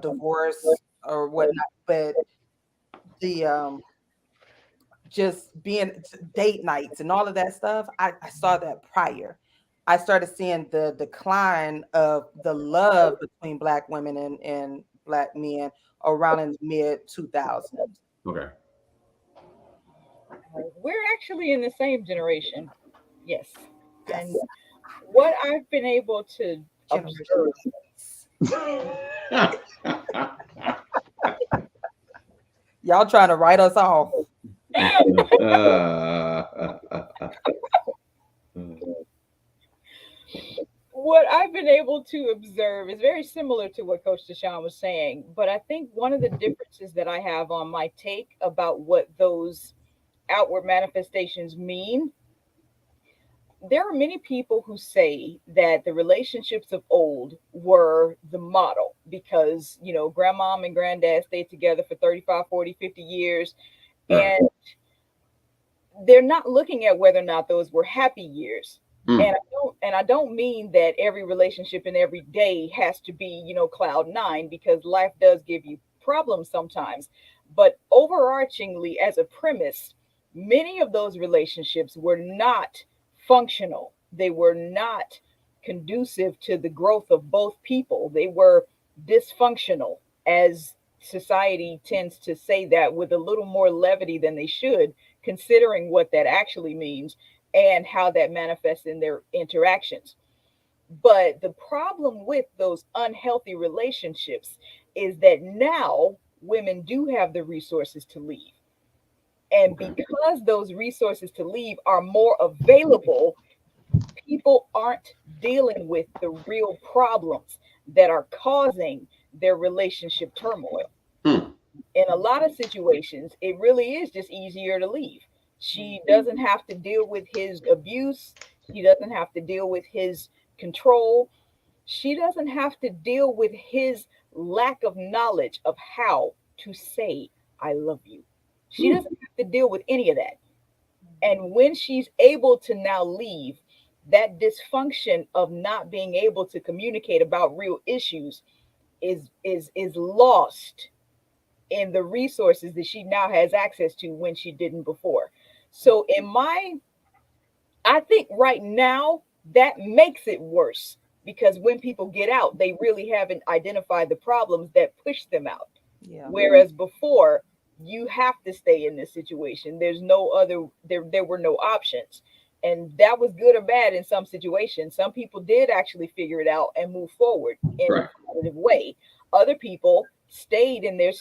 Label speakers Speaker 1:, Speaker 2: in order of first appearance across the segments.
Speaker 1: divorce or whatnot, but the just being date nights and all of that stuff, I saw that prior. I started seeing the decline of the love between black women and black men around in the mid 2000s.
Speaker 2: Okay.
Speaker 3: We're actually in the same generation. Yes. And
Speaker 1: Yes,
Speaker 3: what I've been able to
Speaker 1: generation
Speaker 3: observe,
Speaker 1: X. Y'all trying to write us off.
Speaker 3: what I've been able to observe is very similar to what Coach Deshaun was saying. But I think one of the differences that I have on my take about what those outward manifestations mean, there are many people who say that the relationships of old were the model because, grandmom and granddad stayed together for 35, 40, 50 years.
Speaker 2: Right.
Speaker 3: And they're not looking at whether or not those were happy years.
Speaker 2: Mm.
Speaker 3: And I don't mean that every relationship and every day has to be, cloud nine, because life does give you problems sometimes. But overarchingly, as a premise, many of those relationships were not functional. They were not conducive to the growth of both people. They were dysfunctional, as society tends to say that with a little more levity than they should, considering what that actually means and how that manifests in their interactions. But the problem with those unhealthy relationships is that now women do have the resources to leave. And
Speaker 2: Okay.
Speaker 3: because those resources to leave are more available, people aren't dealing with the real problems that are causing their relationship turmoil.
Speaker 2: Mm.
Speaker 3: In a lot of situations, it really is just easier to leave. She doesn't have to deal with his abuse. She doesn't have to deal with his control. She doesn't have to deal with his lack of knowledge of how to say, I love you. She
Speaker 2: Mm.
Speaker 3: doesn't have to deal with any of that. And when she's able to now leave, that dysfunction of not being able to communicate about real issues is lost in the resources that she now has access to when she didn't before. So I think right now that makes it worse, because when people get out, they really haven't identified the problems that push them out.
Speaker 1: Yeah.
Speaker 3: Whereas before, you have to stay in this situation. There's no other, there were no options. And that was good or bad in some situations. Some people did actually figure it out and move forward in a
Speaker 2: Right.
Speaker 3: positive way. Other people stayed in their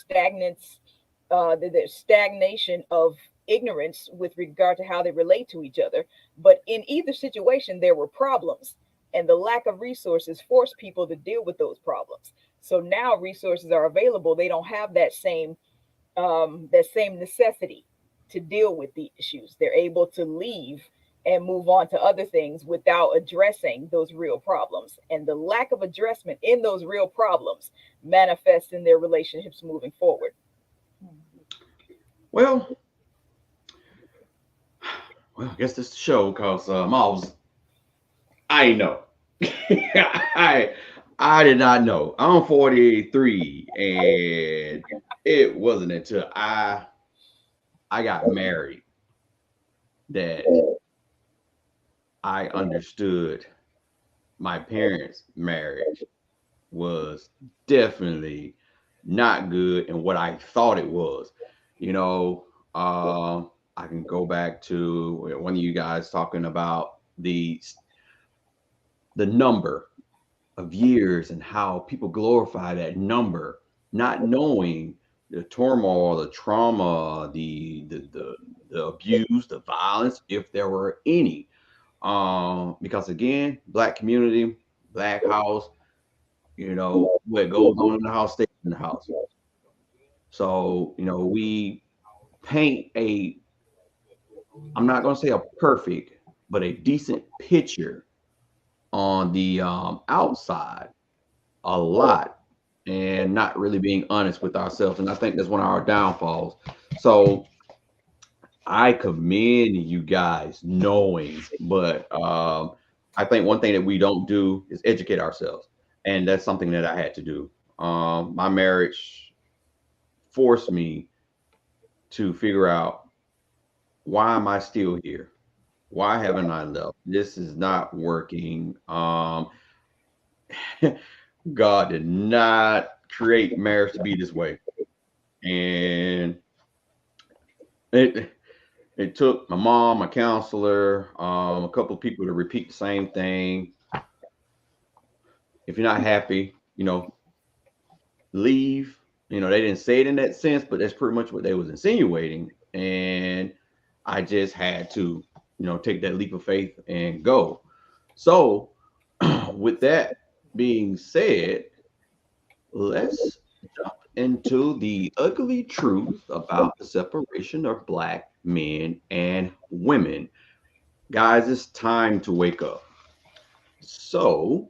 Speaker 3: their stagnation of ignorance with regard to how they relate to each other. But in either situation, there were problems, and the lack of resources forced people to deal with those problems. So now resources are available. They don't have that same necessity to deal with the issues. They're able to leave and move on to other things without addressing those real problems. And the lack of addressment in those real problems manifests in their relationships moving forward.
Speaker 2: Well, I guess this is the show because I know. I I did not know. I'm 43, and it wasn't until I got married that I understood my parents' marriage was definitely not good and what I thought it was. You know, I can go back to one of you guys talking about the number of years and how people glorify that number, not knowing the turmoil, the trauma, the abuse, the violence, if there were any. Because again, black community, black house, what goes on in the house stays in the house. So, we paint I'm not going to say a perfect, but a decent picture on the outside a lot and not really being honest with ourselves. And I think that's one of our downfalls. So I commend you guys knowing, but I think one thing that we don't do is educate ourselves. And that's something that I had to do. My marriage forced me to figure out, why am I still here? Why haven't I left? This is not working. God did not create marriage to be this way. And it it took my mom, my counselor, a couple of people to repeat the same thing. If you're not happy, leave. They didn't say it in that sense, but that's pretty much what they was insinuating. And I just had to, take that leap of faith and go. So, with that being said, let's jump into the ugly truth about the separation of black men and women. Guys, it's time to wake up. So,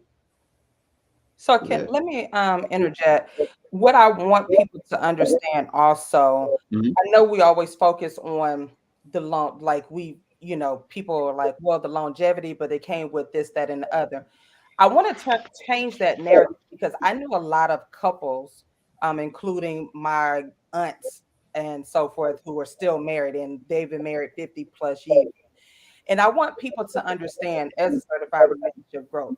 Speaker 1: So can
Speaker 2: let
Speaker 1: let me interject. What I want people to understand also,
Speaker 2: Mhm.
Speaker 1: I know we always focus on the long, like people are like, well, the longevity, but it came with this, that, and the other. I want to change that narrative because I knew a lot of couples, including my aunts and so forth, who are still married and they've been married 50 plus years. And I want people to understand, as a certified relationship growth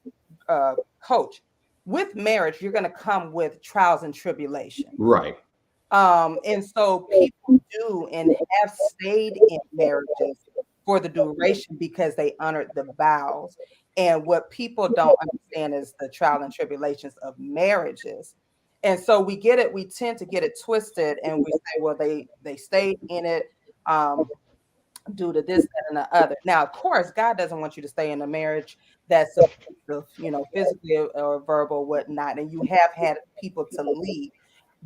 Speaker 1: coach, with marriage, you're going to come with trials and tribulations.
Speaker 2: right,
Speaker 1: And so people do and have stayed in marriages for the duration because they honored the vows. And what people don't understand is the trial and tribulations of marriages. And so we tend to get it twisted and we say, well, they stayed in it. Due to this, that, and the other. Now, of course, God doesn't want you to stay in a marriage that's abusive, physically or verbal, whatnot. And you have had people to leave.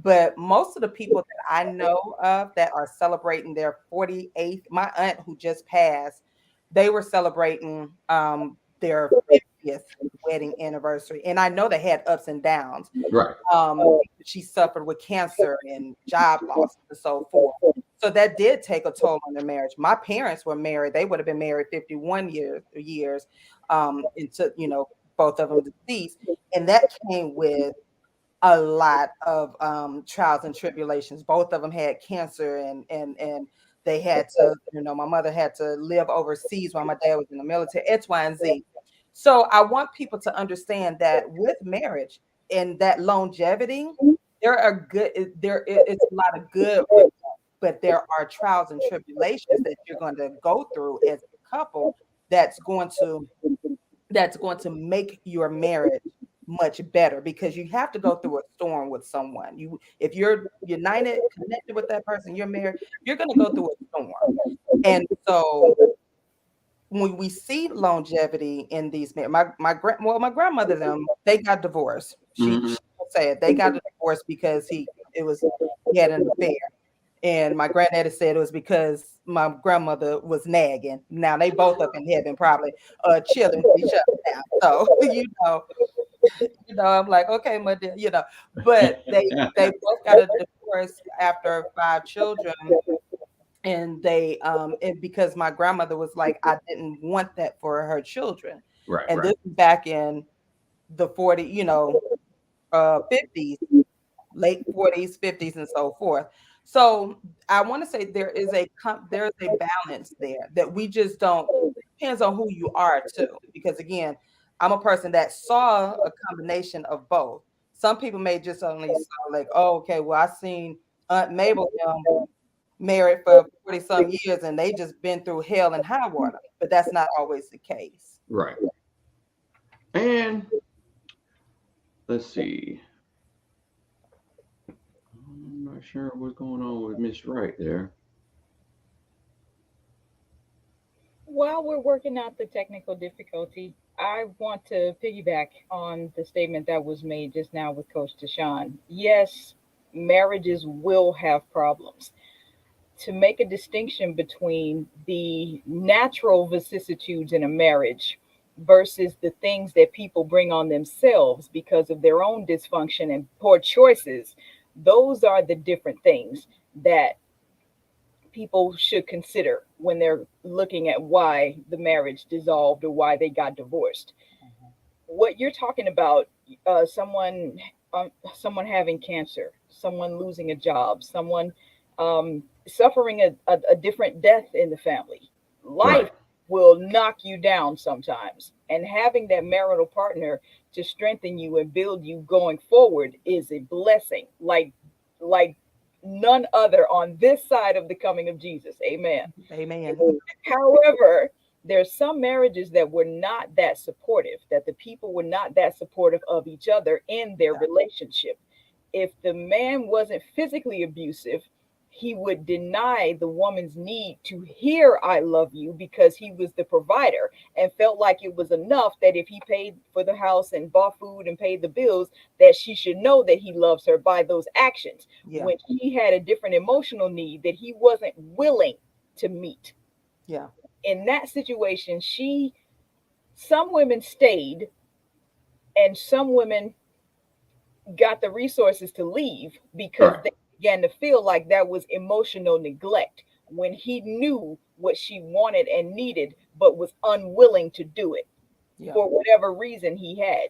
Speaker 1: But most of the people that I know of that are celebrating their 48th, my aunt who just passed, they were celebrating their 50th wedding anniversary. And I know they had ups and downs.
Speaker 2: right,
Speaker 1: She suffered with cancer and job loss and so forth. So that did take a toll on their marriage. My parents were married; they would have been married 51 years, into both of them deceased, and that came with a lot of trials and tribulations. Both of them had cancer, and they had to, my mother had to live overseas while my dad was in the military. X, Y, and Z. So I want people to understand that with marriage and that longevity, there are good. It's a lot of good with that, but there are trials and tribulations that you're going to go through as a couple. That's going to make your marriage much better because you have to go through a storm with someone. If you're united, connected with that person, you're married, you're going to go through a storm. And so when we see longevity in these men, my grandmother, them, they got divorced. She
Speaker 2: mhm,
Speaker 1: said they got a divorce because he had an affair. And my granddaddy said it was because my grandmother was nagging. Now they both up in heaven, probably chilling with each other now. So I'm like, okay, my dear, But they both got a divorce after 5 children, and and because my grandmother was like, I didn't want that for her children,
Speaker 2: right,
Speaker 1: and this is back in the 40, 50s, late 40s, 50s, and so forth. So I want to say there's a balance there that we just don't. Depends on who you are too, because again, I'm a person that saw a combination of both. Some people may just only saw like, oh, okay, well, I seen Aunt Mabel married for 40 some years and they just been through hell and high water, but that's not always the case.
Speaker 2: right. And let's see. I'm not sure what's going on with Miss Right there.
Speaker 3: While we're working out the technical difficulty, I want to piggyback on the statement that was made just now with Coach Deshawn. Yes, marriages will have problems. To make a distinction between the natural vicissitudes in a marriage versus the things that people bring on themselves because of their own dysfunction and poor choices, those are the different things that people should consider when they're looking at why the marriage dissolved or why they got divorced. What you're talking about, someone someone having cancer, someone losing a job, someone suffering a different death in the family. Life
Speaker 2: Right.
Speaker 3: will knock you down sometimes. And having that marital partner to strengthen you and build you going forward is a blessing, like none other on this side of the coming of Jesus. Amen.
Speaker 1: Amen.
Speaker 3: However, there's some marriages that were not that supportive, that the people were not that supportive of each other in their
Speaker 1: Yeah.
Speaker 3: relationship. If the man wasn't physically abusive, he would deny the woman's need to hear I love you because he was the provider and felt like it was enough that if he paid for the house and bought food and paid the bills, that she should know that he loves her by those actions.
Speaker 1: Yeah.
Speaker 3: When he had a different emotional need that he wasn't willing to meet.
Speaker 1: Yeah.
Speaker 3: In that situation, some women stayed and some women got the resources to leave because
Speaker 2: Right.
Speaker 3: they began to feel like that was emotional neglect when he knew what she wanted and needed but was unwilling to do it
Speaker 1: Yeah.
Speaker 3: for whatever reason he had.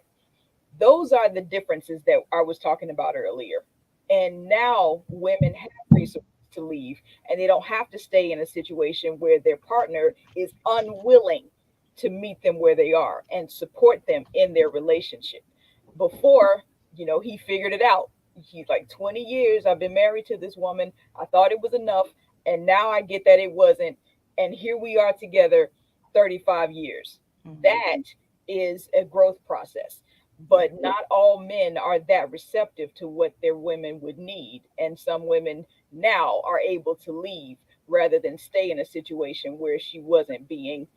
Speaker 3: Those are the differences that I was talking about earlier. And now women have resources to leave and they don't have to stay in a situation where their partner is unwilling to meet them where they are and support them in their relationship. Before, he figured it out. He's like, 20 years I've been married to this woman. I thought it was enough. And now I get that it wasn't. And here we are together 35 years.
Speaker 1: Hmm.
Speaker 3: That is a growth process,
Speaker 1: Yeah.
Speaker 3: but not all men are that receptive to what their women would need. And some women now are able to leave rather than stay in a situation where she wasn't being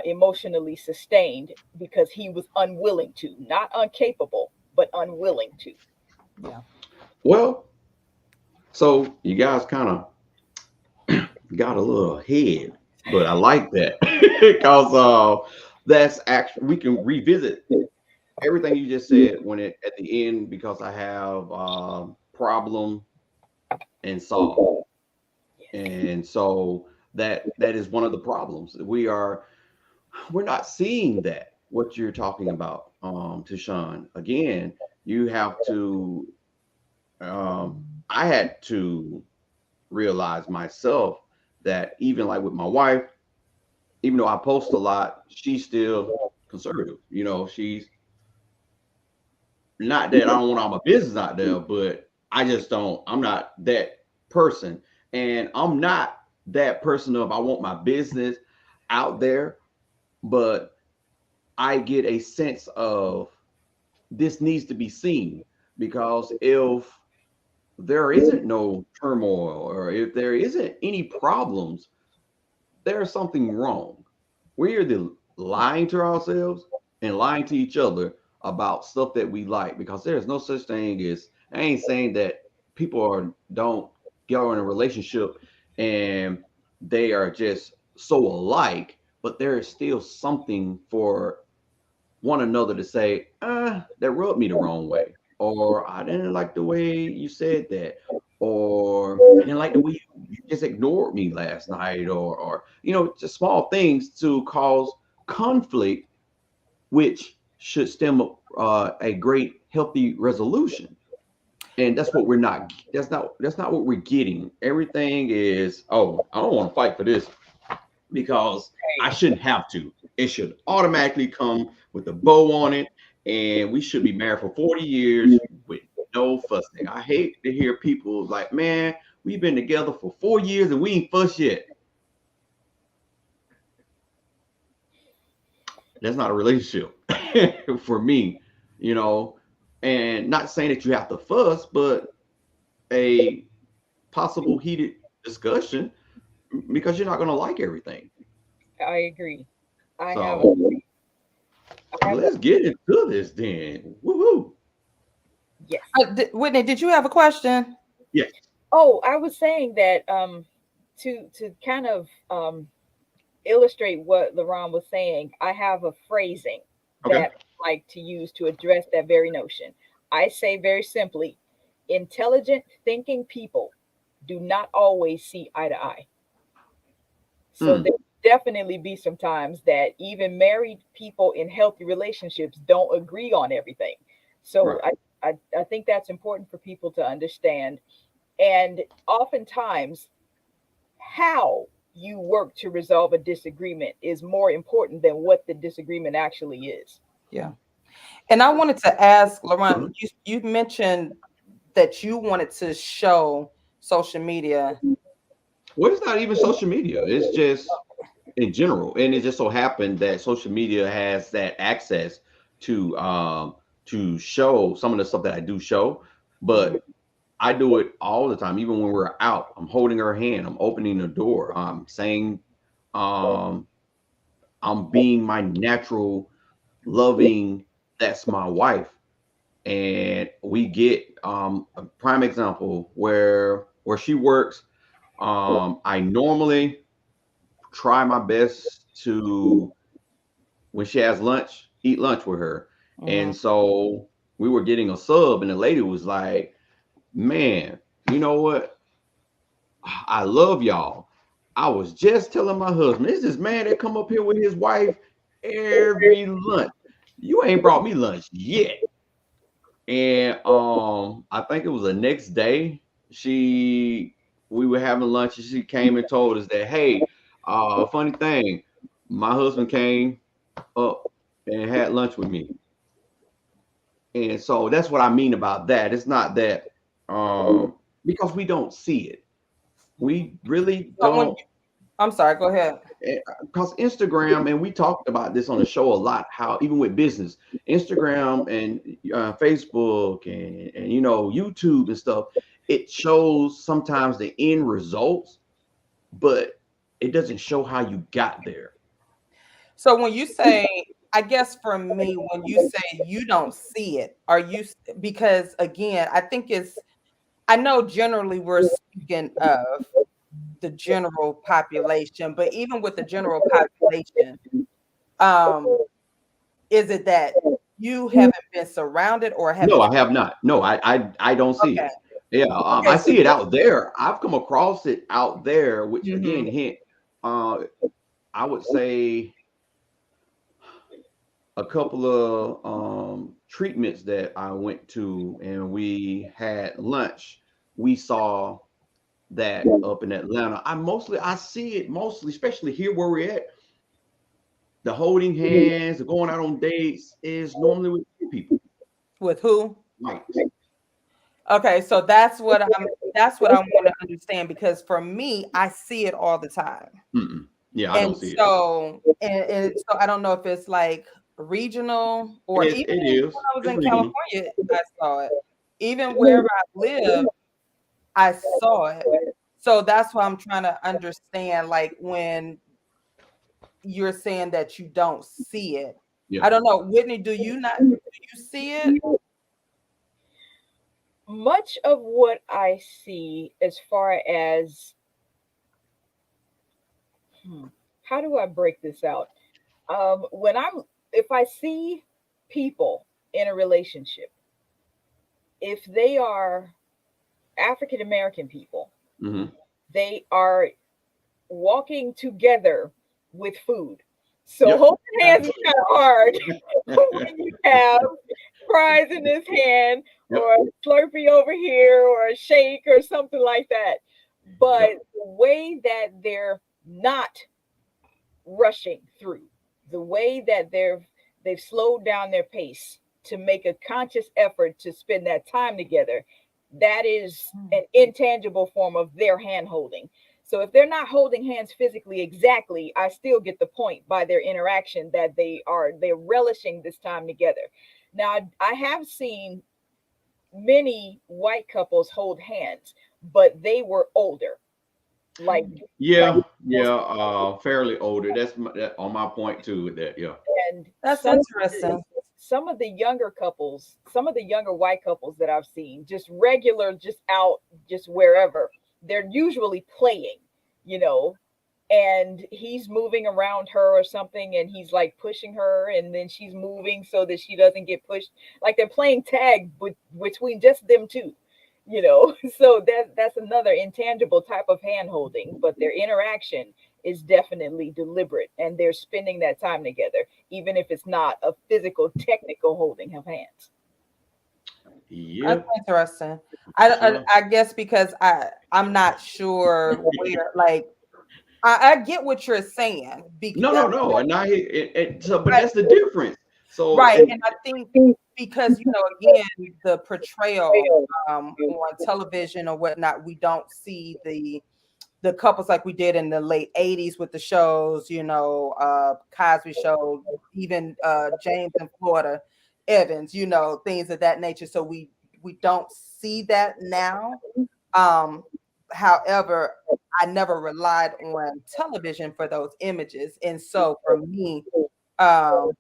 Speaker 3: emotionally sustained because he was unwilling to, not incapable, but unwilling to.
Speaker 1: Yeah.
Speaker 2: Well, so you guys kind of got a little ahead, but I like that because that's actually we can revisit everything you just said when it at the end because I have problem and solve, and so that is one of the problems we're not seeing that what you're talking about to Sean again. You have to I had to realize myself that even like with my wife, even though I post a lot, she's still conservative. You know, she's not that I don't want all my business out there, but I just don't. I'm not that person, and I'm not that person of I want my business out there, but I get a sense of this needs to be seen because if there isn't no turmoil or if there isn't any problems, there's something wrong. We're either lying to ourselves and lying to each other about stuff that we like because there's no such thing as I ain't saying that people are don't get in a relationship and they are just so alike, but there is still something for one another to say, that rubbed me the wrong way, or I didn't like the way you said that, or I didn't like the way you just ignored me last night, or just small things to cause conflict, which should stem a great healthy resolution. And that's what we're not. That's not what we're getting. Everything is, oh, I don't want to fight for this because I shouldn't have to. It should automatically come with a bow on it, and we should be married for 40 years with no fussing. I hate to hear people like, man, we've been together for 4 years and we ain't fussed yet. That's not a relationship for me, you know. And not saying that you have to fuss, but a possible heated discussion because you're not going to like everything.
Speaker 3: I agree. I have a,
Speaker 2: So
Speaker 3: I have a,
Speaker 2: let's get into this then. Woohoo!
Speaker 3: yes.
Speaker 1: Whitney, did you have a question?
Speaker 2: Yes.
Speaker 3: Oh, I was saying that to kind of illustrate what LaRon was saying, I have a phrasing
Speaker 2: Okay.
Speaker 3: that I like to use to address that very notion. I say very simply, intelligent thinking people do not always see eye to eye. So
Speaker 2: Mm,
Speaker 3: there definitely be some times that even married people in healthy relationships don't agree on everything. So
Speaker 2: right.
Speaker 3: I think that's important for people to understand. And oftentimes, how you work to resolve a disagreement is more important than what the disagreement actually is.
Speaker 1: Yeah. And I wanted to ask Laurent,
Speaker 2: Mhm.
Speaker 1: you mentioned that you wanted to show social media.
Speaker 2: Well, it's not even social media. It's just in general, and it just so happened that social media has that access to show some of the stuff that I do show,
Speaker 1: Mhm.
Speaker 2: but I do it all the time. Even when we're out, I'm holding her hand, I'm opening the door, I'm saying, um, I'm being my natural, loving. That's my wife, and we get a prime example where she works. I normally try my best to, when she has lunch, eat lunch with her.
Speaker 1: Mhm.
Speaker 2: And so we were getting a sub, and the lady was like, "Man, you know what? I love y'all. I was just telling my husband, there's this man that come up here with his wife every lunch. You ain't brought me lunch yet." And I think it was the next day, she we were having lunch and she came and told us that, hey, funny thing, my husband came up and had lunch with me. And so that's what I mean about that. It's not that because we don't see it. We really
Speaker 1: So when
Speaker 2: don't.
Speaker 1: I'm sorry, go ahead.
Speaker 2: Because Instagram, and we talked about this on the show a lot, how even with business, Instagram and Facebook and YouTube and stuff, it shows sometimes the end results, but it doesn't show how you got there.
Speaker 1: So when you say, I guess for me, when you say you don't see it, are you because again, I think it's I know generally we're speaking of the general population, but even with the general population, um, is it that you haven't been surrounded or
Speaker 2: No,
Speaker 1: haven't
Speaker 2: I have not. No, I don't see
Speaker 1: okay.
Speaker 2: it. Yeah,
Speaker 1: Okay,
Speaker 2: I
Speaker 1: so
Speaker 2: see it
Speaker 1: just
Speaker 2: out there. I've come across it out there, which again,
Speaker 1: mhm.
Speaker 2: hint, uh, I would say a couple of treatments that I went to and we had lunch, we saw that up in Atlanta. I see it mostly, especially here where we're at. The holding hands, the going out on dates is normally with people.
Speaker 1: With who?
Speaker 2: Right.
Speaker 1: Okay, so that's what I want to understand because for me, I see it all the time.
Speaker 2: Mm-mm. Yeah, I don't
Speaker 1: And
Speaker 2: see it.
Speaker 1: so so I don't know if it's like regional or even
Speaker 2: It
Speaker 1: when
Speaker 2: is.
Speaker 1: I was
Speaker 2: It's
Speaker 1: in
Speaker 2: regional.
Speaker 1: California, I saw it. Even wherever I live, I saw it. So that's why I'm trying to understand, like when you're saying that you don't see it.
Speaker 2: Yeah.
Speaker 1: I don't know, Whitney, do you see it?
Speaker 3: Much of what I see as far as, hmm, how do I break this out? When I'm, if I see people in a relationship, if they are African American people,
Speaker 2: Hmm.
Speaker 3: they are walking together with food. So
Speaker 2: Yep.
Speaker 3: holding hands is kind of hard when you have fries in this hand
Speaker 2: Yep.
Speaker 3: or a Slurpee over here or a shake or something like that. But
Speaker 2: Yep.
Speaker 3: the way that they're not rushing through, the way that they've slowed down their pace to make a conscious effort to spend that time together, that is an intangible form of their hand holding. So if they're not holding hands physically exactly, I still get the point by their interaction that they're relishing this time together. Now I have seen many white couples hold hands, but they were older, like like
Speaker 2: Yeah. Yeah. Fairly older. That on my point too with that. Yeah.
Speaker 3: and
Speaker 1: That's interesting.
Speaker 3: some of the younger couples, some of the younger white couples that I've seen, just regular, just out, just wherever, they're usually playing, you know, and he's moving around her or something, and he's like pushing her, and then she's moving so that she doesn't get pushed. Like they're playing tag between just them two, you know. So that's another intangible type of hand holding, but their interaction is definitely deliberate, and they're spending that time together, even if it's not a physical, technical holding of hands.
Speaker 1: That's
Speaker 2: Yep,
Speaker 1: interesting.
Speaker 2: for sure.
Speaker 1: I guess because I'm not sure where like I get what you're saying
Speaker 2: No,
Speaker 1: because
Speaker 2: no, no. And I so, but
Speaker 1: I,
Speaker 2: that's the difference. So,
Speaker 1: right,
Speaker 2: and
Speaker 1: and I think because again the portrayal on television or whatnot, we don't see the couples like we did in the late 80s with the shows, Cosby Show, even James in Florida, Evans, things of that nature. So we don't see that now. Um, However, I never relied on television for those images. And so for me, um,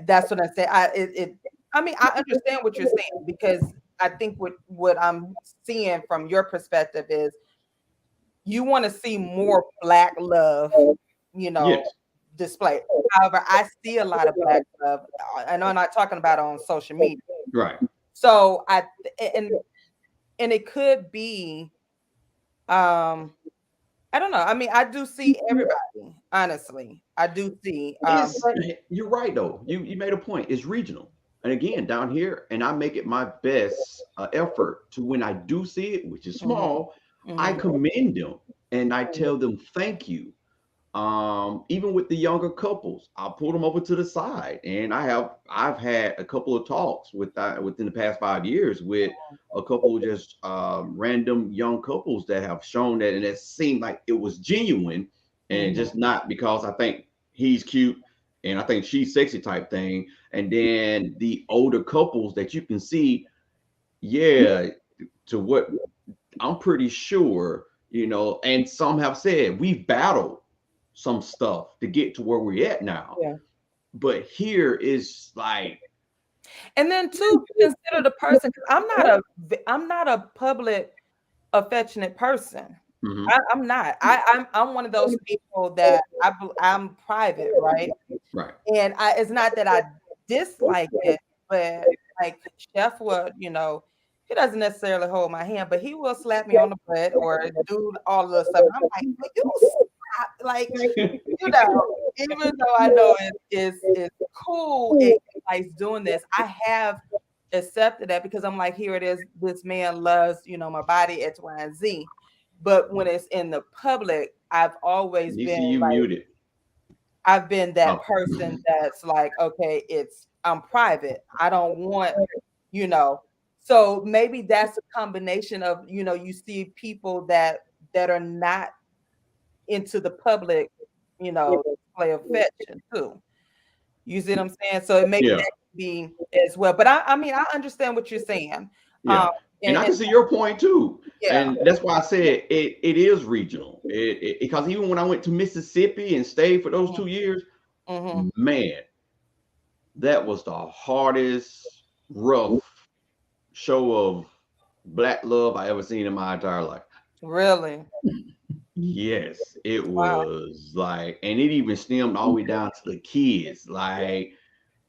Speaker 1: that's what I say. I mean, I understand what you're saying because I think what I'm seeing from your perspective is you want to see more black love, you know,
Speaker 2: yes,
Speaker 1: displayed. However, I see a lot of black love, and I'm not talking about on social media.
Speaker 2: right.
Speaker 1: So and and it could be, um, I don't know. I mean, I do see everybody. Honestly, I do see.
Speaker 2: It's
Speaker 1: But
Speaker 2: you're right though. You made a point. It's regional. And again, down here, and I make it my best effort to when I do see it, which is
Speaker 1: mhm,
Speaker 2: small, I
Speaker 1: mhm,
Speaker 2: commend them and I
Speaker 1: mhm,
Speaker 2: tell them thank you. Even with the younger couples, I'll pull them over to the side, and I've had a couple of talks within the past 5 years with a couple of just random young couples that have shown that, and it seemed like it was genuine, and
Speaker 1: mhm.
Speaker 2: just not because I think he's cute and I think she's sexy type thing. And then the older couples that you can see, yeah, to what I'm pretty sure, and some have said we've battled some stuff to get to where we're at now.
Speaker 1: Yeah.
Speaker 2: But here is like,
Speaker 1: And then too, consider the person. 'Cause I'm not a public affectionate person.
Speaker 2: mhm,
Speaker 1: I'm not. I'm one of those people that I'm private, right?
Speaker 2: right.
Speaker 1: And it's not that I dislike it, but like Chef would, he doesn't necessarily hold my hand, but he will slap me on the butt or do all of the stuff. And I'm like, "Will you stop?" Like, even though I know it's cool and nice doing this, I have accepted that because I'm like, here it is. This man loves, my body, X, Y, and Z. But when it's in the public,
Speaker 2: Nisa, you muted.
Speaker 1: I've been that
Speaker 2: Oh,
Speaker 1: person that's like, okay, I'm private. I don't want, you know. So maybe that's a combination of, you see people that are not into the public, display of affection too. You see what I'm saying? So it maybe
Speaker 2: yeah,
Speaker 1: that could be as well. But I mean, I understand what you're saying. Um,
Speaker 2: yeah. And I
Speaker 1: and
Speaker 2: can see your point too.
Speaker 1: yeah.
Speaker 2: And that's why I said it is regional. Because even when I went to Mississippi and stayed for those
Speaker 1: Mhm,
Speaker 2: 2 years,
Speaker 1: mhm.
Speaker 2: man, that was the hardest, rough show of black love I ever seen in my entire life.
Speaker 1: Really?
Speaker 2: Yes, it
Speaker 1: Wow.
Speaker 2: was like, and it even stemmed all the way down to the kids. Like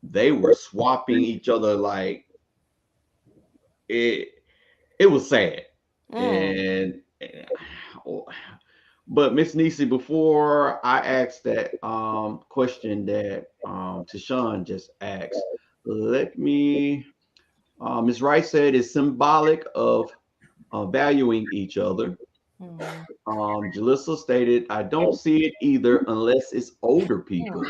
Speaker 2: they were swapping each other. Like it, it was sad.
Speaker 1: Mm,
Speaker 2: And but Miss Nisi, before I asked that question that Tashawn just asked, let me. Ms. Wright said it's symbolic of valuing each other.
Speaker 1: mhm,
Speaker 2: Jalissa stated, I don't see it either unless it's older people.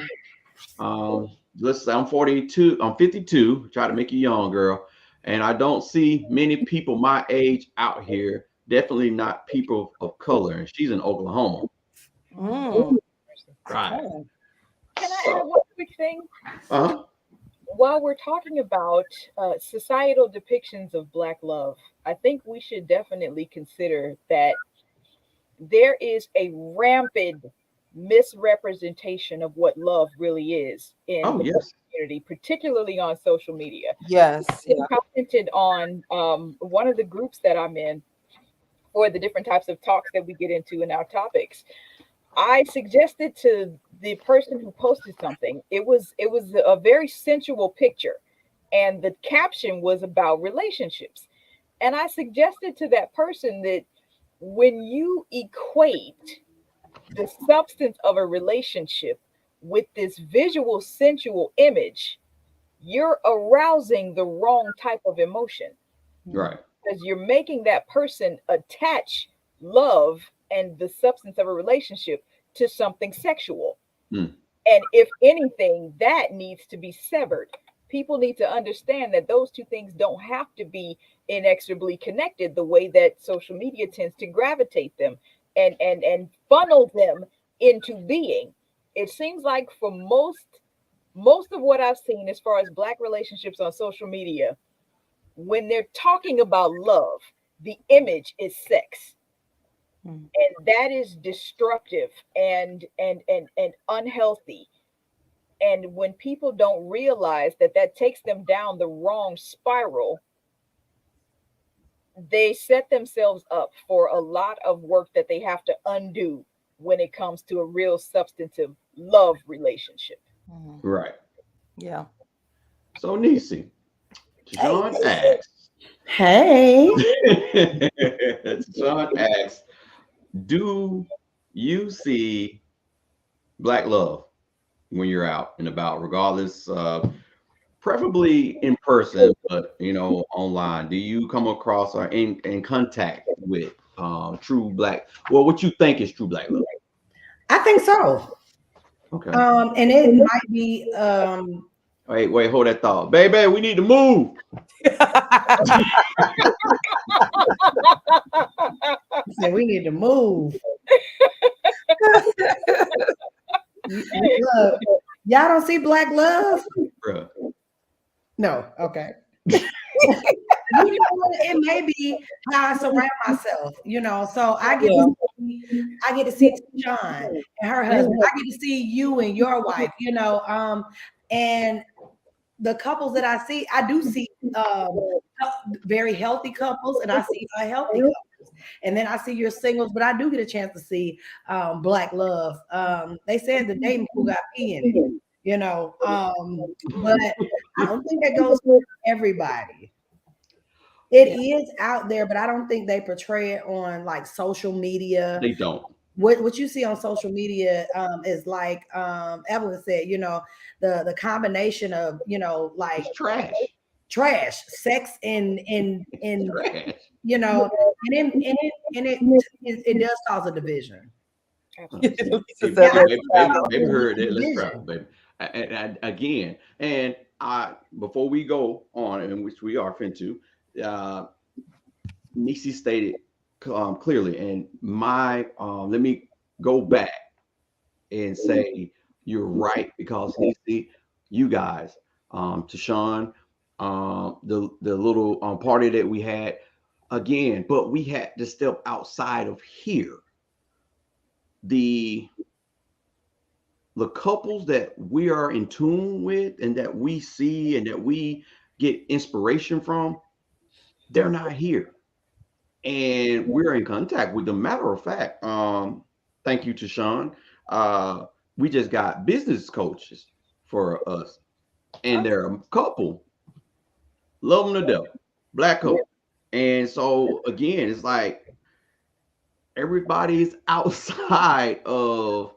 Speaker 1: mm.
Speaker 2: Jalissa, I'm 42, I'm 52, try to make you young, girl. And I don't see many people my age out here, definitely not people of color. And she's in Oklahoma.
Speaker 1: Mm.
Speaker 2: Right.
Speaker 1: Okay.
Speaker 3: Can I add
Speaker 2: So,
Speaker 3: one quick thing?
Speaker 2: uh-huh.
Speaker 3: While we're talking about societal depictions of Black love, I think we should definitely consider that there is a rampant misrepresentation of what love really is in
Speaker 2: Oh,
Speaker 3: the Black
Speaker 2: yes.
Speaker 3: community, particularly on social media.
Speaker 1: Yes,
Speaker 3: I
Speaker 1: yeah.
Speaker 3: commented on one of the groups that I'm in for the different types of talks that we get into in our topics. I suggested to the person who posted something. It was a very sensual picture, and the caption was about relationships. And I suggested to that person that when you equate the substance of a relationship with this visual sensual image, you're arousing the wrong type of emotion,
Speaker 2: Right.
Speaker 3: because you're making that person attach love and the substance of a relationship to something sexual.
Speaker 2: Mm.
Speaker 3: And if anything, that needs to be severed. People need to understand that those two things don't have to be inexorably connected the way that social media tends to gravitate them and funnel them into being. It seems like for most of what I've seen as far as black relationships on social media, when they're talking about love, the image is sex,
Speaker 1: Mhm.
Speaker 3: and that is destructive and unhealthy. And when people don't realize that that takes them down the wrong spiral, they set themselves up for a lot of work that they have to undo when it comes to a real substantive love relationship.
Speaker 1: Mhm.
Speaker 2: Right.
Speaker 1: Yeah.
Speaker 2: So Nisi,
Speaker 1: Hey,
Speaker 2: John
Speaker 1: Lisa.
Speaker 2: asks,
Speaker 4: Hey.
Speaker 2: John asks, do you see black love when you're out and about, regardless, preferably in person, but online? Do you come across or in contact with true black? Well, what you think is true black love?
Speaker 4: I think so.
Speaker 2: Okay.
Speaker 4: And it might be
Speaker 2: Wait, hold that thought, baby. We need to move.
Speaker 4: say we need to move. Look, y'all don't see black love?
Speaker 2: Bruh.
Speaker 4: No, okay. It may be how I surround myself. So
Speaker 1: Yeah.
Speaker 4: I get to see Sean and her husband. I get to see you and your wife. And the couples that I do see very healthy couples, and I see unhealthy couples. And then I see your singles, but I do get a chance to see black love. They said the dating pool got pee in it. But I don't think that goes for everybody. It is out there, but I don't think they portray it on like social media.
Speaker 2: They don't.
Speaker 4: What you see on social media is like Evelyn said, the combination of like
Speaker 2: It's trash.
Speaker 4: trash, sex, and
Speaker 2: Trash.
Speaker 4: it does cause a division.
Speaker 2: See,
Speaker 1: Lisa
Speaker 2: baby,
Speaker 1: said,
Speaker 4: Yeah,
Speaker 1: let's
Speaker 2: baby,
Speaker 1: travel.
Speaker 2: baby heard it. Let's travel,
Speaker 4: division.
Speaker 2: baby. And again, and I before we go on, in which we are finna, uh, Nisi stated clearly, and my let me go back and say you're right because Nisi, you guys, to Sean, the little party that we had again, but we had to step outside of here. The the couples that we are in tune with and that we see and that we get inspiration from, they're not here. And we're in contact with them. Matter of fact, thank you to Sean. Uh, we just got business coaches for us, and
Speaker 1: Okay.
Speaker 2: they're a couple, love them to death, black couple. And so again, it's like everybody's outside of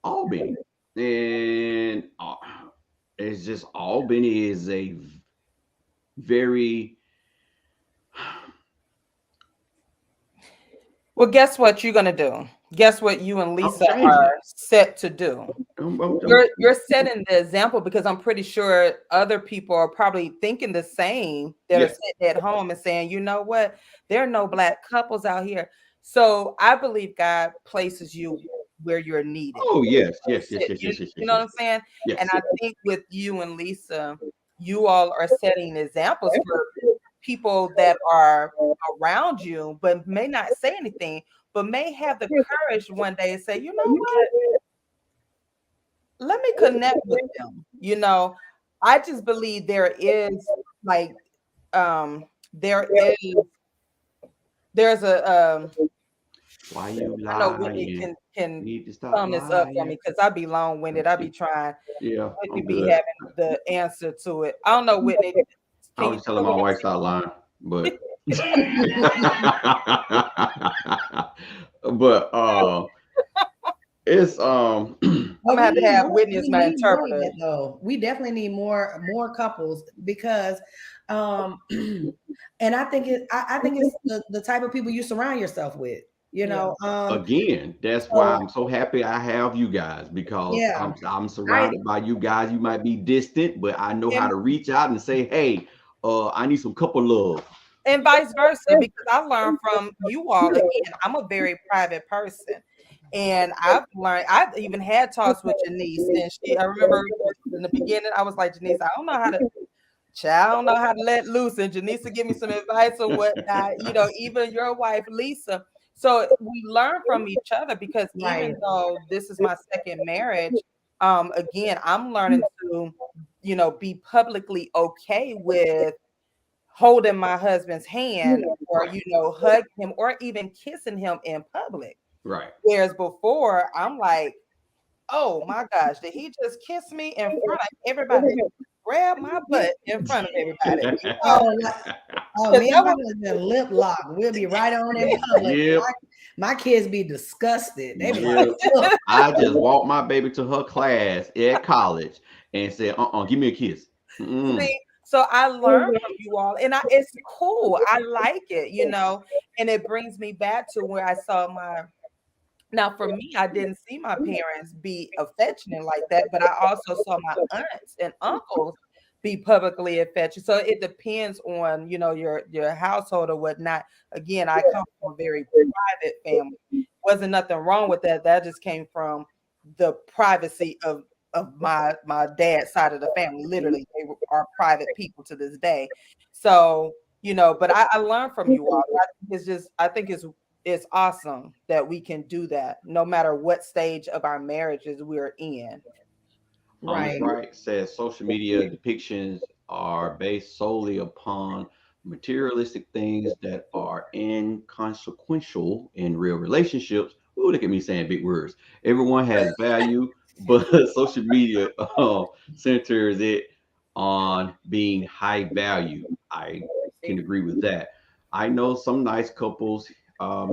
Speaker 2: Albany, and it's just Albany is a very
Speaker 1: Well, guess what you're gonna do? Guess what you and
Speaker 2: I'm
Speaker 1: Lisa
Speaker 2: changing it.
Speaker 1: are set to do?
Speaker 2: I'm
Speaker 1: You're setting the example because I'm pretty sure other people are probably thinking the same that are
Speaker 2: yeah.
Speaker 1: sitting at home and saying, you know what, there are no black couples out here. So I believe God places you where you're needed.
Speaker 2: Oh yes,
Speaker 1: You,
Speaker 2: yes, yes, yes, yes, yes,
Speaker 1: you
Speaker 2: yes,
Speaker 1: know what
Speaker 2: yes,
Speaker 1: I'm saying? And
Speaker 2: yes.
Speaker 1: I think with you and Lisa, you all are setting examples for people that are around you, but may not say anything, but may have the courage one day to say, you know what, let me connect with them. I just believe there is like there is there's a
Speaker 2: Why you
Speaker 1: I know Whitney
Speaker 2: lying?
Speaker 1: can
Speaker 2: You need to stop
Speaker 1: sum this up for
Speaker 2: lying.
Speaker 1: me because I be long winded. I be
Speaker 2: See,
Speaker 1: trying.
Speaker 2: yeah,
Speaker 1: Whitney
Speaker 2: I'm
Speaker 1: be
Speaker 2: good.
Speaker 1: having the answer to it. I don't know, Whitney.
Speaker 2: I
Speaker 1: Can you
Speaker 2: was telling
Speaker 1: tell
Speaker 2: my
Speaker 1: me?
Speaker 2: wife stop lying, but but it's
Speaker 4: Oh,
Speaker 1: I'm
Speaker 4: But
Speaker 1: gonna
Speaker 4: we
Speaker 1: have to
Speaker 4: need
Speaker 1: have
Speaker 4: more.
Speaker 1: Whitney as
Speaker 4: We
Speaker 1: my
Speaker 4: need more of
Speaker 1: interpreter.
Speaker 4: that though. We definitely need more couples because, um, and I think I think it's the type of people you surround yourself with. You
Speaker 3: Yeah.
Speaker 4: know,
Speaker 2: Again, that's why
Speaker 4: so
Speaker 2: I'm so happy I have you guys because
Speaker 4: yeah,
Speaker 2: I'm
Speaker 4: I
Speaker 2: surrounded by you guys. You might be distant, but I know how
Speaker 4: and
Speaker 2: to reach out and say, "Hey, I need some couple love."
Speaker 1: And vice versa, because I learned from you all. Again, I'm a very private person. And I've even had talks with Janice. And I remember in the beginning, I was like, Janice, I don't know how to, child, I don't know how to let loose. And Janice would give me some advice on whatnot, even your wife, Lisa. So we learn from each other because
Speaker 4: right,
Speaker 1: even though this is my second marriage, again, I'm learning to, be publicly okay with holding my husband's hand or
Speaker 2: Right,
Speaker 1: hug him or even kissing him in public.
Speaker 2: right.
Speaker 1: Whereas before I'm like, oh my gosh, did he just kiss me in front of everybody? Did he grab my butt in front of everybody?
Speaker 4: oh, like, oh,
Speaker 1: 'Cause
Speaker 4: me and
Speaker 1: that
Speaker 4: my
Speaker 1: was
Speaker 4: husband lip lock. We'll be right on in public.
Speaker 2: Yep,
Speaker 4: My kids be disgusted. They be like,
Speaker 2: yep.
Speaker 4: look,
Speaker 2: I just walked my baby to her class at college and said, give me a kiss. Mm-mm.
Speaker 1: see, so I learned from you all, and it's cool. I like it, and it brings me back to where I saw my. Now, for me, I didn't see my parents be affectionate like that, but I also saw my aunts and uncles be publicly affectionate. So it depends on, your household or whatnot. Again, I come from a very private family. Wasn't nothing wrong with that. That just came from the privacy of my dad's side of the family. Literally, are private people to this day. So, but I learned from you all. I think it's awesome that we can do that no matter what stage of our marriages we're in.
Speaker 2: Miss
Speaker 4: right,
Speaker 2: Wright says social media depictions are based solely upon materialistic things that are inconsequential in real relationships. Ooh, look at me saying big words. Everyone has value, but social media centers it on being high value. I can
Speaker 3: See?
Speaker 2: agree with that. I know some nice couples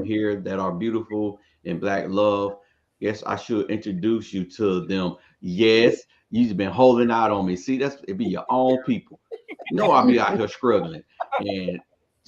Speaker 2: here that are beautiful in black love. Yes, I should introduce you to them. Yes, you've been holding out on me. See, it be your own people. I'll be out here struggling. And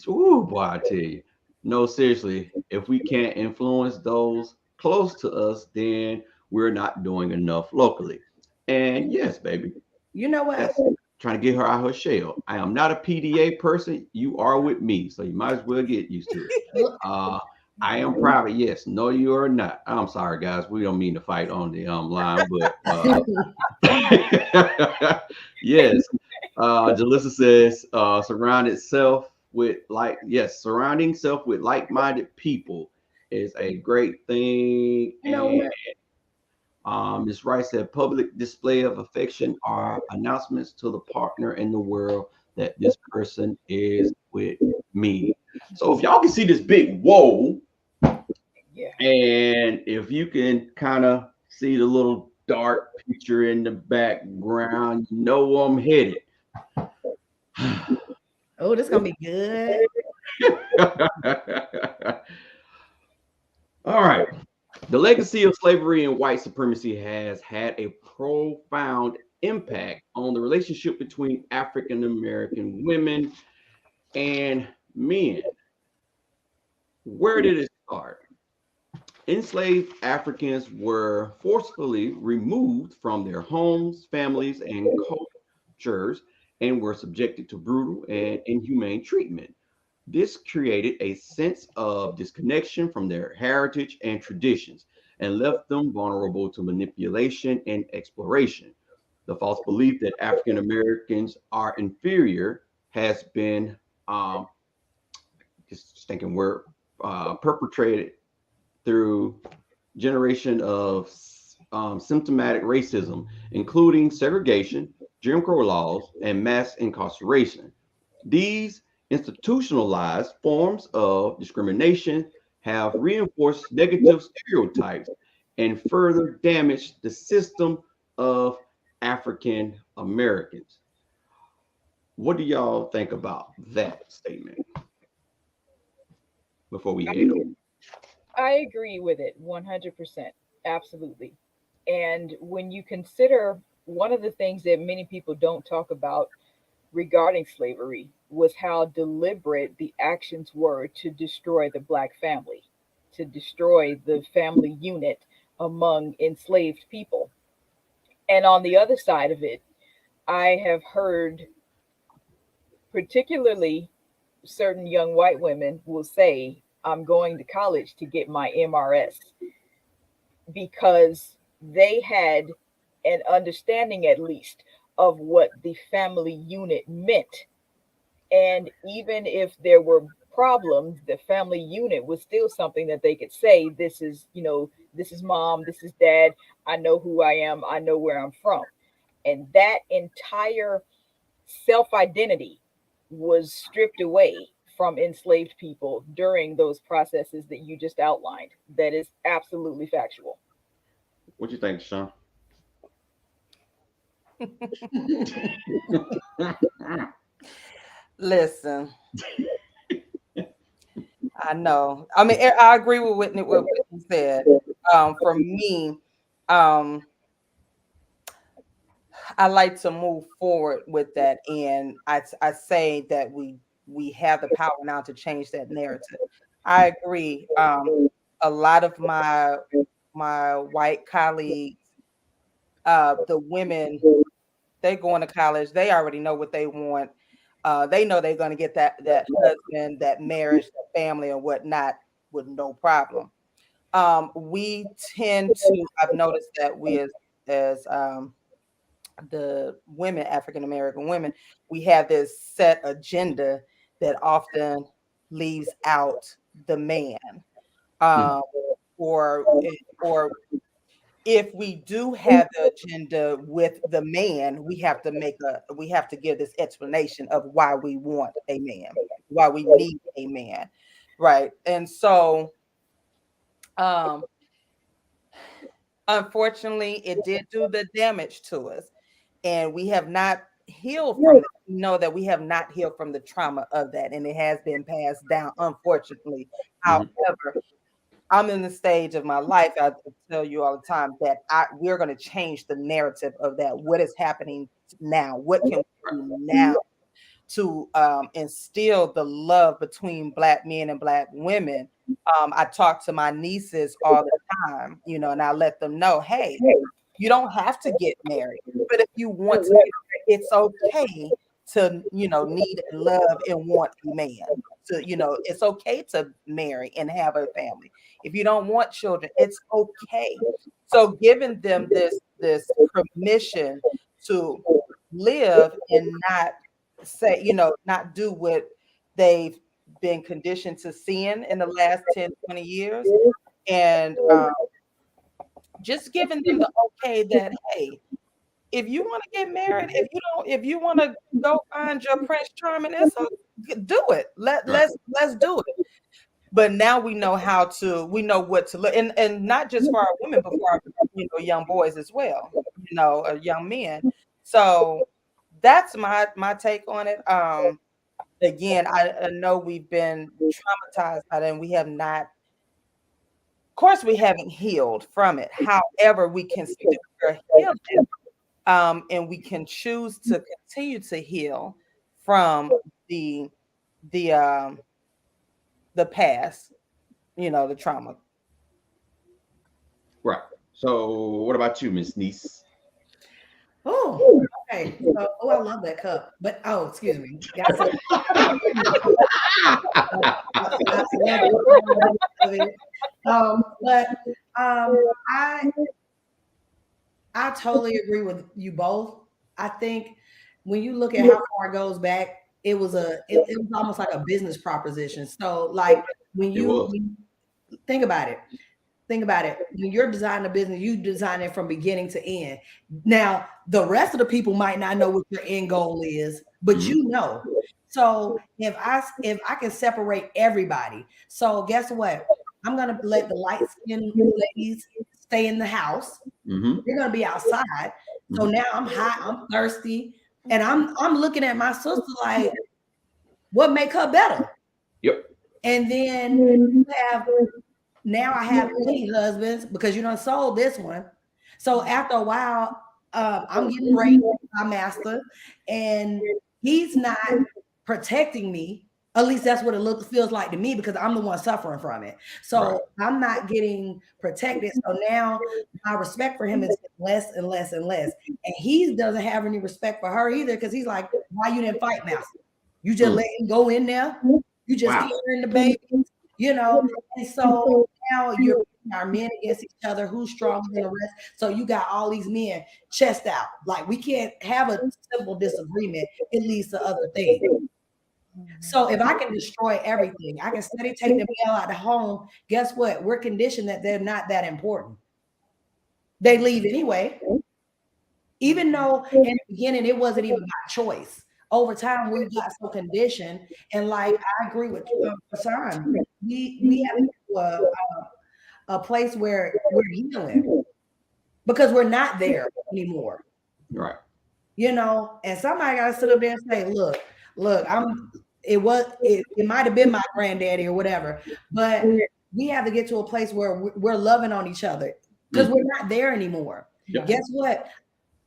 Speaker 2: ooh, boy, I tell you. No, seriously, if we can't influence those close to us, then we're not doing enough locally. And yes, baby,
Speaker 4: you know what?
Speaker 2: that's trying to get her out of her shell. I am not a PDA person. You are with me, so you might as well get used to it.
Speaker 4: Look,
Speaker 2: Uh, I am private. Yes, no, you are not. I'm sorry, guys. We don't mean to fight on the line, but yes. Jalissa says, surrounding self with like-minded people is a great thing.
Speaker 4: you know
Speaker 2: And
Speaker 4: what?
Speaker 2: Ms. Rice said, public display of affection are announcements to the partner in the world that this person is with me. So if y'all can see this big whoa,
Speaker 3: Yeah.
Speaker 2: and if you can kind of see the little dark picture in the background, you know I'm headed.
Speaker 4: Oh, this gonna be good.
Speaker 2: All right. The legacy of slavery and white supremacy has had a profound impact on the relationship between African American women and men. Where did it start? Enslaved Africans were forcefully removed from their homes, families, and cultures and were subjected to brutal and inhumane treatment. This created a sense of disconnection from their heritage and traditions and left them vulnerable to manipulation and exploration. The false belief that African Americans are inferior has been, um, just thinking word, perpetrated through generation of symptomatic racism, including segregation, Jim Crow laws, and mass incarceration. These institutionalized forms of discrimination have reinforced negative stereotypes and further damaged the system of African Americans. What do y'all think about that statement before we head over?
Speaker 3: I agree with it 100%. Absolutely. And when you consider, one of the things that many people don't talk about regarding slavery was how deliberate the actions were to destroy the black family, to destroy the family unit among enslaved people. And on the other side of it, I have heard, particularly certain young white women will say, I'm going to college to get my MRS, because they had an understanding, at least, of what the family unit meant. And even if there were problems, the family unit was still something that they could say, this is, this is mom, this is dad, I know who I am, I know where I'm from. And that entire self identity was stripped away from enslaved people during those processes that you just outlined. That is absolutely factual.
Speaker 2: What you think, Sean?
Speaker 1: Listen, I know. I mean, I agree with what Whitney said. For me, um, I like to move forward with that, and I say that we have the power now to change that narrative. I agree. A lot of my white colleagues, the women, they going to college. They already know what they want. They know they're going to get that husband, that marriage, that family, and whatnot with no problem. We tend to. I've noticed that we as the women, African American women, we have this set agenda that often leaves out the man.
Speaker 2: Mm,
Speaker 1: Um, or if we do have the agenda with the man, we have to give this explanation of why we want a man, why we need a man, right? And so, um, unfortunately, it did do the damage to us, and we have not healed from it. We know that we have not healed from the trauma of that, and it has been passed down, unfortunately.
Speaker 2: mhm,
Speaker 1: However, I'm in the stage of my life. I tell you all the time that we're going to change the narrative of that. What is happening now? What can we do now to instill the love between black men and black women? I talk to my nieces all the time, and I let them know, hey, you don't have to get married, but if you want to get married, it's okay to, need and love and want a man. It's okay to marry and have a family. If you don't want children, it's okay. So giving them this permission to live and not say, not do what they've been conditioned to seeing in the last 10, 20 years. And just giving them the okay that, hey, if you want to get married, if you want to go find your Prince Charming, it's okay, do it.
Speaker 2: right.
Speaker 1: Let's do it. But now we know what to look, and not just for our women, but for our, young boys as well, young men. So that's my take on it. Again, I know we've been traumatized by that, and we have not. Of course, we haven't healed from it. However, we can still heal it, and we can choose to continue to heal from the the um, the past. The trauma.
Speaker 2: Right. So, what about you, Miss Niece?
Speaker 4: Oh, okay. So, I love that cup. But excuse me. Got some. I love it. I love it. But I totally agree with you both. I think when you look at how far it goes back, it was almost like a business proposition. So like when
Speaker 2: It
Speaker 4: you
Speaker 2: was.
Speaker 4: think about it, think about it. When you're designing a business, you design it from beginning to end. Now, the rest of the people might not know what your end goal is, but
Speaker 2: Mhm.
Speaker 4: you know. So if I can separate everybody, so guess what? I'm gonna let the light skinned ladies stay in the house.
Speaker 2: Mhm.
Speaker 4: They're gonna be outside. So
Speaker 2: Mhm.
Speaker 4: now I'm hot, I'm thirsty, and I'm looking at my sister like, what make her better?
Speaker 2: Yep.
Speaker 4: And then you have now I have many husbands because you done sold this one. So after a while, I'm getting raped by my master, and he's not protecting me. At least that's what it looks feels like to me because I'm the one suffering from it.
Speaker 2: Right.
Speaker 4: So I'm not getting protected. So now my respect for him is less and less and less. And he doesn't have any respect for her either because he's like, why you didn't fight master? You just
Speaker 2: Mm.
Speaker 4: let him go in there. You just
Speaker 2: Wow.
Speaker 4: carrying the baby, you know. And so now you're pitting our men against each other. Who's stronger than the rest? So you got all these men chest out. Like we can't have a simple disagreement. It leads to other things. So if I can destroy everything, I can steady take the male out of the home. Guess what? We're conditioned that they're not that important. They leave anyway, even though in the beginning it wasn't even by choice. Over time, we got so conditioned, and like I agree with Hassan, we have to get to a place where we're healing because we're not there anymore.
Speaker 2: Right.
Speaker 4: You know, and somebody got to sit up there and say, look, it might have been my granddaddy or whatever, but we have to get to a place where we're loving on each other because
Speaker 2: Mm.
Speaker 4: we're not there anymore.
Speaker 2: Yeah.
Speaker 4: Guess what?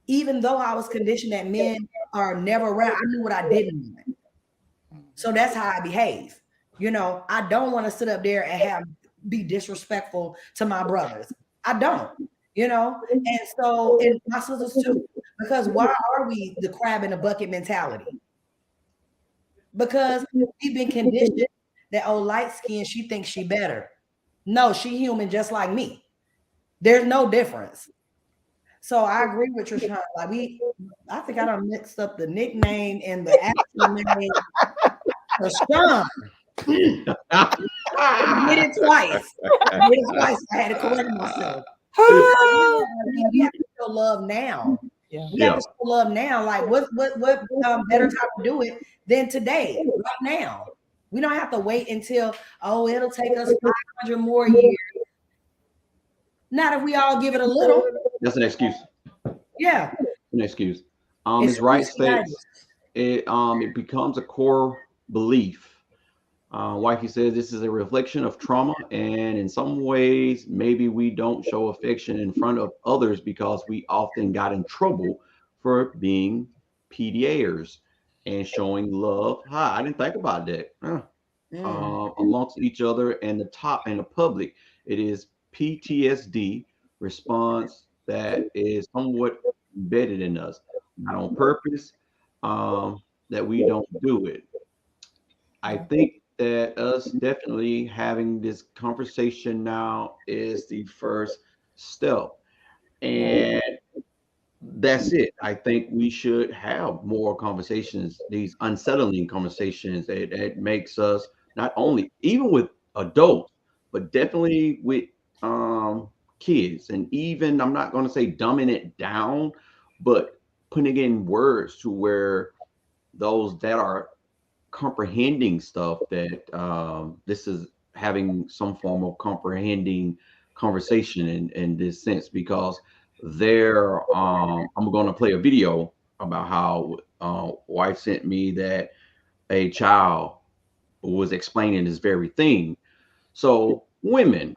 Speaker 4: Even though I was conditioned that men are never around, I knew what I didn't want. So that's how I behave. You know, I don't want to sit up there and have be disrespectful to my brothers. I don't, you know, and so and my sisters too. Because why are we the crab in the bucket mentality? Because we've been conditioned that oh, light skin, she thinks she better. No, she human just like me. There's no difference. So I agree with Trishan. Like I think I done mixed up the nickname and the actual name. Trishan. I did it twice. I did it twice. I had to correct myself. We have to show love now.
Speaker 1: Yeah.
Speaker 4: We have
Speaker 2: Yeah.
Speaker 4: to show love now. Like what better time to do it than today, right now. We don't have to wait until oh it'll take us 500 more years. Not if we all give it a little.
Speaker 2: That's an excuse.
Speaker 4: Yeah,
Speaker 2: An excuse. As Wright
Speaker 4: exclusive.
Speaker 2: states, it becomes a core belief. Wifey says this is a reflection of trauma, and in some ways, maybe we don't show affection in front of others because we often got in trouble for being PDAers and showing love. Hi, I didn't think about that.
Speaker 4: Mm.
Speaker 2: Amongst each other and the top and the public. It is PTSD response that is somewhat embedded in us, not on purpose, that we don't do it. I think that us definitely having this conversation now is the first step. And that's it. I think we should have more conversations, these unsettling conversations that makes us not only even with adults, but definitely with kids. And even I'm not going to say dumbing it down, but putting in words to where those that are comprehending stuff that this is having some form of comprehending conversation in this sense because there I'm going to play a video about how wife sent me that a child was explaining this very thing. So women,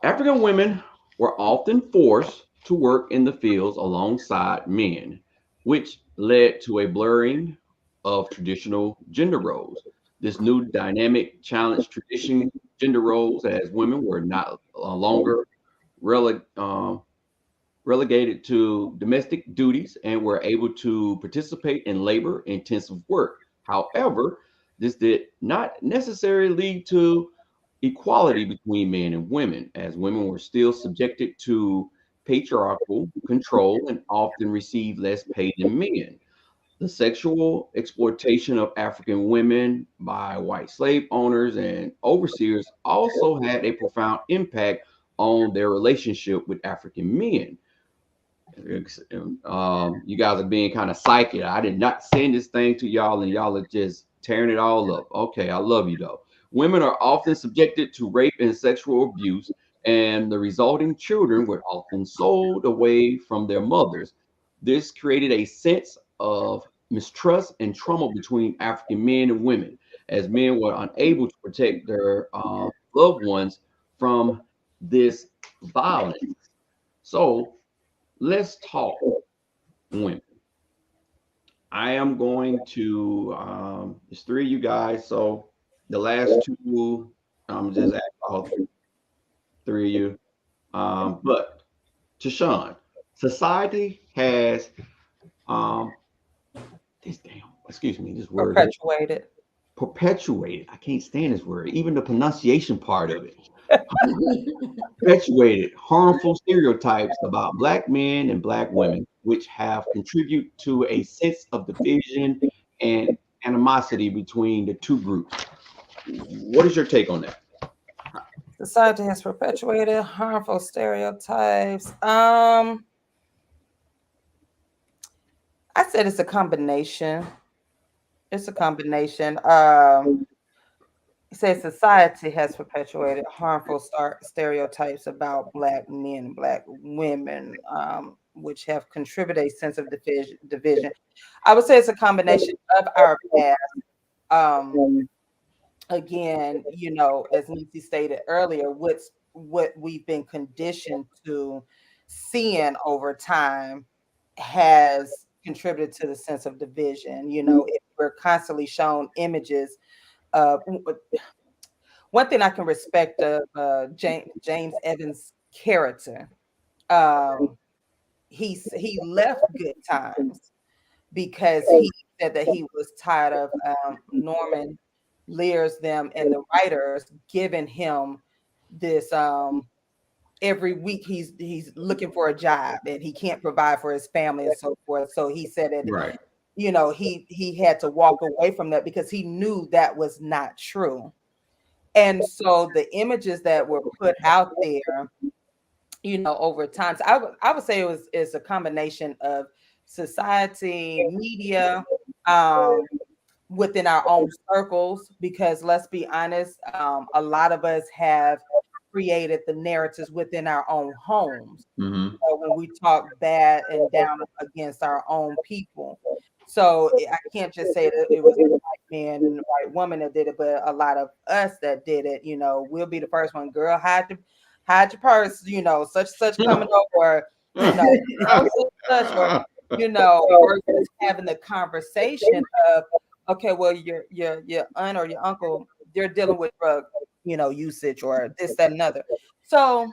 Speaker 2: African women were often forced to work in the fields alongside men, which led to a blurring of traditional gender roles. This new dynamic challenged traditional gender roles as women were not longer rele- uh, relegated to domestic duties and were able to participate in labor intensive work. However, this did not necessarily lead to equality between men and women, as women were still subjected to patriarchal control and often received less pay than men. The sexual exploitation of African women by white slave owners and overseers also had a profound impact on their relationship with African men. You guys are being kind of psychic. I did not send this thing to y'all, and y'all are just tearing it all up. Okay, I love you though. Women are often subjected to rape and sexual abuse, and the resulting children were often sold away from their mothers. This created a sense of mistrust and trauma between African men and women. as men were unable to protect their loved ones from this violence. So let's talk women. I am going to it's three of you guys. So the last two, just ask all three of you. But to Sean, society has um this damn excuse me, this word here,
Speaker 1: Perpetuated.
Speaker 2: perpetuated. I can't stand this word, even the pronunciation part of it. Perpetuated harmful stereotypes about black men and black women, which have contributed to a sense of division and animosity between the two groups. What is your take on that?
Speaker 1: Society has perpetuated harmful stereotypes. I said it's a combination. It's a combination. It says society has perpetuated harmful stereotypes about black men and black women, which have contributed a sense of division. I would say it's a combination of our past. Um, Again, as Nancy stated earlier, what we've been conditioned to seeing over time has contributed to the sense of division. If we're constantly shown images of one thing I can respect of James Evans' character. Um, he left Good Times because he said that he was tired of Norman Lear's them and the writers giving him this every week he's looking for a job and he can't provide for his family and so forth. So he said that
Speaker 2: Right.
Speaker 1: he had to walk away from that because he knew that was not true. And so the images that were put out there, over time. So I would say it's a combination of society, media, um, within our own circles, because let's be honest, a lot of us have created the narratives within our own homes.
Speaker 2: Mm-hmm.
Speaker 1: So when we talk bad and down against our own people. So I can't just say that it was the white man and the white woman that did it, but a lot of us that did it, we'll be the first one, girl, hide your purse, such coming over, girl, such, or, versus having the conversation of, okay, well, your aunt or your uncle, they're dealing with drug, usage or this, that, and other. So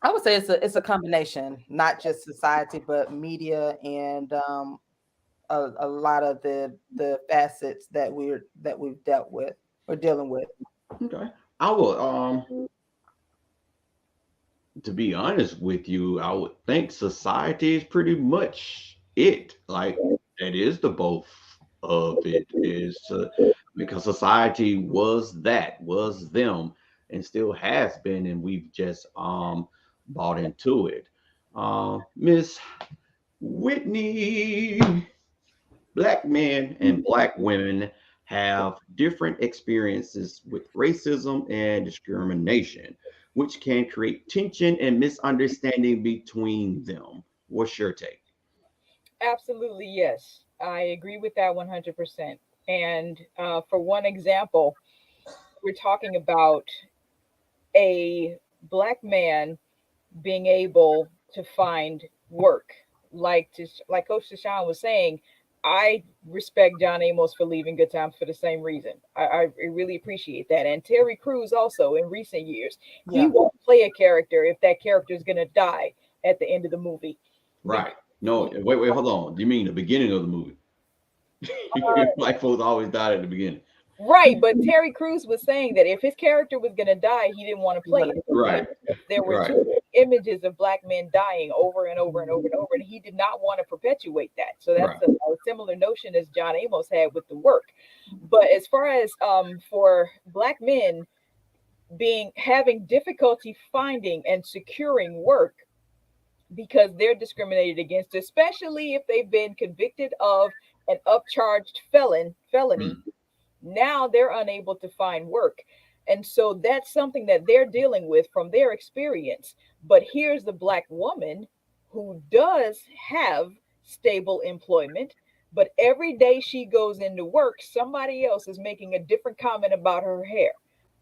Speaker 1: I would say it's a combination, not just society, but media and a lot of the facets that we've dealt with or dealing with.
Speaker 2: Okay. I will to be honest with you, I would think society is pretty much it. Like that is the both of it is because society was them, and still has been, and we've just bought into it. Miss Whitney, black men and black women have different experiences with racism and discrimination, which can create tension and misunderstanding between them. What's your take?
Speaker 3: Absolutely, yes. I agree with that 100%. And for one example, we're talking about a black man being able to find work. Like Coach Deshaun was saying, I respect John Amos for leaving Good Times for the same reason. I really appreciate that. And Terry Crews also in recent years, he
Speaker 1: Yeah.
Speaker 3: won't play a character if that character is gonna die at the end of the movie. Be-
Speaker 2: Right. No, wait, hold on. Do you mean the beginning of the movie? Black folks always died at the beginning.
Speaker 3: Right, but Terry Crews was saying that if his character was going to die, he didn't want to
Speaker 1: You're
Speaker 3: play
Speaker 1: gonna
Speaker 3: it
Speaker 2: Right.
Speaker 3: because there were
Speaker 2: Right.
Speaker 3: too many images of black men dying over and over and over and over, and he did not want to perpetuate that. So that's
Speaker 2: Right.
Speaker 3: a similar notion as John Amos had with the work. But as far as for black men being having difficulty finding and securing work because they're discriminated against, especially if they've been convicted of an upcharged felony,
Speaker 2: Mm.
Speaker 3: now they're unable to find work. And so that's something that they're dealing with from their experience. But here's the black woman who does have stable employment, But every day she goes into work, somebody else is making a different comment about her hair,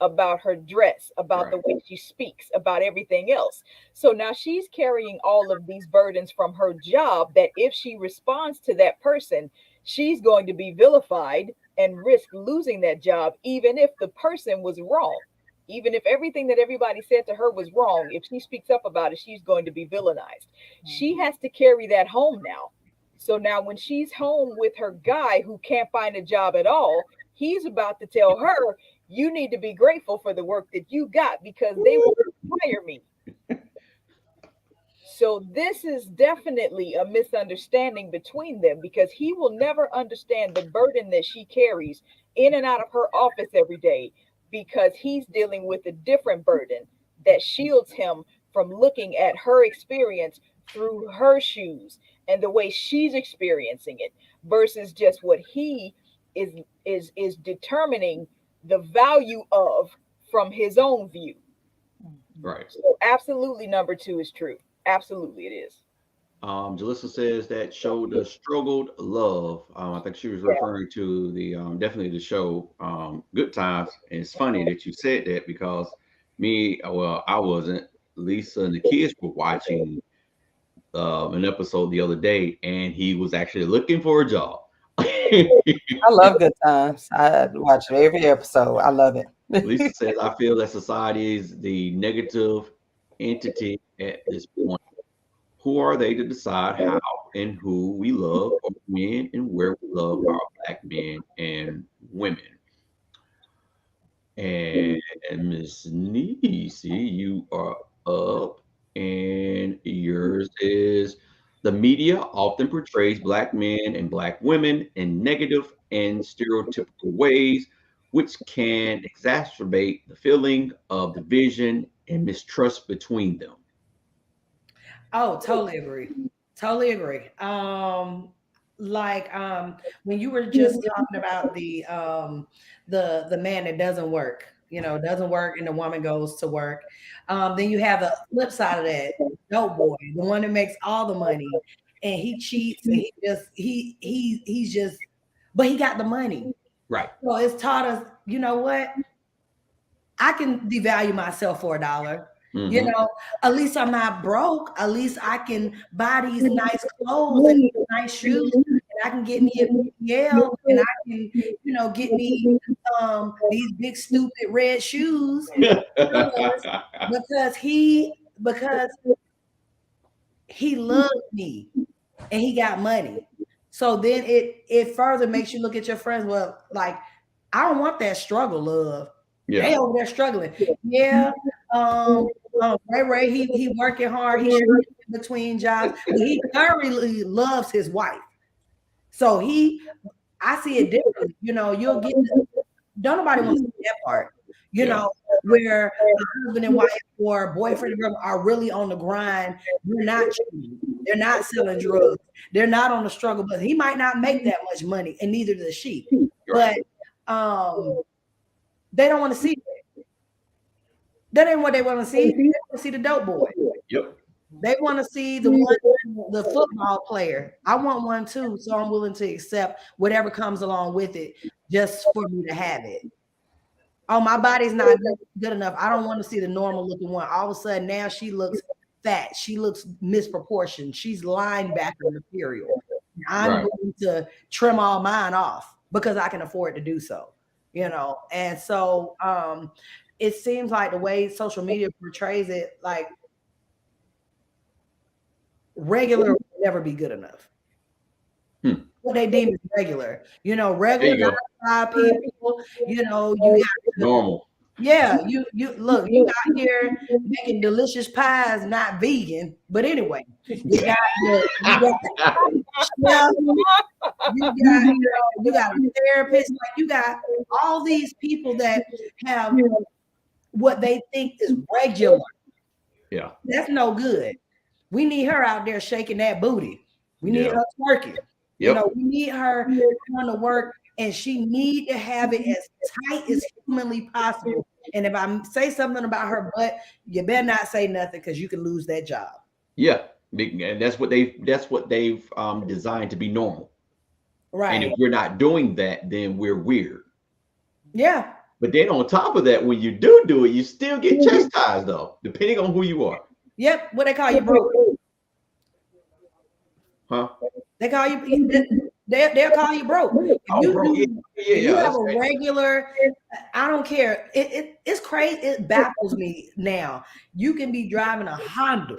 Speaker 3: about her dress, about
Speaker 2: Right.
Speaker 3: the way she speaks, about everything else. So now she's carrying all of these burdens from her job that if she responds to that person, she's going to be vilified and risk losing that job, even if the person was wrong. Even if everything that everybody said to her was wrong, if she speaks up about it, she's going to be villainized. She has to carry that home now. So now, when she's home with her guy who can't find a job at all, he's about to tell her, you need to be grateful for the work that you got because they won't hire me. So this is definitely a misunderstanding between them because he will never understand the burden that she carries in and out of her office every day because he's dealing with a different burden that shields him from looking at her experience through her shoes and the way she's experiencing it versus just what he is determining the value of from his own view.
Speaker 2: Right.
Speaker 3: So absolutely number two is true. Absolutely it is.
Speaker 2: Jalissa says that show the struggled love. I think she was
Speaker 3: Yeah.
Speaker 2: referring to the definitely the show Good Times. And it's funny that you said that because me, well, I wasn't. Lisa and the kids were watching an episode the other day, and he was actually looking for a job.
Speaker 1: I love Good Times. I watch every episode. I love it.
Speaker 2: Lisa says, I feel that society is the negative entity at this point. Who are they to decide how and who we love our men and where we love our black men and women? And Miss Nisi, you are up, and yours is the media often portrays black men and black women in negative and stereotypical ways, which can exacerbate the feeling of division and mistrust between them.
Speaker 4: Oh, totally agree. Totally agree. Like when you were just talking about the man that doesn't work, doesn't work and the woman goes to work. Then you have the flip side of that, dope boy, the one that makes all the money and he cheats and he's just but he got the money.
Speaker 2: Right.
Speaker 4: So it's taught us, you know what? I can devalue myself for $1. You
Speaker 2: Hmm.
Speaker 4: know, at least I'm not broke. At least I can buy these nice clothes and these nice shoes. And I can get me a BBL and I can, get me these big stupid red shoes because because he loved me and he got money. So then it further makes you look at your friends. Well, like I don't want that struggle, love. They
Speaker 2: Yeah.
Speaker 4: over there struggling. Yeah. Ray, he working hard. He's in between jobs, but he thoroughly loves his wife. So I see it differently. You'll get don't nobody want to see that part. You
Speaker 2: Yeah.
Speaker 4: know, where a husband and wife or boyfriend and girl are really on the grind. They're not cheating. They're not selling drugs. They're not on the struggle, but he might not make that much money, and neither does she.
Speaker 2: Right.
Speaker 4: But they don't want to see that. That ain't what they want to see. They want to see the dope boy.
Speaker 2: Yep.
Speaker 4: They want to see the one, the football player. I want one too, so I'm willing to accept whatever comes along with it, just for me to have it. Oh, my body's not good enough. I don't want to see the normal looking one. All of a sudden, now she looks fat. She looks misproportioned. She's linebacker material. I'm
Speaker 2: Right.
Speaker 4: going to trim all mine off because I can afford to do so. And so it seems like the way social media portrays it, like regular will never be good enough.
Speaker 2: Hmm.
Speaker 4: What they deem as regular,
Speaker 2: There
Speaker 4: regular
Speaker 2: you go.
Speaker 4: 9 to 5 people, you got to,
Speaker 2: Normal.
Speaker 4: yeah, you look, you out here making delicious pies, not vegan, but anyway, you got chef, you got a therapist, like you got all these people that have what they think is regular.
Speaker 2: Yeah.
Speaker 4: That's no good. We need her out there shaking that booty. We need
Speaker 2: Yeah.
Speaker 4: her twerking.
Speaker 2: Yep.
Speaker 4: We need her doing the work, and she need to have it as tight as humanly possible. And if I say something about her butt, you better not say nothing because you can lose that job.
Speaker 2: Yeah. And that's what they've designed to be normal. And if
Speaker 4: Right.
Speaker 2: we're not doing that, then we're weird.
Speaker 4: Yeah.
Speaker 2: But then on top of that, when you do it, you still get chastised though, depending on who you are.
Speaker 4: Yep. What they call you broke.
Speaker 2: Huh?
Speaker 4: They call you. They'll call you broke. If
Speaker 2: Oh,
Speaker 4: you
Speaker 2: bro, yeah,
Speaker 4: do,
Speaker 2: yeah,
Speaker 4: if
Speaker 2: yeah.
Speaker 4: you have
Speaker 2: That's
Speaker 4: a
Speaker 2: right.
Speaker 4: regular, I don't care. It's crazy. It baffles me now. You can be driving a Honda.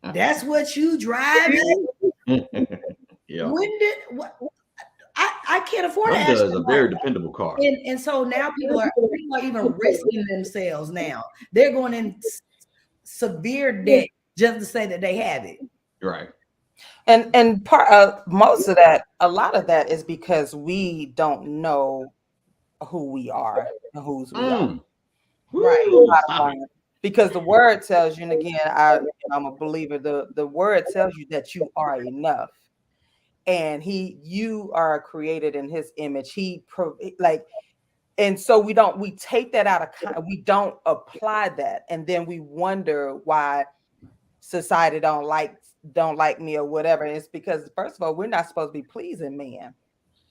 Speaker 4: That's what you driving.
Speaker 2: Yeah.
Speaker 4: When did what? I can't afford to
Speaker 2: Honda is
Speaker 4: actually
Speaker 2: a
Speaker 4: buy.
Speaker 2: very dependable car.
Speaker 4: And so now people are even risking themselves now. They're going in severe debt just to say that they have it.
Speaker 2: Right.
Speaker 1: And part of most of that, a lot of that is because we don't know who we are and whose we are.
Speaker 2: Mm.
Speaker 4: Right.
Speaker 2: Woo. Stop.
Speaker 1: Bottom line. Because the word tells you, and again, I'm a believer. The word tells you that you are enough, and you are created in His image. Like, and so we take that out of we don't apply that, and then we wonder why society don't like me or whatever. And it's because first of all, we're not supposed to be pleasing man.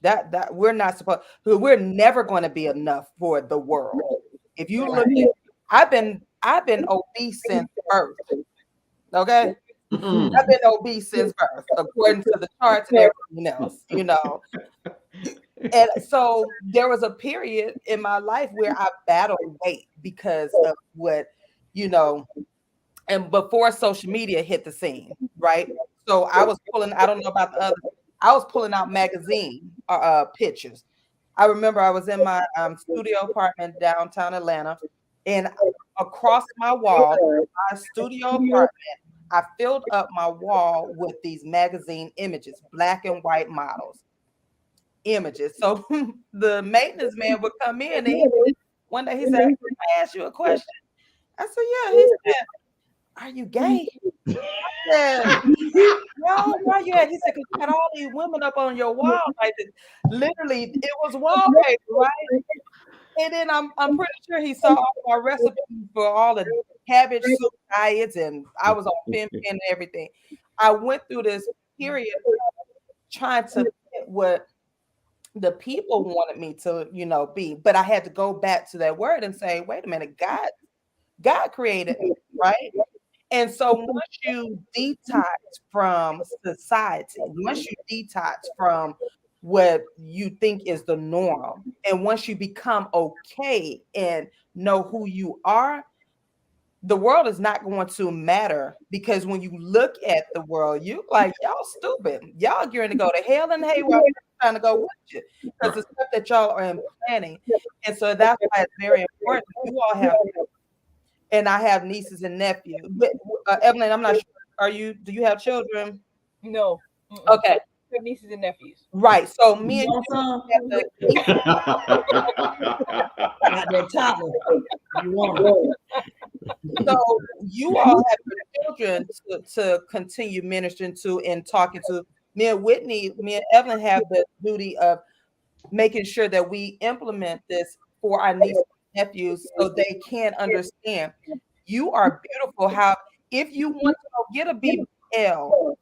Speaker 1: That we're not supposed. We're never going to be enough for the world. If you look
Speaker 4: Right.
Speaker 1: at, I've been obese since birth. Okay, I've
Speaker 2: Mm.
Speaker 1: been obese since birth, according to the charts and everything else. And so there was a period in my life where I battled weight because of what you know and before social media hit the scene, right? So I was pulling, I don't know about the other, I was pulling out magazine pictures. I remember I was in my studio apartment downtown Atlanta, and across my wall, my studio apartment, I filled up my wall with these magazine images, black and white models images. So the maintenance man would come in, and one day he said, "Can I ask you a question?" I said, "Yeah." He said, "Are you gay?" Said, "No, why you at?" He said, "'Cause you got all these women up on your wall, like this." Literally, it was wallpaper, right? And then I'm pretty sure he saw all my recipes for all the cabbage soup diets, and I was on Fin and everything. I went through this period trying to get what the people wanted me to, be, but I had to go back to that word and say, "Wait a minute, God created me, right?" And so once you detox from society, once you detox from what you think is the norm, and once you become okay and know who you are, the world is not going to matter because when you look at the world, you like y'all stupid. Y'all going to go to hell and haywire. I'm trying to go with you because the
Speaker 2: Right.
Speaker 1: stuff that y'all are implanting. And so that's why it's very important. You all have and I have nieces and nephews. But Evelyn, I'm not sure. Do you have children?
Speaker 3: No. Mm-mm.
Speaker 1: Okay,
Speaker 3: I have nieces and nephews.
Speaker 1: right. So
Speaker 4: You
Speaker 1: me and
Speaker 4: want
Speaker 1: you
Speaker 4: some?
Speaker 1: have to keep.
Speaker 4: Got that chocolate. You want
Speaker 1: So
Speaker 4: it?
Speaker 1: you all have your children to continue ministering to and talking to. Me and Evelyn have the duty of making sure that we implement this for our nieces and nephews so they can understand. You are beautiful. How if you want to go get a BBL,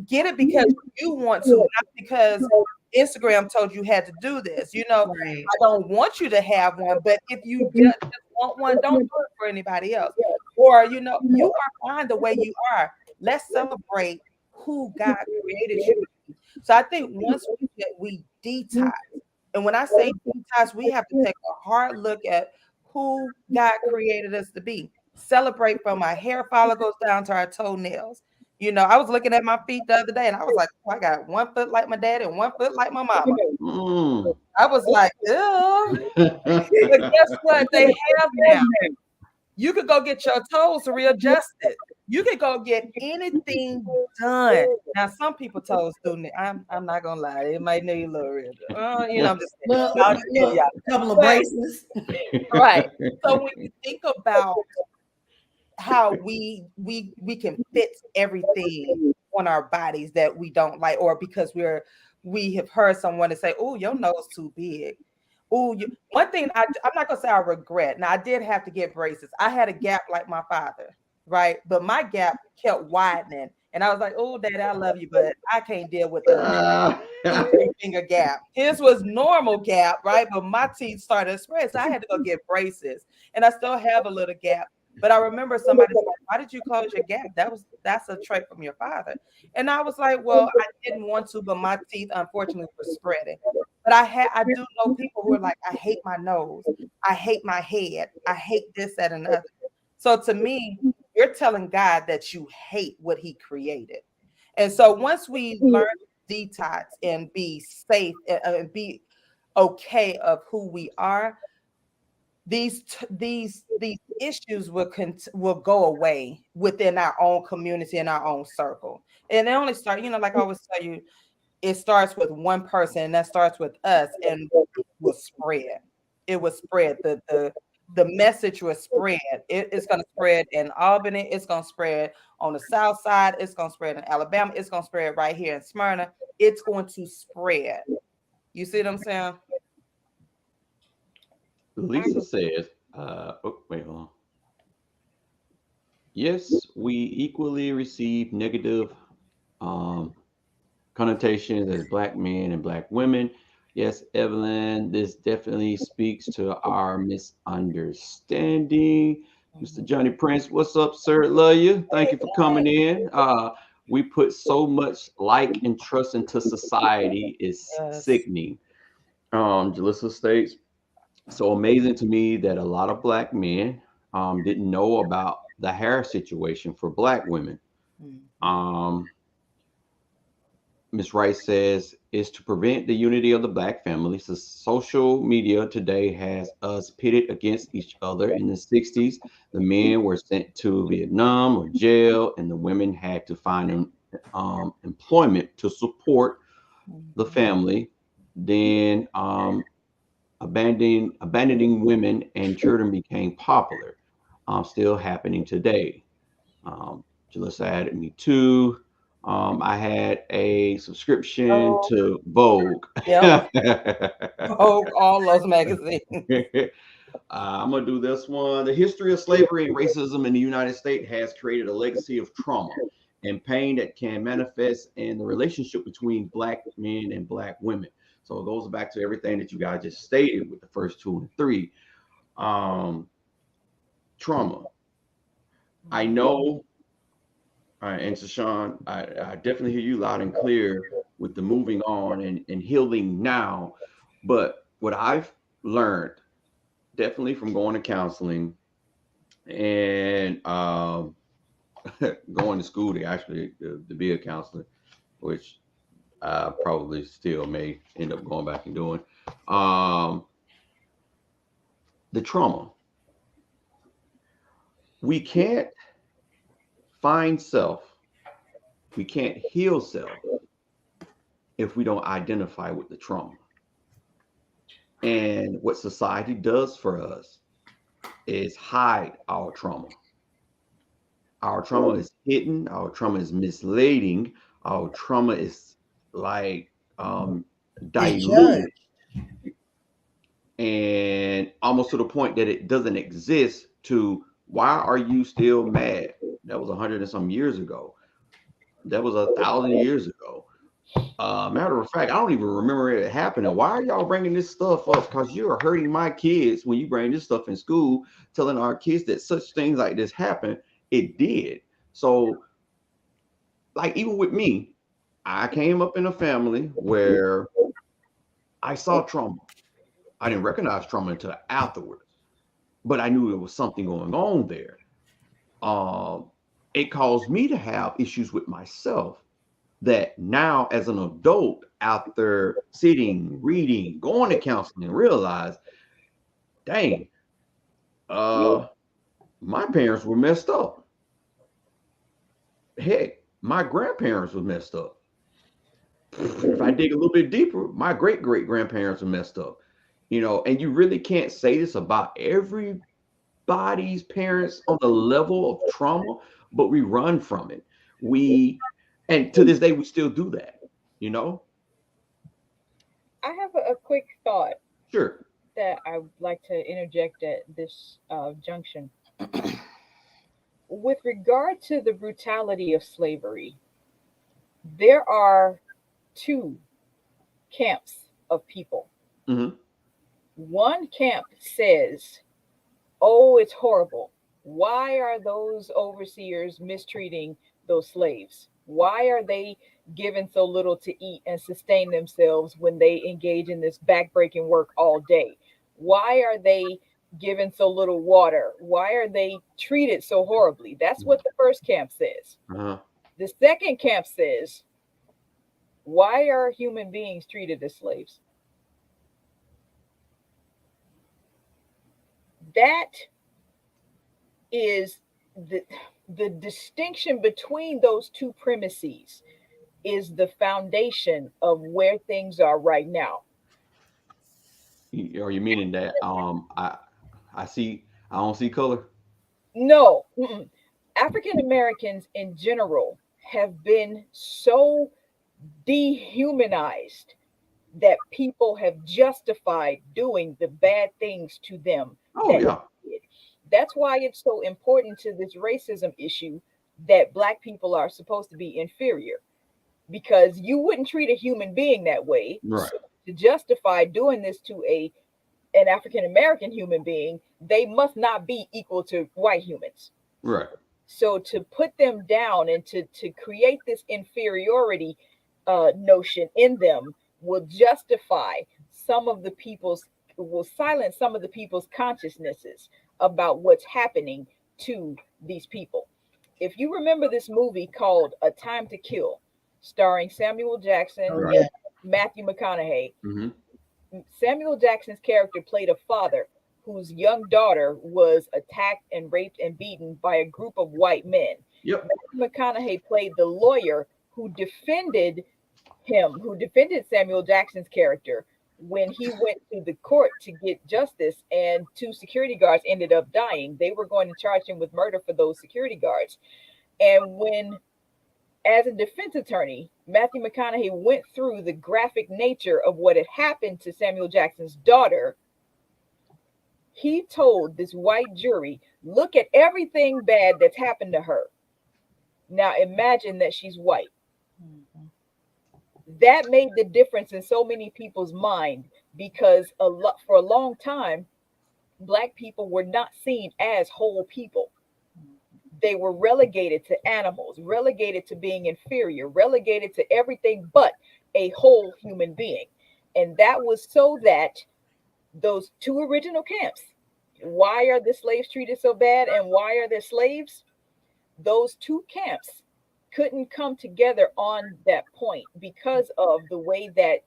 Speaker 1: get it because you want to, not because Instagram told you had to do this.
Speaker 4: Right.
Speaker 1: I don't want you to have one, but if you just want one, don't do it for anybody else. Or, you are fine the way you are. Let's celebrate who God created you to be. So I think once we detox, and when I say detox, we have to take a hard look at who God created us to be. Celebrate from our hair follicles down to our toenails. I was looking at my feet the other day and I was like, oh, I got 1 foot like my dad and 1 foot like my mama.
Speaker 2: Mm.
Speaker 1: I was like, ew. But guess what? They have now. You could go get your toes readjusted. You could go get anything done. Now, some people toes do need, I'm not gonna lie, it might need a little readjustment. I'm just kidding.
Speaker 4: Look,
Speaker 1: No, I'm just kidding,
Speaker 4: look,
Speaker 1: y'all.
Speaker 4: a couple of
Speaker 1: But
Speaker 4: braces.
Speaker 1: right. So when you think about how we can fit everything on our bodies that we don't like, or because we have heard someone to say, "Oh, your nose too big." One thing I'm not gonna say I regret. Now I did have to get braces. I had a gap like my father, right? But my gap kept widening, And I was like, oh, daddy, I love you, but I can't deal with the three finger gap. His was normal gap, right? But my teeth started to spread. So I had to go get braces. And I still have a little gap. But I remember somebody said, why did you close your gap? That's a trait from your father. And I was like, well, I didn't want to, but my teeth unfortunately were spreading. But I do know people who are like, I hate my nose, I hate my head, I hate this, that, and other. So to me, you're telling God that you hate what He created. And so once we learn to detox and be safe and be okay of who we are, these issues will go away within our own community and our own circle. And they only start, like I always tell you, it starts with one person, and that starts with us, and it will spread. It will spread. The message will spread. It's going to spread in Albany. It's going to spread on the South Side. It's going to spread in Alabama. It's going to spread right here in Smyrna. It's going to spread. You see what I'm saying?
Speaker 2: Lisa says, oh, wait, hold on. Yes, we equally receive negative um, connotations as black men and black women. Yes, Evelyn, this definitely speaks to our misunderstanding. Mr.
Speaker 1: Mhm.
Speaker 2: Johnny Prince, what's up, sir? Love you. Thank you for coming in. We put so much like and trust into society is
Speaker 1: Yes.
Speaker 2: sickening. Jalissa states, so amazing to me that a lot of black men didn't know about the hair situation for black women.
Speaker 1: Mhm.
Speaker 2: Um, Ms. Rice says, is to prevent the unity of the black family. So social media today has us pitted against each other. In the 60s, the men were sent to Vietnam or jail, and the women had to find employment to support the
Speaker 1: Mhm.
Speaker 2: family. Then abandoning women and children became popular. Still happening today. Um, Jalissa added me too. I had a subscription
Speaker 1: Oh,
Speaker 2: to Vogue.
Speaker 1: yep. Oh, all those magazines.
Speaker 2: I'm gonna do this one. The history of slavery and racism in the United States has created a legacy of trauma and pain that can manifest in the relationship between black men and black women. So it goes back to everything that you guys just stated with the first two and three. Um, Trauma. I know, and Sashawn, I definitely hear you loud and clear with the moving on and healing now. But what I've learned, definitely from going to counseling and going to school to be a counselor, which I probably still may end up going back and doing. Um, the trauma. We can't find self. We can't heal self if we don't identify with the trauma. And what society does for us is hide our trauma. Our trauma is hidden, our trauma is misleading, our trauma is like
Speaker 4: It's judged.
Speaker 2: diluted and almost to the point that it doesn't exist. To why are you still mad? That was 100 and some years ago. That was 1,000 years ago. Matter of fact, I don't even remember it happening. Why are y'all bringing this stuff up? Because you are hurting my kids when you bring this stuff in school, telling our kids that such things like this happen. It did. So, like, even with me, I came up in a family where I saw trauma. I didn't recognize trauma until afterwards, but I knew there was something going on there. Um, it caused me to have issues with myself that now as an adult after sitting, reading, going to counseling, realize, dang, uh, my parents were messed up. Heck, my grandparents were messed up. If I dig a little bit deeper, my great great grandparents were messed up. And you really can't say this about everybody's parents on the level of trauma, but we run from it. And to this day, we still do that, you know?
Speaker 3: I have a quick thought
Speaker 2: Sure.
Speaker 3: that I would like to interject at this junction. With regard to the brutality of slavery, There are two camps of people.
Speaker 2: Hmm.
Speaker 3: One camp says, oh, it's horrible. Why are those overseers mistreating those slaves? Why are they given so little to eat and sustain themselves when they engage in this backbreaking work all day? Why are they given so little water? Why are they treated so horribly? That's what the first camp says.
Speaker 2: Uh-huh.
Speaker 3: The second camp says, why are human beings treated as slaves? That is the distinction between those two premises is the foundation of where things are right now.
Speaker 2: Are you meaning that I see I don't see color?
Speaker 3: No, African Americans in general have been so dehumanized that people have justified doing the bad things to them
Speaker 2: Oh
Speaker 3: that
Speaker 2: yeah.
Speaker 3: they did. That's why it's so important to this racism issue that black people are supposed to be inferior, because you wouldn't treat a human being that way.
Speaker 2: Right.
Speaker 3: So to justify doing this to a an African American human being, they must not be equal to white humans.
Speaker 2: Right.
Speaker 3: So to put them down and to create this inferiority notion in them will justify some of the people's will silence some of the people's consciousnesses about what's happening to these people. If you remember this movie called A Time to Kill, starring Samuel Jackson
Speaker 4: Oh
Speaker 2: Right.
Speaker 3: and
Speaker 4: yeah.
Speaker 3: Matthew McConaughey,
Speaker 2: Hmm.
Speaker 3: Samuel Jackson's character played a father whose young daughter was attacked and raped and beaten by a group of white men.
Speaker 2: Yep.
Speaker 3: Matthew McConaughey played the lawyer who defended Samuel Jackson's character when he went to the court to get justice, and two security guards ended up dying. They were going to charge him with murder for those security guards. And when, as a defense attorney, Matthew McConaughey went through the graphic nature of what had happened to Samuel Jackson's daughter, he told this white jury, look at everything bad that's happened to her. Now imagine that she's white.
Speaker 4: Mhm.
Speaker 3: That made the difference in so many people's mind, because for a long time, black people were not seen as whole people. They were relegated to animals, relegated to being inferior, relegated to everything but a whole human being. And that was so that those two original camps, why are the slaves treated so bad and why are there slaves? Those two camps couldn't come together on that point because of the way that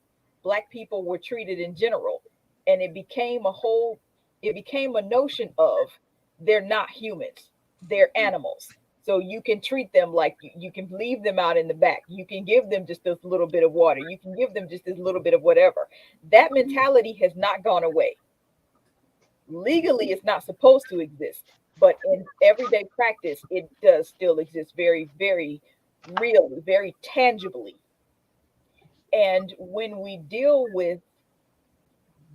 Speaker 3: black people were treated in general. And it became a notion of they're not humans, they're animals. So you can treat them like you can leave them out in the back. You can give them just a little bit of water. You can give them just a little bit of whatever. That mentality has not gone away. Legally it's not supposed to exist, but in everyday practice it does still exist, very very really, very tangibly. And when we deal with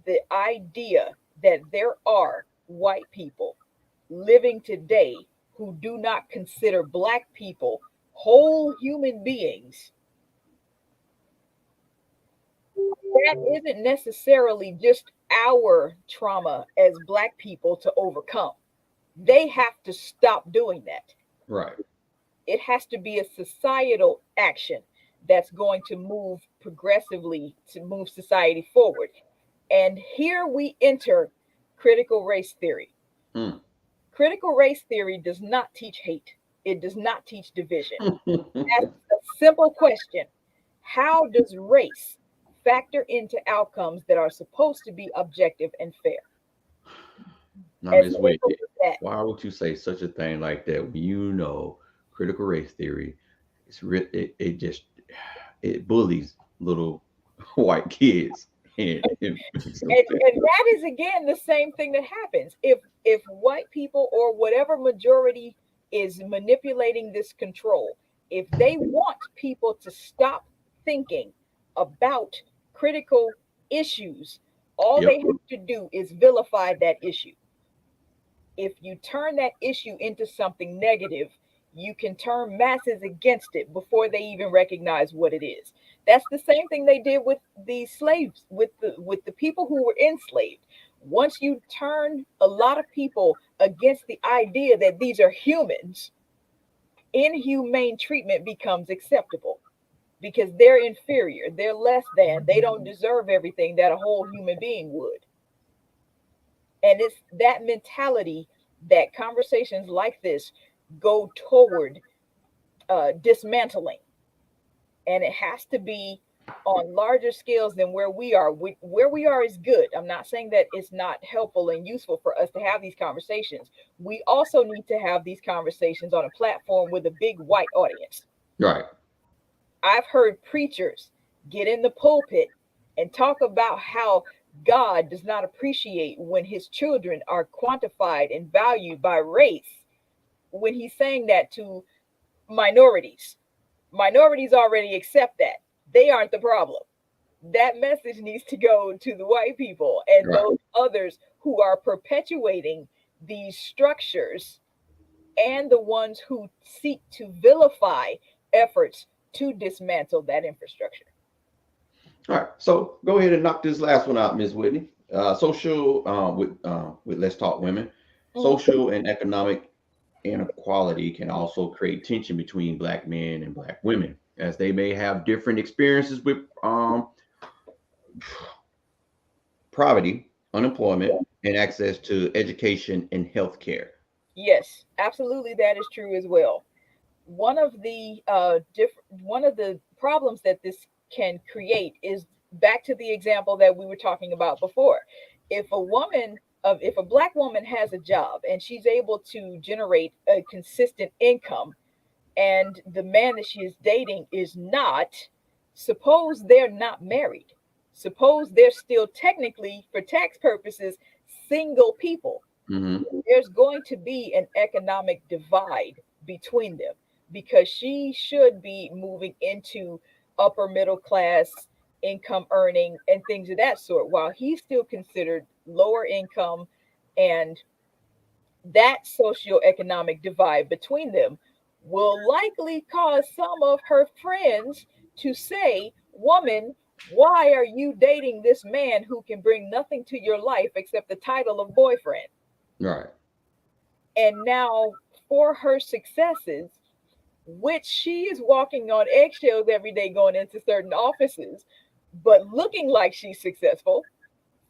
Speaker 3: the idea that there are white people living today who do not consider black people whole human beings, that isn't necessarily just our trauma as black people to overcome. They have to stop doing that.
Speaker 2: Right.
Speaker 3: It has to be a societal action that's going to move progressively to move society forward. And here we enter critical race theory.
Speaker 2: Mm.
Speaker 3: Critical race theory does not teach hate, it does not teach division. Asks a simple question: how does race factor into outcomes that are supposed to be objective and fair?
Speaker 2: Now,
Speaker 3: As
Speaker 2: Miss Wade,
Speaker 3: simple as that.
Speaker 2: why would you say such a thing like that when you know critical race theory? It just it bullies little white kids and makes no sense.
Speaker 3: And that is again the same thing that happens if white people or whatever majority is manipulating this control, if they want people to stop thinking about critical issues, all
Speaker 2: Yep.
Speaker 3: they have to do is vilify that issue. If you turn that issue into something negative, you can turn masses against it before they even recognize what it is. That's the same thing they did with the slaves, with the people who were enslaved. Once you turn a lot of people against the idea that these are humans, inhumane treatment becomes acceptable because they're inferior, they're less than, they don't deserve everything that a whole human being would. And it's that mentality that conversations like this go toward dismantling. And it has to be on larger scales than where we are. Where we are is good. I'm not saying that it's not helpful and useful for us to have these conversations. We also need to have these conversations on a platform with a big white audience.
Speaker 2: Right.
Speaker 3: I've heard preachers get in the pulpit and talk about how God does not appreciate when his children are quantified and valued by race, when he's saying that to minorities. Minorities already accept that. They aren't the problem. That message needs to go to the white people and
Speaker 2: Right.
Speaker 3: those others who are perpetuating these structures and the ones who seek to vilify efforts to dismantle that infrastructure.
Speaker 2: All right. So go ahead and knock this last one out, Ms. Whitney. Social with Let's Talk Women.
Speaker 3: Mhm.
Speaker 2: Social and economic inequality can also create tension between black men and black women, as they may have different experiences with poverty, unemployment, and access to education and healthcare.
Speaker 3: Yes, absolutely, that is true as well. One of the problems that this can create is back to the example that we were talking about before. If a black woman has a job and she's able to generate a consistent income, and the man that she is dating is not, suppose they're not married. Suppose they're still technically, for tax purposes, single people.
Speaker 2: Mm-hmm.
Speaker 3: There's going to be an economic divide between them because she should be moving into upper middle class income earning and things of that sort, while he's still considered lower income. And that socioeconomic divide between them will likely cause some of her friends to say, "Woman, why are you dating this man who can bring nothing to your life except the title of boyfriend?"
Speaker 2: Right.
Speaker 3: And now, for her successes, which she is walking on eggshells every day going into certain offices, but looking like she's successful,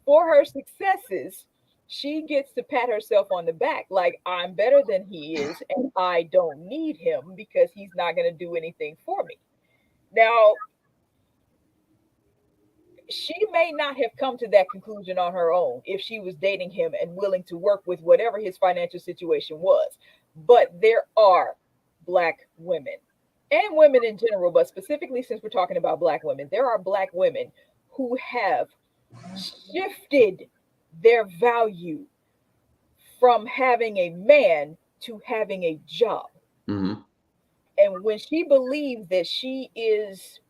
Speaker 3: for her successes, she gets to pat herself on the back like, I'm better than he is, and I don't need him because he's not going to do anything for me. Now, she may not have come to that conclusion on her own if she was dating him and willing to work with whatever his financial situation was. But there are black women and women in general, but specifically since we're talking about black women, there are black women who have shifted their value from having a man to having a job.
Speaker 2: Mm-hmm.
Speaker 3: And when she believes that she is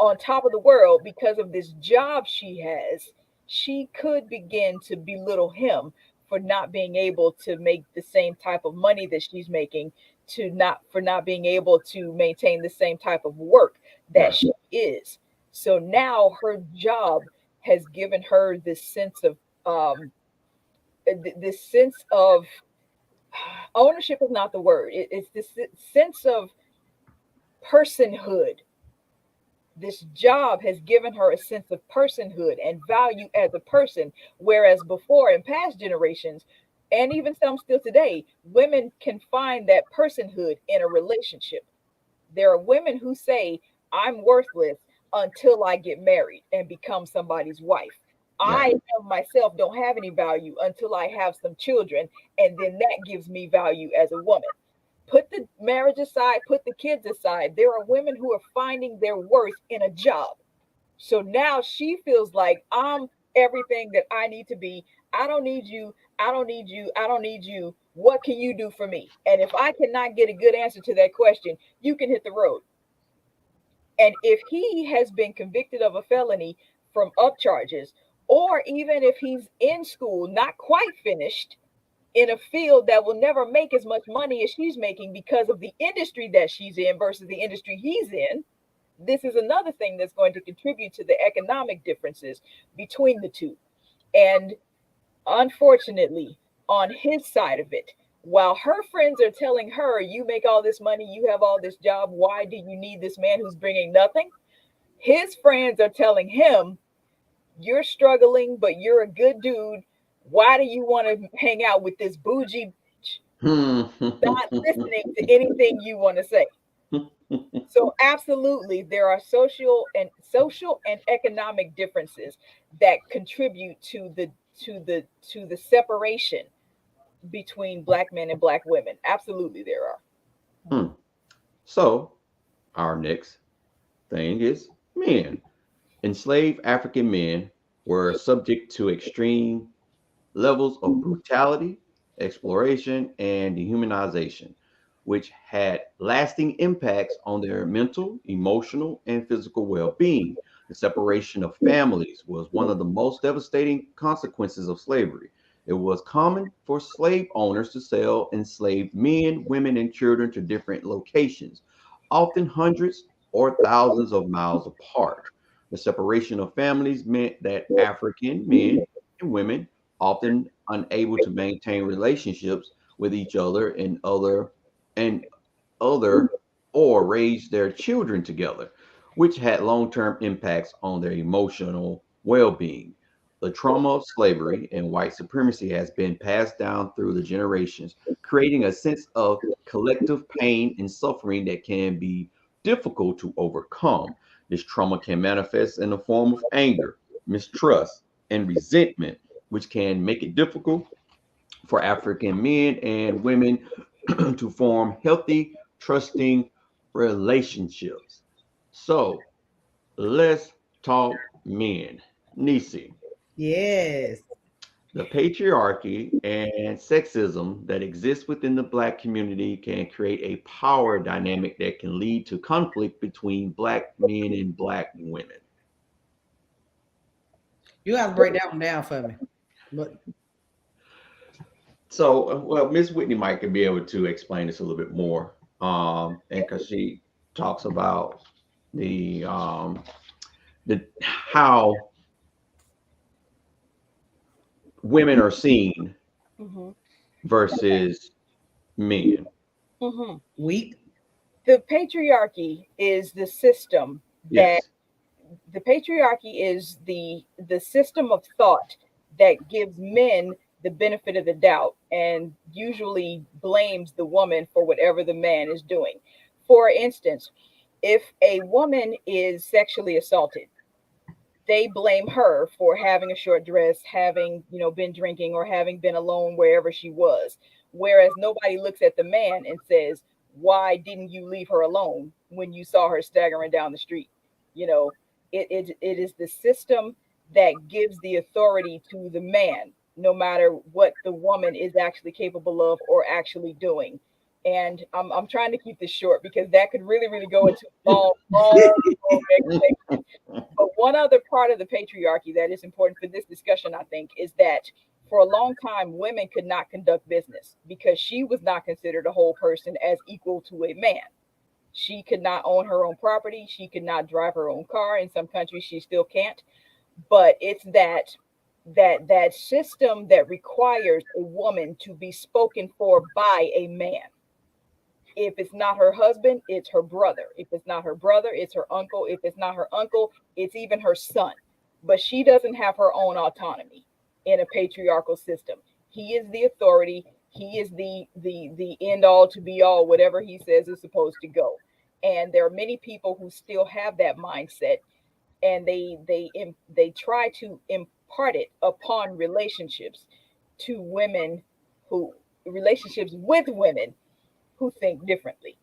Speaker 3: on top of the world because of this job she has, she could begin to belittle him for not being able to make the same type of money that she's making, to not for not being able to maintain the same type of work that
Speaker 2: Right.
Speaker 3: she is. So now her job has given her this sense of this sense of ownership is not the word. It's this sense of personhood. This job has given her a sense of personhood and value as a person, whereas before in past generations, and even some still today, women can find that personhood in a relationship. There are women who say, I'm worthless until I get married and become somebody's wife.
Speaker 2: Right.
Speaker 3: I of myself don't have any value until I have some children, and then that gives me value as a woman. Put the marriage aside, put the kids aside. There are women who are finding their worth in a job. So now she feels like I'm everything that I need to be. I don't need you. I don't need you. I don't need you. What can you do for me? And if I cannot get a good answer to that question, you can hit the road. And if he has been convicted of a felony from up charges, or even if he's in school, not quite finished, in a field that will never make as much money as she's making because of the industry that she's in versus the industry he's in. This is another thing that's going to contribute to the economic differences between the two. And unfortunately, on his side of it, while her friends are telling her, you make all this money, you have all this job, why do you need this man who's bringing nothing? His friends are telling him, you're struggling, but you're a good dude. Why do you want to hang out with this bougie bitch? Not listening to anything you want to say. So absolutely, there are social and economic differences that contribute to the separation between black men and black women. Absolutely, there are.
Speaker 2: Hmm. So, our next thing is men. Enslaved African men were subject to extreme levels of brutality, exploration, and dehumanization, which had lasting impacts on their mental, emotional, and physical well being. The separation of families was one of the most devastating consequences of slavery. It was common for slave owners to sell enslaved men, women, and children to different locations, often hundreds or thousands of miles apart. The separation of families meant that African men and women, often unable to maintain relationships with each other and other or raise their children together, which had long-term impacts on their emotional well-being. The trauma of slavery and white supremacy has been passed down through the generations, creating a sense of collective pain and suffering that can be difficult to overcome. This trauma can manifest in the form of anger, mistrust, and resentment, which can make it difficult for African men and women to form healthy, trusting relationships. So let's talk men. Nisi,
Speaker 4: Yes.
Speaker 2: the patriarchy and sexism that exists within the Black community can create a power dynamic that can lead to conflict between Black men and Black women.
Speaker 4: You have to break that one down for me. But
Speaker 2: So, well, Miss Whitney might could be able to explain this a little bit more, and because she talks about the how women are seen
Speaker 3: Hmm.
Speaker 2: versus men.
Speaker 3: Hmm.
Speaker 4: weak.
Speaker 3: The patriarchy is the system that
Speaker 2: Yes.
Speaker 3: the patriarchy is the system of thought that gives men the benefit of the doubt and usually blames the woman for whatever the man is doing. For instance, if a woman is sexually assaulted, they blame her for having a short dress, having, been drinking or having been alone wherever she was. Whereas nobody looks at the man and says, why didn't you leave her alone when you saw her staggering down the street? You know, it is the system that gives the authority to the man, no matter what the woman is actually capable of or actually doing. And I'm trying to keep this short because that could really, really go into long, long explanation. But one other part of the patriarchy that is important for this discussion, I think, is that for a long time, women could not conduct business because she was not considered a whole person as equal to a man. She could not own her own property. She could not drive her own car. In some countries, she still can't. But it's that system that requires a woman to be spoken for by a man. If it's not her husband, it's her brother. If it's not her brother, it's her uncle. If it's not her uncle, it's even her son. But she doesn't have her own autonomy in a patriarchal system. He is the authority. He is the end all to be all. Whatever he says is supposed to go. And there are many people who still have that mindset, and they try to impart it upon to women who relationships with women who think differently.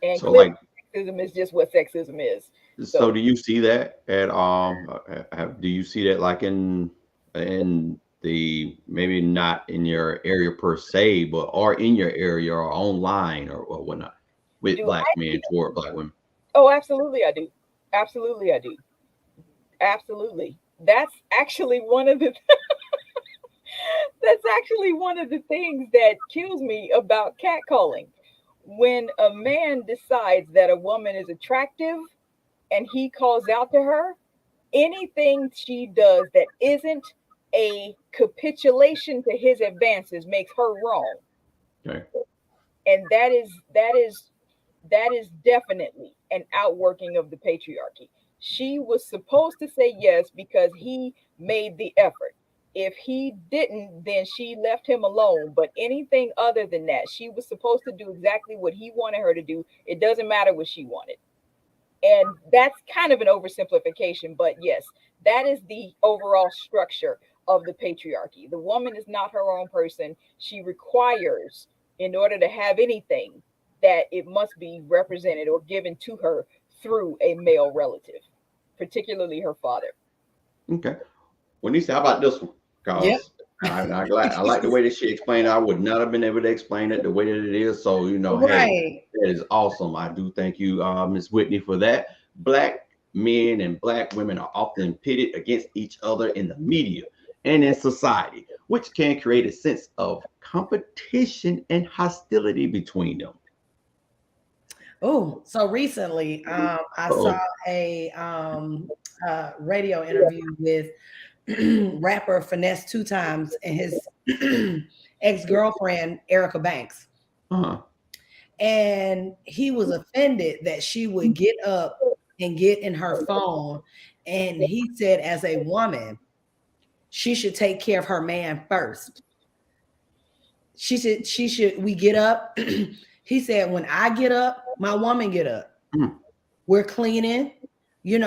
Speaker 3: And
Speaker 2: So,
Speaker 3: clearly,
Speaker 2: like,
Speaker 3: sexism is just what sexism is.
Speaker 2: so
Speaker 3: So,
Speaker 2: do you see that at do you see that like in the maybe not in your area per se, but or in your area or online or whatnot with
Speaker 3: do
Speaker 2: Black
Speaker 3: I
Speaker 2: men
Speaker 3: see?
Speaker 2: toward Black women?
Speaker 3: Oh, absolutely, I do. Absolutely, I do. Absolutely. That's actually one of the That's actually one of the things that kills me about catcalling. When a man decides that a woman is attractive and he calls out to her, anything she does that isn't a capitulation to his advances makes her wrong.
Speaker 2: Okay.
Speaker 3: And that is definitely an outworking of the patriarchy. She was supposed to say yes because he made the effort. If he didn't, then she left him alone. But anything other than that, she was supposed to do exactly what he wanted her to do. It doesn't matter what she wanted. And that's kind of an oversimplification, but yes, that is the overall structure of the patriarchy. The woman is not her own person. She requires, in order to have anything, that it must be represented or given to her through a male relative, particularly her father.
Speaker 2: Okay. Wenisa, how about this one?
Speaker 4: Yep.
Speaker 2: Because I like the way that she explained it. I would not have been able to explain it the way that it is. So, hey,
Speaker 4: Right.
Speaker 2: that is awesome. I do thank you, Miss Whitney, for that. Black men and black women are often pitted against each other in the media and in society, which can create a sense of competition and hostility between them.
Speaker 4: Oh, so recently, I saw
Speaker 2: Oh,
Speaker 4: a radio interview with rapper Finesse Two Times and his ex-girlfriend Erica Banks.
Speaker 2: uh-huh.
Speaker 4: And he was offended that she would get up and get in her phone. And he said, as a woman, she should take care of her man first. We get up. He said, when I get up, my woman get up.
Speaker 2: Mm,
Speaker 4: We're cleaning, we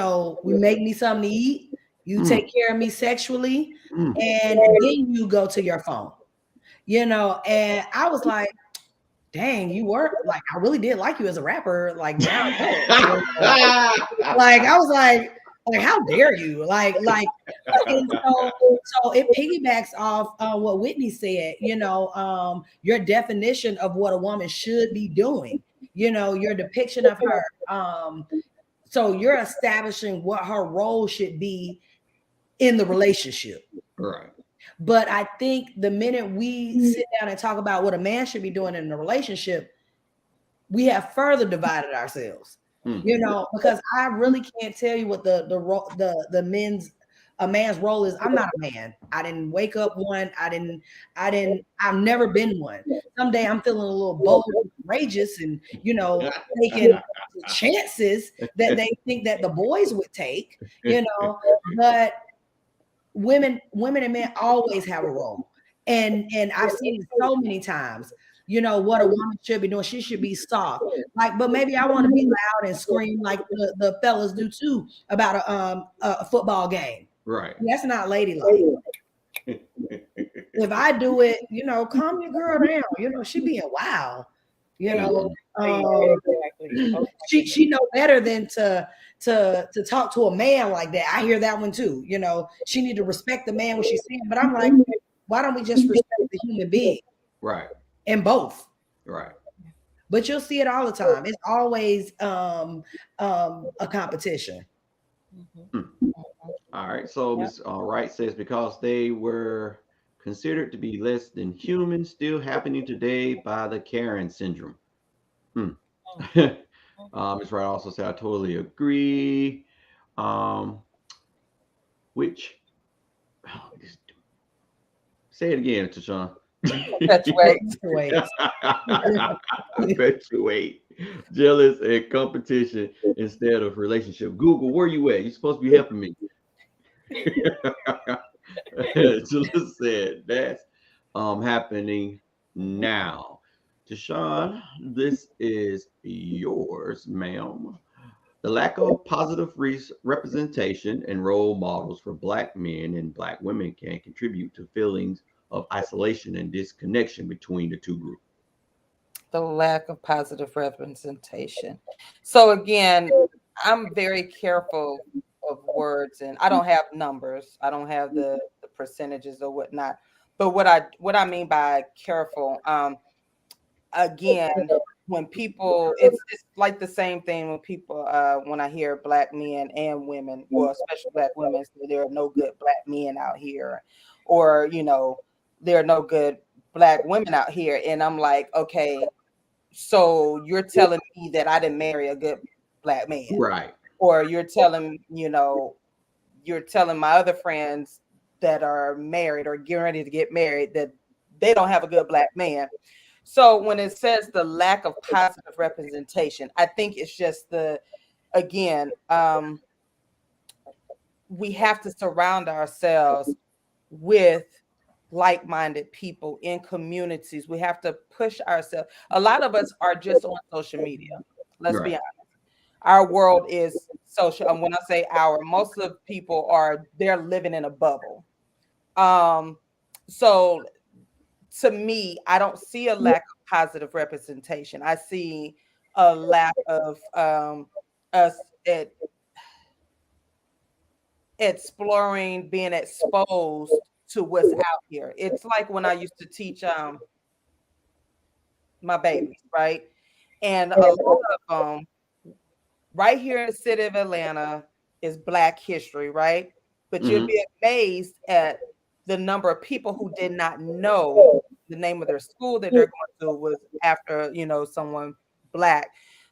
Speaker 4: make me something to eat. You
Speaker 2: mm,
Speaker 4: take care of me sexually,
Speaker 2: mm.
Speaker 4: and then you go to your phone. And I was like, dang, you were like, I really did like you as a rapper. Like now, like I was like, how dare you? And so it piggybacks off what Whitney said. Your definition of what a woman should be doing. Your depiction of her. So you're establishing what her role should be in the relationship.
Speaker 2: Right.
Speaker 4: But I think the minute we sit down and talk about what a man should be doing in a relationship, we have further divided ourselves.
Speaker 2: Mm.
Speaker 4: Because I really can't tell you what the men's a man's role is. I'm not a man. I didn't wake up one. I've never been one. Someday I'm feeling a little bold and courageous and taking chances that they think that the boys would take, but women and men always have a role. And I've seen it so many times. What a woman should be doing. She should be soft. But maybe I want to be loud and scream like the fellas do too about a football game.
Speaker 2: Right.
Speaker 4: That's not ladylike. If I do it, calm your girl down. She being wild.
Speaker 3: Exactly.
Speaker 4: She know better than to talk to a man like that. I hear that one too. She need to respect the man what she's saying. But I'm like, why don't we just respect the human being?
Speaker 2: Right.
Speaker 4: And both.
Speaker 2: Right.
Speaker 4: But you'll see it all the time. It's always a competition.
Speaker 3: Mm-hmm.
Speaker 2: All right. So Ms. Wright says because they were considered to be less than human, still happening today by the Karen syndrome. Hmm. Ms. Wright also said, I totally agree. Which, say it again, Tashawn.
Speaker 1: Perpetuate.
Speaker 2: Perpetuate jealous and competition instead of relationship. Google, where you at? You're supposed to be helping me. Jalissa said that's happening now. Deshaun, this is yours, ma'am. The lack of positive representation and role models for Black men and Black women can contribute to feelings of isolation and disconnection between the two groups.
Speaker 1: The lack of positive representation. So again, I'm very careful of words, and I don't have numbers. I don't have the percentages or whatnot. But what I mean by careful, again, when people, it's like the same thing when people when I hear Black men and women, well, especially Black women, say there are no good Black men out here, or there are no good black women out here. And I'm like, okay, so you're telling me that I didn't marry a good black man,
Speaker 2: Right.
Speaker 1: or you're telling my other friends that are married or getting ready to get married that they don't have a good black man. So when it says the lack of positive representation, I think it's just again, we have to surround ourselves with like-minded people in communities. We have to push ourselves. A lot of us are just on social media. Let's be
Speaker 2: Right.
Speaker 1: honest. Our world is social. And when I say our, most of the people they're living in a bubble. Um, so to me, I don't see a lack of positive representation. I see a lack of us exploring, being exposed to what's out here. It's like when I used to teach my babies, right? And a lot of them right here in the city of Atlanta is Black history, right? But you'll
Speaker 2: Hmm.
Speaker 1: be amazed at the number of people who did not know the name of their school that they're going to was after, someone Black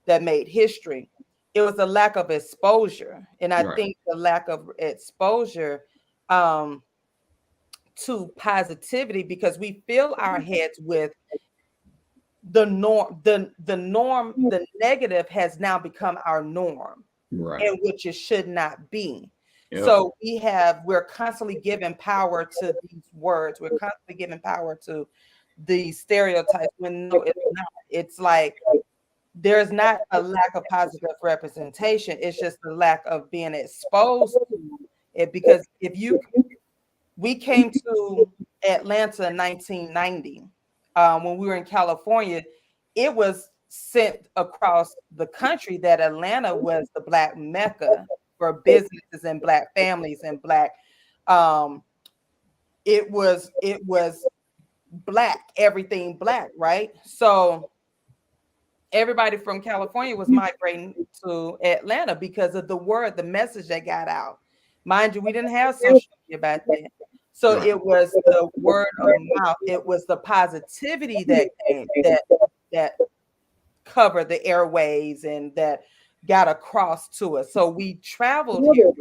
Speaker 1: that made history. It was a lack of exposure. And I
Speaker 2: Right.
Speaker 1: think the lack of exposure um, to positivity, because we fill our heads with the negative has now become our norm,
Speaker 2: Right.
Speaker 1: and which it should not be.
Speaker 2: Yep.
Speaker 1: So we're constantly giving power to these words. We're constantly giving power to these stereotypes when no, it's not. It's like there's not a lack of positive representation. It's just the lack of being exposed to it. Because we came to Atlanta in 1990, when we were in California, it was sent across the country that Atlanta was the Black Mecca for businesses and Black families and Black. Um, it was Black, everything Black, right? So everybody from California was migrating to Atlanta because of the message that got out. Mind you, we didn't have social media back then. So
Speaker 2: Right.
Speaker 1: it was the word of mouth. It was the positivity that came, that covered the airways and that got across to us. So we traveled here.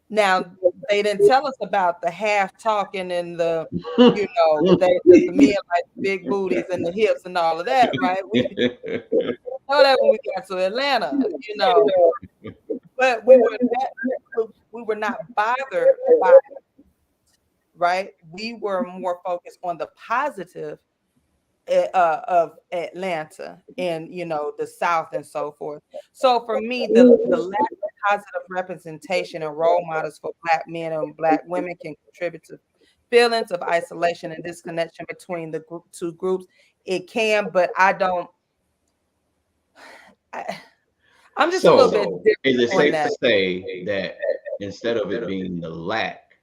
Speaker 1: Now they didn't tell us about the half talking and the men like big booties and the hips and all of that, right? We didn't know that when we got to Atlanta. But we were not bothered by it, right? We were more focused on the positive of Atlanta and the South and so forth. So for me, the lack of positive representation and role models for Black men and Black women can contribute to feelings of isolation and disconnection between the two groups. It can, but I don't. I, I'm just a little bit
Speaker 2: So, is
Speaker 1: different
Speaker 2: it
Speaker 1: on
Speaker 2: safe to
Speaker 1: that.
Speaker 2: say that instead of it being the lack,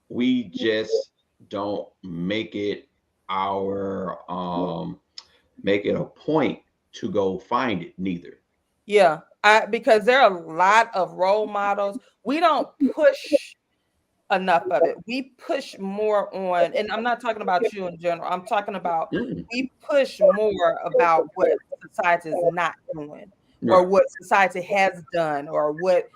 Speaker 2: we just don't make it a point to go find it neither?
Speaker 1: Yeah, because there are a lot of role models. We don't push enough of it. We push more on, and I'm not talking about you in general. I'm talking about
Speaker 2: Mm.
Speaker 1: we push more about what society is not doing, or
Speaker 2: Right.
Speaker 1: what society has done, or what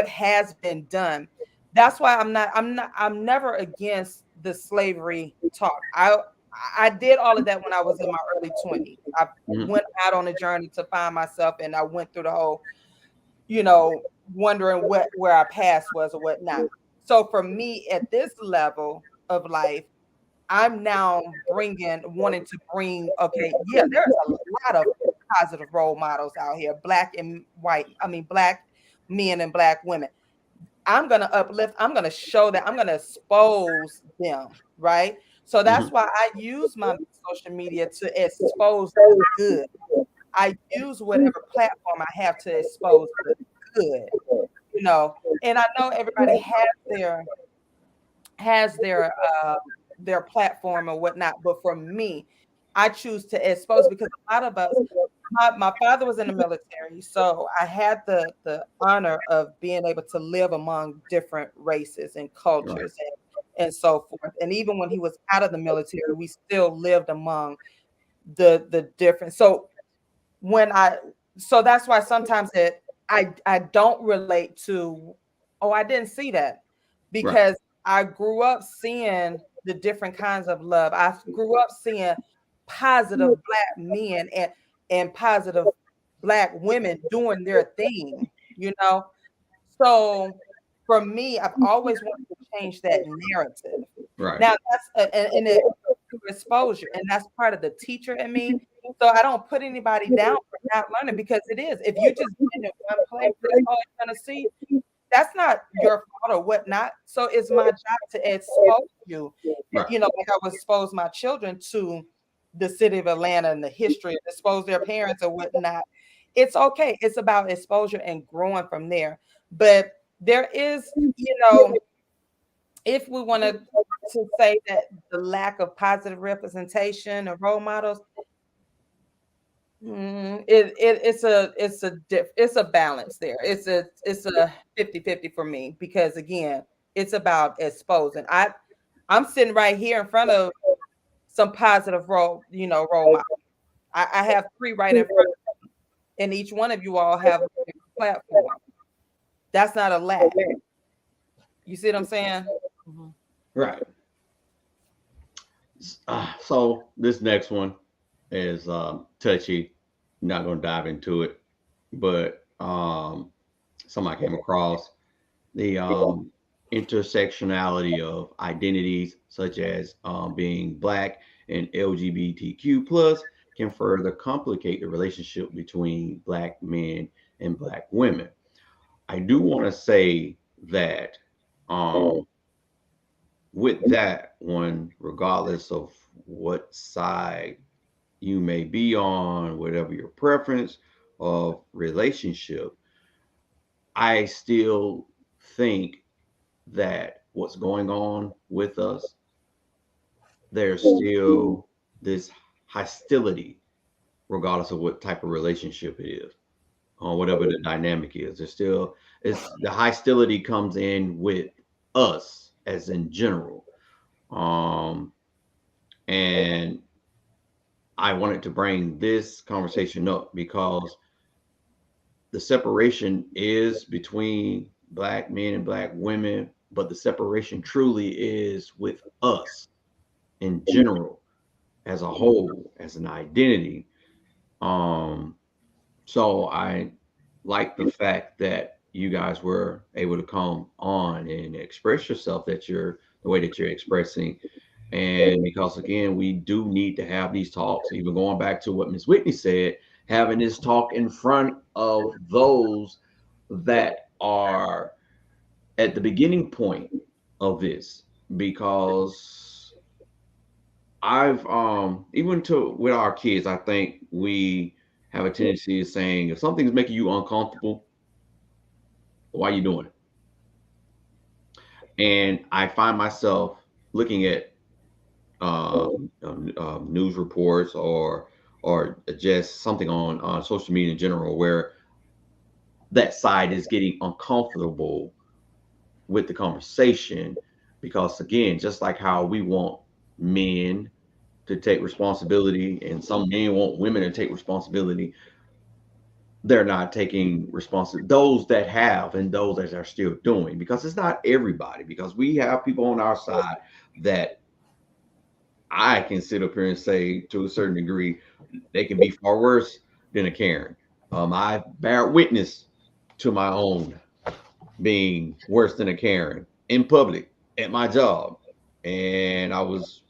Speaker 1: has been done. That's why I'm never against the slavery talk. I did all of that when I was in my early 20s. I
Speaker 2: Mhm.
Speaker 1: went out on a journey to find myself, and I went through the whole, you know, wondering where our past was or whatnot. So for me, at this level of life, I'm now wanting to bring. Okay, yeah, there's a lot of positive role models out here, Black and white. I mean, Black men and Black women. I'm gonna uplift. I'm gonna show that. I'm gonna expose them. Right. So that's
Speaker 2: Mhm.
Speaker 1: why I use my social media to expose the good. I use whatever platform I have to expose the good, and I know everybody has their platform or whatnot, but for me, I choose to expose because a lot of us, my father was in the military, so I had the honor of being able to live among different races and
Speaker 2: Right.
Speaker 1: cultures and so forth. and even when he was out of the military, we still lived among the different. So when I so that's why sometimes that I don't relate to, oh, I didn't see that,
Speaker 2: Right.
Speaker 1: because I grew up seeing the different kinds of love. I grew up seeing positive black men and positive black women doing their thing, you know. So for me, I've always wanted to change that narrative.
Speaker 2: Right.
Speaker 1: Now and it through exposure, and that's part of the teacher in me. So I don't put anybody down for not learning, because it is. If you just been in one place, that's all you're gonna see. That's not your fault or whatnot. So it's my job to expose you.
Speaker 2: Right.
Speaker 1: You know, like I would expose my children to the city of Atlanta and the history, expose their parents or whatnot. It's okay. It's about exposure and growing from there. But there is, if we want to say that the lack of positive representation of role models, it's a balance there. It's a 50-50 for me, because again, it's about exposing. I'm sitting right here in front of some positive role models. I have three right in front of me, and each one of you all have a different platform. That's not a lack. You see what I'm saying?
Speaker 4: Mhm.
Speaker 2: Right. So this next one is touchy. Not going to dive into it, but somebody came across the intersectionality of identities, such as being black and LGBTQ plus, can further complicate the relationship between black men and black women. I do want to say that um, with that one, regardless of what side you may be on, whatever your preference of relationship, I still think that what's going on with us, there's still this hostility, regardless of what type of relationship it is, or whatever the dynamic is. There's still, it's the hostility comes in with us as in general. Um, and I wanted to bring this conversation up because the separation is between black men and black women, but the separation truly is with us in general, as a whole, as an identity. Um, so I like the fact that you guys were able to come on and express yourself, that you're the way that you're expressing. And because again, we do need to have these talks, even going back to what Miss Whitney said, having this talk in front of those that are at the beginning point of this, because I've even to with our kids, I think we have a tendency of saying if something's making you uncomfortable, why are you doing it? And I find myself looking at news reports or just something on social media in general where that side is getting uncomfortable with the conversation, because again, just like how we want men to take responsibility and some men want women to take responsibility, they're not taking responsibility, those that have and those that are still doing, because it's not everybody, because we have people on our side that I can sit up here and say to a certain degree they can be far worse than a Karen. I bear witness to my own being worse than a Karen in public at my job, and I was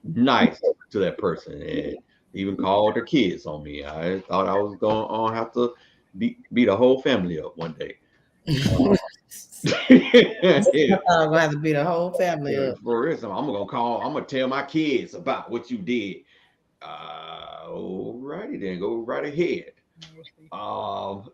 Speaker 2: nice to that person and even called their kids on me. I thought I was going to have to beat the whole family up one day. Yeah,
Speaker 4: I'm gonna have to beat the whole family up.
Speaker 2: for instance, I'm gonna call. I'm gonna tell my kids about what you did. All righty then, go right ahead.
Speaker 3: Mercy.
Speaker 2: Um,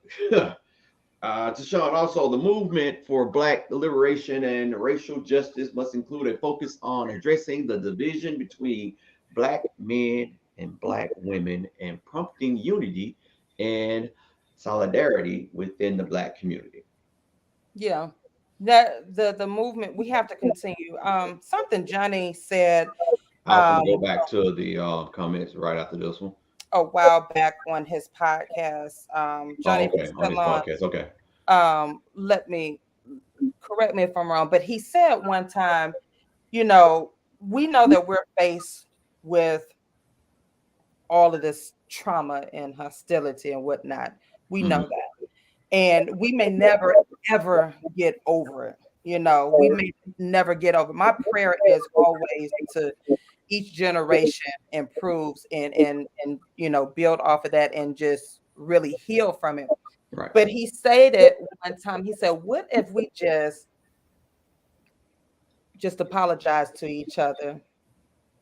Speaker 2: to Sean, also the movement for Black liberation and racial justice must include a focus on addressing the division between Black men and Black women and prompting unity and solidarity within the Black community.
Speaker 1: Yeah. that the movement, we have to continue. Something Johnny said
Speaker 2: I was going
Speaker 1: um
Speaker 2: to go back to the comments right after this one.
Speaker 1: a while back on his podcast. Johnny,
Speaker 2: Oh,
Speaker 1: if you're
Speaker 2: okay. On
Speaker 1: still
Speaker 2: his
Speaker 1: on,
Speaker 2: podcast. Okay.
Speaker 1: let me correct me if I'm wrong, but he said one time, you know, we know that we're faced with all of this trauma and hostility and whatnot. We know
Speaker 2: Hmm.
Speaker 1: that. And we may never, ever get over it. You know, we may never get over it. My prayer is always to each generation improves and build off of that and just really heal from it.
Speaker 2: Right.
Speaker 1: But he said it one time. He said, "What if we just apologize to each other?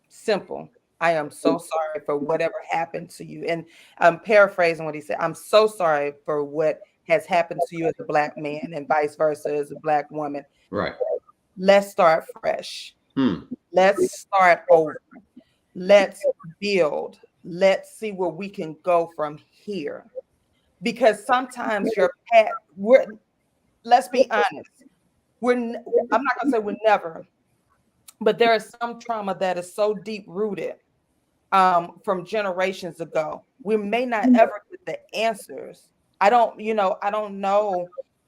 Speaker 1: Simple. I am so sorry for whatever happened to you." And I'm paraphrasing what he said. I'm so sorry for what has happened to you as a black man and vice versa as a black woman.
Speaker 2: Right.
Speaker 1: Let's start fresh.
Speaker 2: Hmm.
Speaker 1: Let's start over. Let's build. Let's see where we can go from here. Because sometimes your path, let's be honest, I'm not gonna say we're never, but there is some trauma that is so deep rooted from generations ago. We may not ever get the answers. I don't know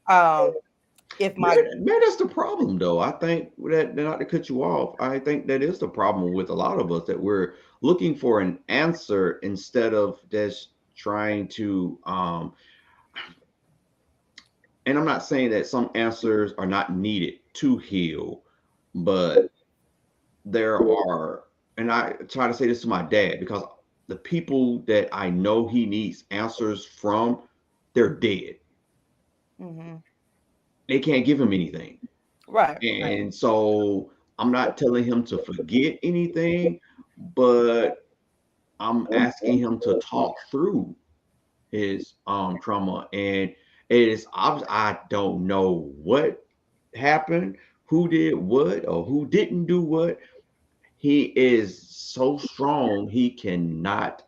Speaker 1: um, if my
Speaker 2: Man, that's the problem, though. I think that, not to cut you off, I think that is the problem with a lot of us, that we're looking for an answer instead of just trying to. And I'm not saying that some answers are not needed to heal, but there are, and I try to say this to my dad, because the people that I know he needs answers from, they're dead.
Speaker 1: Mhm.
Speaker 2: They can't give him anything.
Speaker 1: Right.
Speaker 2: And so I'm not telling him to forget anything, but I'm asking him to talk through his trauma. And it is obvious I don't know what happened, who did what, or who didn't do what. He is so strong, he cannot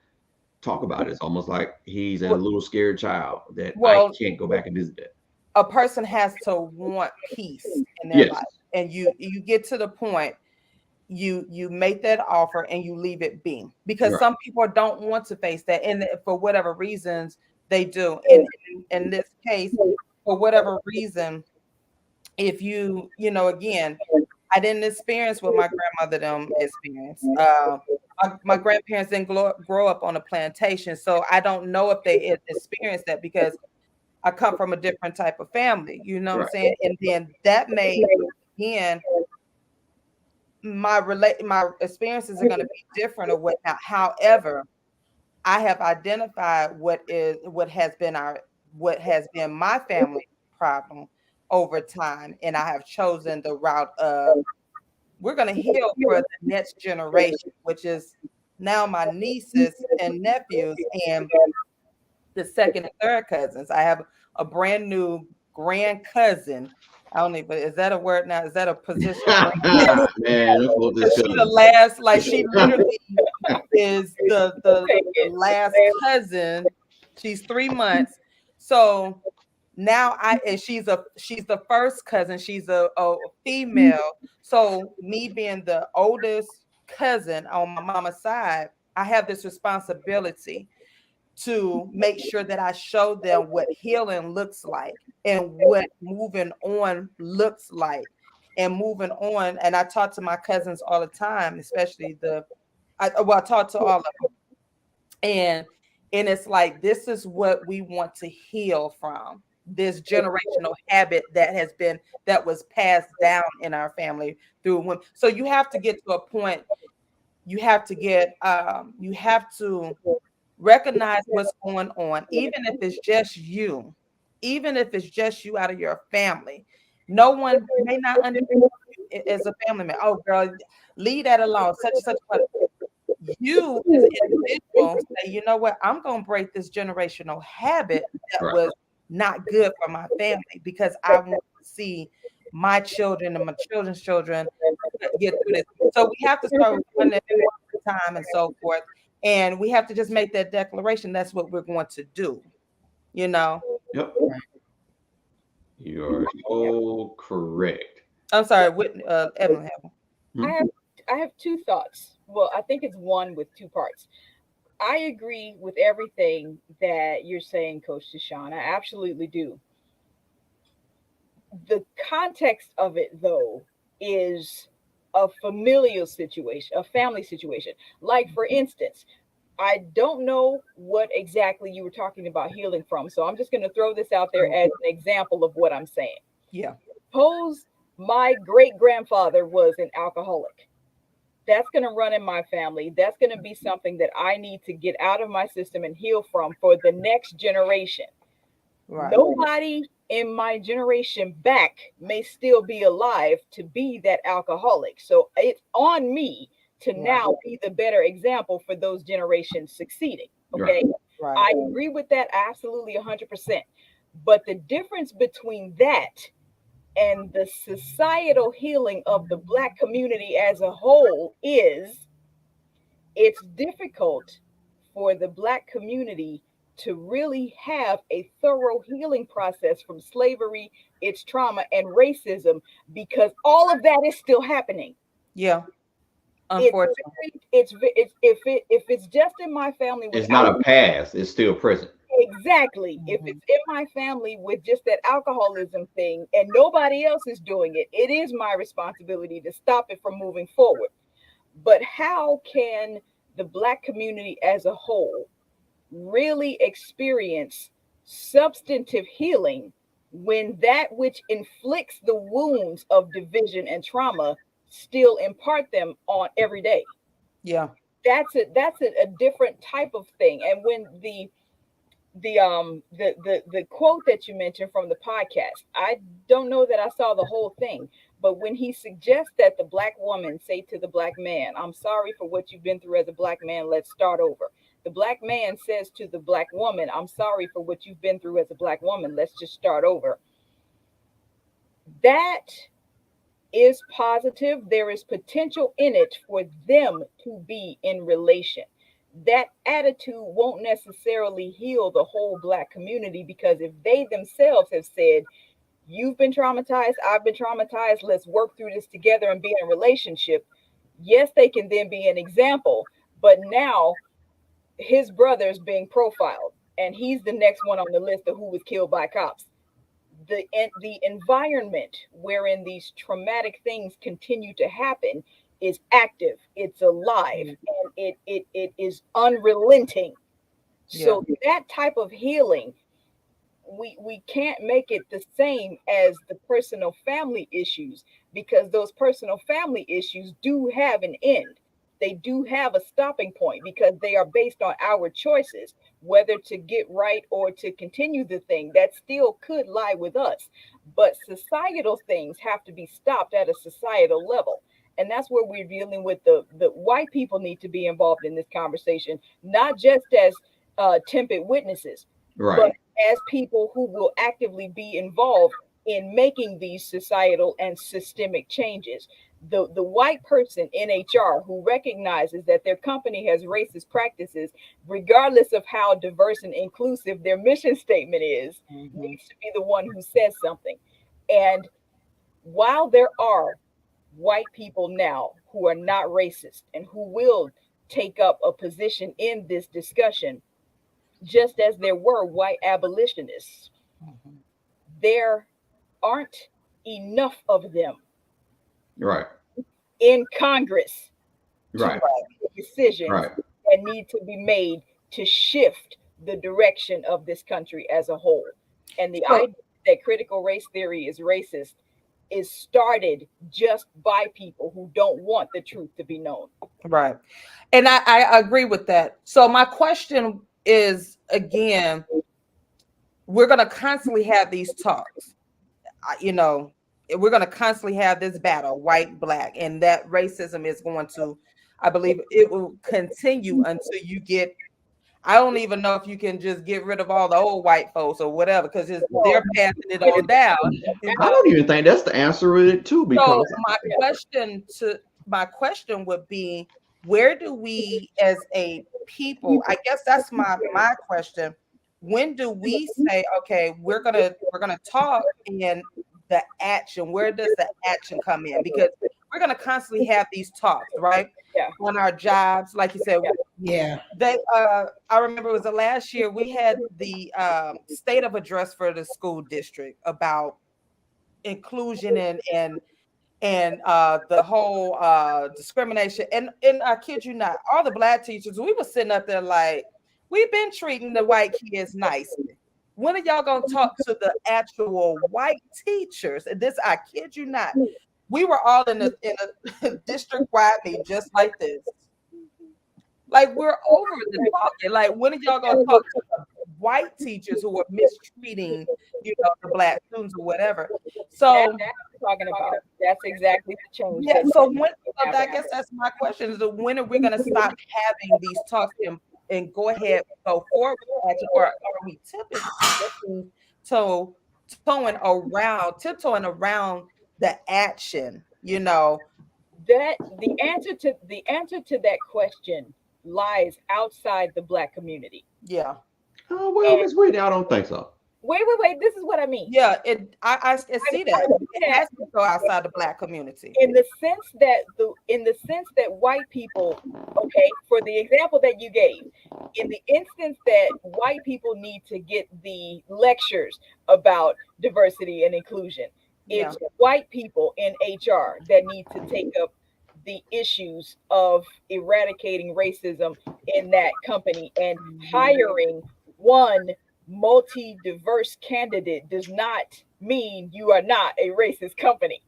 Speaker 2: talk about it. It's almost like he's a
Speaker 1: Well,
Speaker 2: little scared child that I
Speaker 1: well,
Speaker 2: can't go back and visit that.
Speaker 1: a person has to want peace in their
Speaker 2: Yes.
Speaker 1: life, and you get to the point you make that offer and you leave it be, because
Speaker 2: Right.
Speaker 1: some people don't want to face that, and for whatever reasons they do. In this case, for whatever reason, if again, I didn't experience what my grandmother them experienced. My grandparents didn't grow up on a plantation, so I don't know if they experienced that because I come from a different type of family. You know what I'm
Speaker 2: Right.
Speaker 1: saying? And then that may, again, my experiences are going to be different or whatnot. However, I have identified what has been my family problem over time, and I have chosen the route of we're going to heal for the next generation, which is now my nieces and nephews and the second and third cousins. I have a brand new grand cousin. I don't even, is that a word now? Is that a position? Grand cousin.
Speaker 2: Man, that's what this
Speaker 1: She the
Speaker 2: cousin.
Speaker 1: last, like she literally is the
Speaker 3: Second.
Speaker 1: last cousin. She's 3 months. So now and she's the first cousin. She's a female. So me being the oldest cousin on my mama's side, I have this responsibility to make sure that I show them what healing looks like and what moving on looks like. And moving on, and I talk to my cousins all the time, especially I talk to all of them, and it's like this is what we want to heal from, this generational habit that was passed down in our family through women. So you have to get to a point, you have to recognize what's going on, even if it's just you out of your family. No one may not understand you as a family man. Oh, girl, leave that alone. Such and such. But you, as an individual, say, you know what? I'm going to break this generational habit that
Speaker 2: Right.
Speaker 1: was not good for my family because I want to see my children and my children's children get through this. So we have to start with one at a time and so forth. And we have to just make that declaration. That's what we're going to do, you know?
Speaker 2: Yep. You are so correct.
Speaker 1: I'm sorry, Evan have
Speaker 3: I
Speaker 2: Hmm?
Speaker 3: have I have two thoughts. Well, I think it's one with two parts. I agree with everything that you're saying, Coach Deshaun. I absolutely do. The context of it, though, is a familial situation, a family situation. Like, for instance, I don't know what exactly you were talking about healing from. So I'm just going to throw this out there
Speaker 1: one.
Speaker 3: as an example of what I'm saying.
Speaker 1: Yeah,
Speaker 3: Suppose my great grandfather was an alcoholic. That's going to run in my family. That's going to be something that I need to get out of my system and heal from for the next generation.
Speaker 1: right.
Speaker 3: Nobody in my generation back may still be alive to be that alcoholic. So it's on me to
Speaker 1: Right.
Speaker 3: now be the better example for those generations succeeding.
Speaker 2: Right.
Speaker 3: Okay.
Speaker 1: Right.
Speaker 3: I agree with that absolutely 100%. But the difference between that and the societal healing of the Black community as a whole is it's difficult for the Black community to really have a thorough healing process from slavery, its trauma, and racism because all of that is still happening.
Speaker 1: Yeah,
Speaker 3: It's
Speaker 1: unfortunately.
Speaker 3: if it's just in my family with
Speaker 2: It's not a past, it's still present.
Speaker 3: exactly, if
Speaker 1: Mhm.
Speaker 3: it's in my family with just that alcoholism thing and nobody else is doing it, it is my responsibility to stop it from moving forward. But how can the Black community as a whole really experience substantive healing when that which inflicts the wounds of division and trauma still impart them on every day?
Speaker 1: Yeah.
Speaker 3: That's a different type of thing. And when the quote that you mentioned from the podcast, I don't know that I saw the whole thing, but when he suggests that the Black woman say to the Black man, I'm sorry for what you've been through as a Black man, let's start over. The Black man says to the Black woman, I'm sorry for what you've been through as a Black woman, let's just start over. That is positive. There is potential in it for them to be in relation. That attitude won't necessarily heal the whole Black community because if they themselves have said, you've been traumatized, I've been traumatized, let's work through this together and be in a relationship, yes, they can then be an example. But now his brother's being profiled and he's the next one on the list of who was killed by cops. The environment wherein these traumatic things continue to happen is active, it's alive,
Speaker 1: Mhm.
Speaker 3: and it is unrelenting.
Speaker 1: Yeah.
Speaker 3: So that type of healing, we can't make it the same as the personal family issues because those personal family issues do have an end. They do have a stopping point because they are based on our choices, whether to get right or to continue the thing that still could lie with us. But societal things have to be stopped at a societal level. And that's where we're dealing with the white people need to be involved in this conversation, not just as tempered witnesses,
Speaker 2: Right.
Speaker 3: but as people who will actively be involved in making these societal and systemic changes. The white person in HR who recognizes that their company has racist practices, regardless of how diverse and inclusive their mission statement is,
Speaker 1: Mhm.
Speaker 3: needs to be the one who says something. And while there are white people now who are not racist and who will take up a position in this discussion, just as there were white abolitionists,
Speaker 1: Mhm.
Speaker 3: there aren't enough of them
Speaker 2: Right.
Speaker 3: in Congress to
Speaker 2: Right.
Speaker 1: Right.
Speaker 3: make the decisions
Speaker 2: Right.
Speaker 3: that need to be made to shift the direction of this country as a whole. And the
Speaker 1: So,
Speaker 3: idea that critical race theory is racist is started just by people who don't want the truth to be known.
Speaker 1: right. And I agree with that. So my question is again, we're gonna constantly have these talks. You know, we're going to constantly have this battle, white, black, and that racism is going to, I believe, it will continue until you get. I don't even know if you can just get rid of all the old white folks or whatever, because they're
Speaker 3: Well,
Speaker 1: passing it on down. You
Speaker 2: I
Speaker 1: know,
Speaker 2: don't even think that's the answer with it too,
Speaker 1: so
Speaker 2: because
Speaker 1: my question would be, where do we as a people? I guess that's my question. when do we say, okay, we're gonna talk, and the action, where does the action come in? Because we're gonna constantly have these talks, right?
Speaker 3: Yeah.
Speaker 1: On our jobs, like you said,
Speaker 4: Yeah.
Speaker 1: they I remember it was the last year we had the state of address for the school district about inclusion and the whole discrimination. And I kid you not, all the black teachers, we were sitting up there like, we've been treating the white kids nicely. When are y'all gonna talk to the actual white teachers? And this, I kid you not, we were all in a district wide meeting just like this. Like, we're over the talking. Like, when are y'all gonna talk to the white teachers who are mistreating, the black students or whatever? So
Speaker 3: That's what I'm talking about. That's exactly the change
Speaker 1: yeah,
Speaker 3: that
Speaker 1: so
Speaker 3: needs
Speaker 1: when,
Speaker 3: to
Speaker 1: so I
Speaker 3: happen.
Speaker 1: guess that's my question, is when are we going to stop having these talks and go ahead, go forward with action, or are we tipping to tiptoeing around the action,
Speaker 3: That the answer to that question lies outside the black community.
Speaker 1: yeah.
Speaker 2: Oh, well,
Speaker 3: And
Speaker 2: Miss Whitney, I don't think so.
Speaker 3: wait. This is what I mean.
Speaker 1: Yeah, I see that.
Speaker 3: I mean
Speaker 1: It
Speaker 3: that
Speaker 1: has to go outside the black community.
Speaker 3: in the sense that white people, okay, for the example that you gave, in the instance that white people need to get the lectures about diversity and inclusion,
Speaker 1: Yeah,
Speaker 3: it's white people in HR that need to take up the issues of eradicating racism in that company, and
Speaker 1: mhm,
Speaker 3: hiring one multi-diverse candidate does not mean you are not a racist company.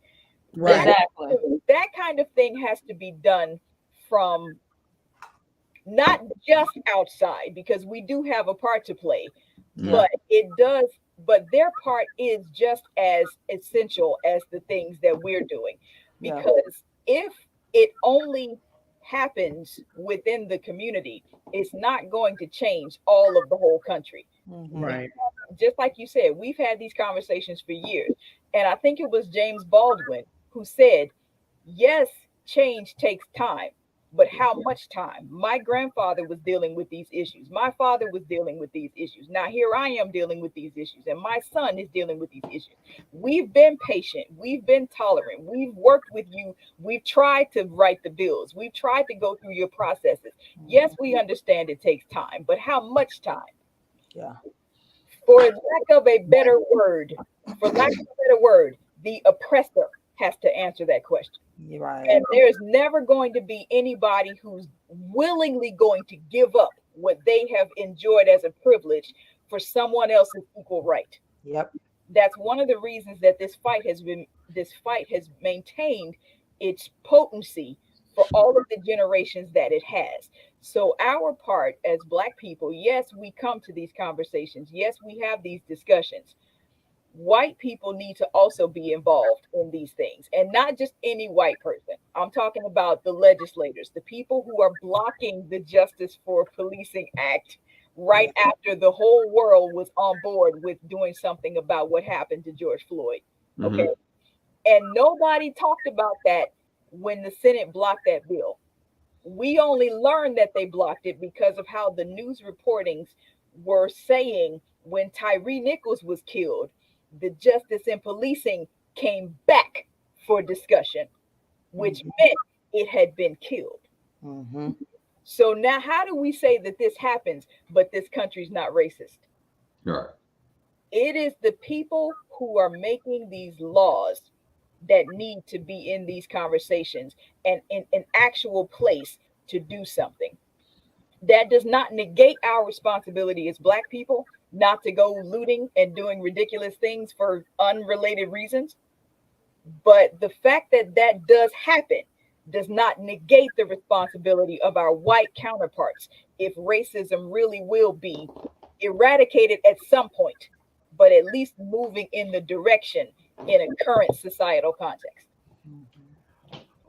Speaker 3: that
Speaker 4: Right.
Speaker 1: exactly.
Speaker 3: that kind of thing has to be done from not just outside, because we do have a part to play,
Speaker 1: Yeah,
Speaker 3: but their part is just as essential as the things that we're doing.
Speaker 1: yeah,
Speaker 3: Because if it only happens within the community, it's not going to change all of the whole country. we
Speaker 1: hmm,
Speaker 4: Right.
Speaker 3: just like you said, we've had these conversations for years. And I think it was James Baldwin who said, yes, change takes time, but how much time? My grandfather was dealing with these issues. My father was dealing with these issues. Now here I am dealing with these issues, and my son is dealing with these issues. We've been patient. We've been tolerant. We've worked with you. We've tried to write the bills. We've tried to go through your processes. Yes,
Speaker 1: hmm,
Speaker 3: we understand it takes time, but how much time?
Speaker 1: yeah,
Speaker 3: For lack of a better word, for lack of a better word, the oppressor has to answer that question.
Speaker 1: you're right.
Speaker 3: And there's never going to be anybody who's willingly going to give up what they have enjoyed as a privilege for someone else's equal right.
Speaker 1: Yep.
Speaker 3: That's one of the reasons that this fight has maintained its potency for all of the generations that it has. So our part as black people, yes, we come to these conversations. Yes, we have these discussions. White people need to also be involved in these things, and not just any white person. I'm talking about the legislators, the people who are blocking the Justice for Policing Act right
Speaker 1: Yeah.
Speaker 3: after the whole world was on board with doing something about what happened to George Floyd. Okay.
Speaker 2: Hmm.
Speaker 3: And nobody talked about that when the Senate blocked that bill. We only learned that they blocked it because of how the news reportings were saying when Tyree Nichols was killed, the justice in policing came back for discussion, which
Speaker 1: Hmm,
Speaker 3: meant it had been killed.
Speaker 1: hmm,
Speaker 3: So now, how do we say that this happens, but this country's not racist?
Speaker 2: Right.
Speaker 3: It is the people who are making these laws that need to be in these conversations and in an actual place to do something. That does not negate our responsibility as black people not to go looting and doing ridiculous things for unrelated reasons. But the fact that that does happen does not negate the responsibility of our white counterparts if racism really will be eradicated at some point, but at least moving in the direction in a current societal context.
Speaker 1: hmm.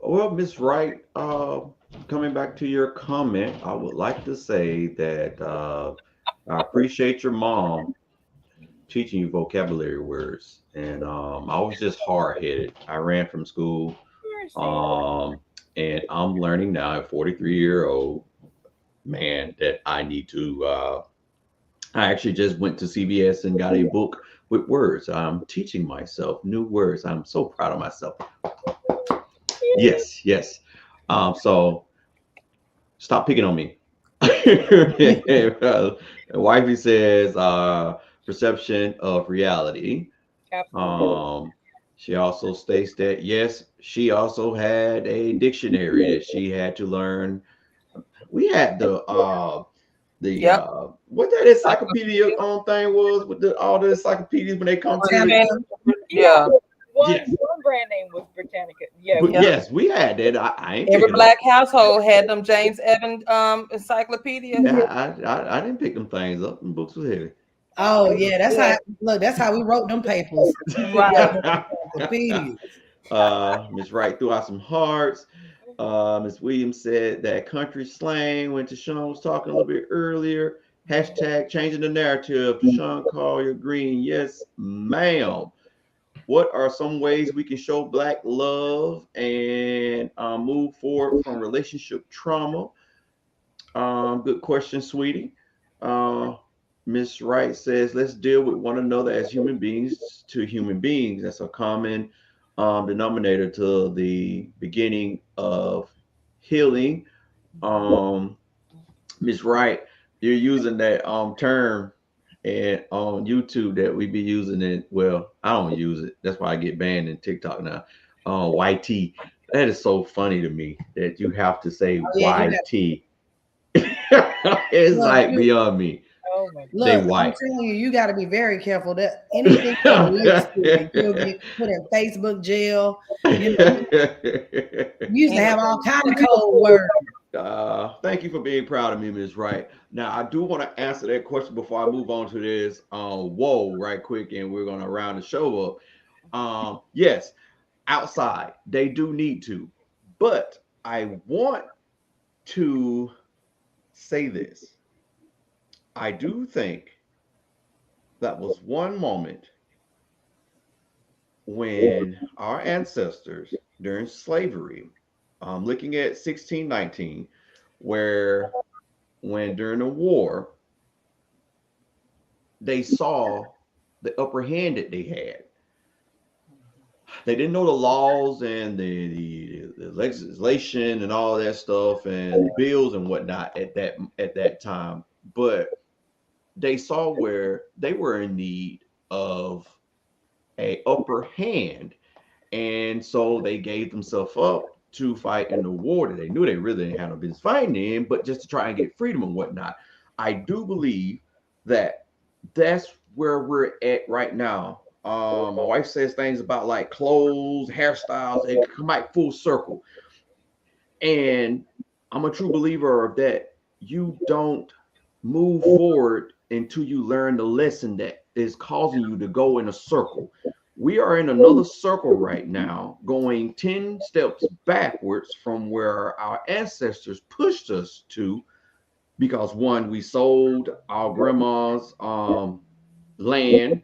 Speaker 2: Well, Miss Wright, coming back to your comment, I would like to say that I appreciate your mom teaching you vocabulary words, and I was just hard headed. I ran from school,
Speaker 3: Mercy.
Speaker 2: um, and I'm learning now at 43-year-old man that I need to I actually just went to CVS and got a book with words. I'm teaching myself new words. I'm so proud of myself. Yes, yes. So stop picking on me. Wifey says, perception of reality.
Speaker 3: Absolutely.
Speaker 2: Um, she also states that yes, she also had a dictionary that she had to learn. We had the
Speaker 1: Yep.
Speaker 2: what that encyclopedia thing was with all the encyclopedias when they come to the
Speaker 4: Britannica.
Speaker 3: Yeah.
Speaker 1: Yeah.
Speaker 3: One
Speaker 2: yes,
Speaker 3: one brand name was Britannica. Yeah,
Speaker 2: but
Speaker 3: we
Speaker 1: Yep.
Speaker 3: did.
Speaker 2: yes, we had that. I ain't
Speaker 1: Every
Speaker 2: picking them.
Speaker 1: black household had them James Evans encyclopedias.
Speaker 2: Yeah, I didn't pick them things up. Them books was heavy.
Speaker 3: Oh,
Speaker 4: Oh
Speaker 3: it was
Speaker 4: yeah, that's how
Speaker 3: good.
Speaker 4: look. That's how we wrote them papers. We got
Speaker 1: Right.
Speaker 4: them encyclopedias.
Speaker 2: Miss Wright threw out some hearts. Miss Williams said that country slang when Tashawn was talking a little bit earlier. Hashtag changing the narrative. Tashawn Collier Green. Yes, ma'am. What are some ways we can show black love and move forward from relationship trauma? Good question, sweetie. Uh, Miss Wright says, let's deal with one another as human beings to human beings. That's a common denominator to the beginning of healing. Um, Miss Wright, you're using that term and on YouTube that we be using it. Well, I don't use it. That's why I get banned in TikTok now. YT. That is so funny to me that you have to say
Speaker 4: Oh yeah, you got
Speaker 2: YT. It's
Speaker 4: look.
Speaker 2: like
Speaker 4: You
Speaker 2: beyond me.
Speaker 3: Oh my
Speaker 2: They
Speaker 4: look. I'm
Speaker 2: white.
Speaker 4: telling you, you got to be very careful. That anything with a lipstick, you'll get put in Facebook jail. You know, we used to have all kind of code words.
Speaker 2: Thank you for being proud of me, Ms. Wright. Now, I do want to answer that question before I move on to this whoa right quick, and we're going to round the show up. Yes, outside, they do need to. But I want to say this. I do think that was one moment when our ancestors during slavery, looking at 1619, where when during the war, they saw the upper hand that they had. They didn't know the laws and the legislation and all that stuff and the bills and whatnot at that time, but they saw where they were in need of a upper hand, and so they gave themselves up to fight in the war that they knew they really didn't have no business fighting in, but just to try and get freedom and whatnot. I do believe that that's where we're at right now. My wife says things about like clothes, hairstyles, it come back full circle. And I'm a true believer of that. You don't move forward until you learn the lesson that is causing you to go in a circle. We are in another circle right now, going 10 steps backwards from where our ancestors pushed us to, because one, we sold our grandma's land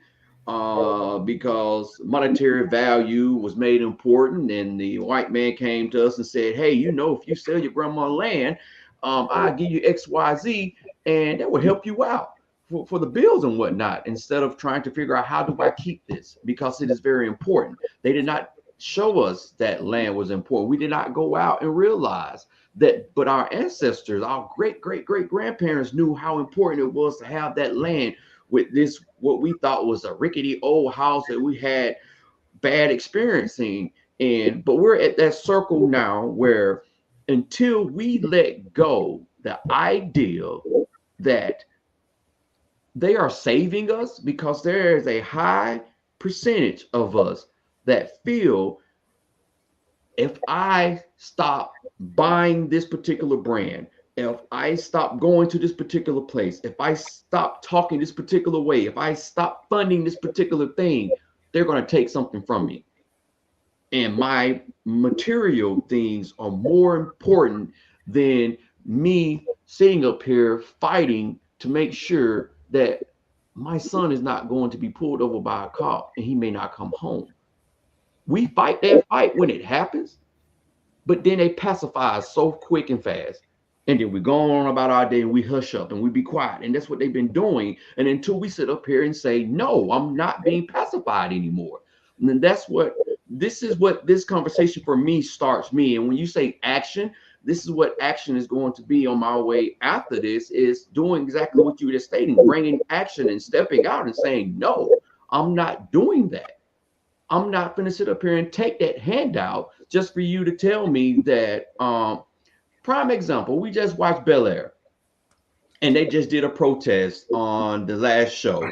Speaker 2: because monetary value was made important, and the white man came to us and said, "Hey, you know, if you sell your grandma land, I'll give you X, Y, Z, and that will help you out." For the bills and whatnot, instead of trying to figure out how do I keep this because it is very important. They did not show us that land was important. We did not go out and realize that, but our ancestors, our great grandparents knew how important it was to have that land with this what we thought was a rickety old house that we had bad experiencing in. But we're at that circle now where until we let go the idea that they are saving us, because there is a high percentage of us that feel if I stop buying this particular brand, if I stop going to this particular place, if I stop talking this particular way, if I stop funding this particular thing, they're going to take something from me. And my material things are more important than me sitting up here fighting to make sure that my son is not going to be pulled over by a cop and he may not come home. We fight that fight when it happens, but then they pacify us so quick and fast. And then we go on about our day and we hush up and we be quiet. And that's what they've been doing. And until we sit up here and say, no, I'm not being pacified anymore. And then this is what this conversation for me starts me. And when you say action, this is what action is going to be on my way after this, is doing exactly what you were just stating, bringing action and stepping out and saying, no, I'm not doing that. I'm not going to sit up here and take that handout just for you to tell me that, prime example, we just watched Bel Air and they just did a protest on the last show.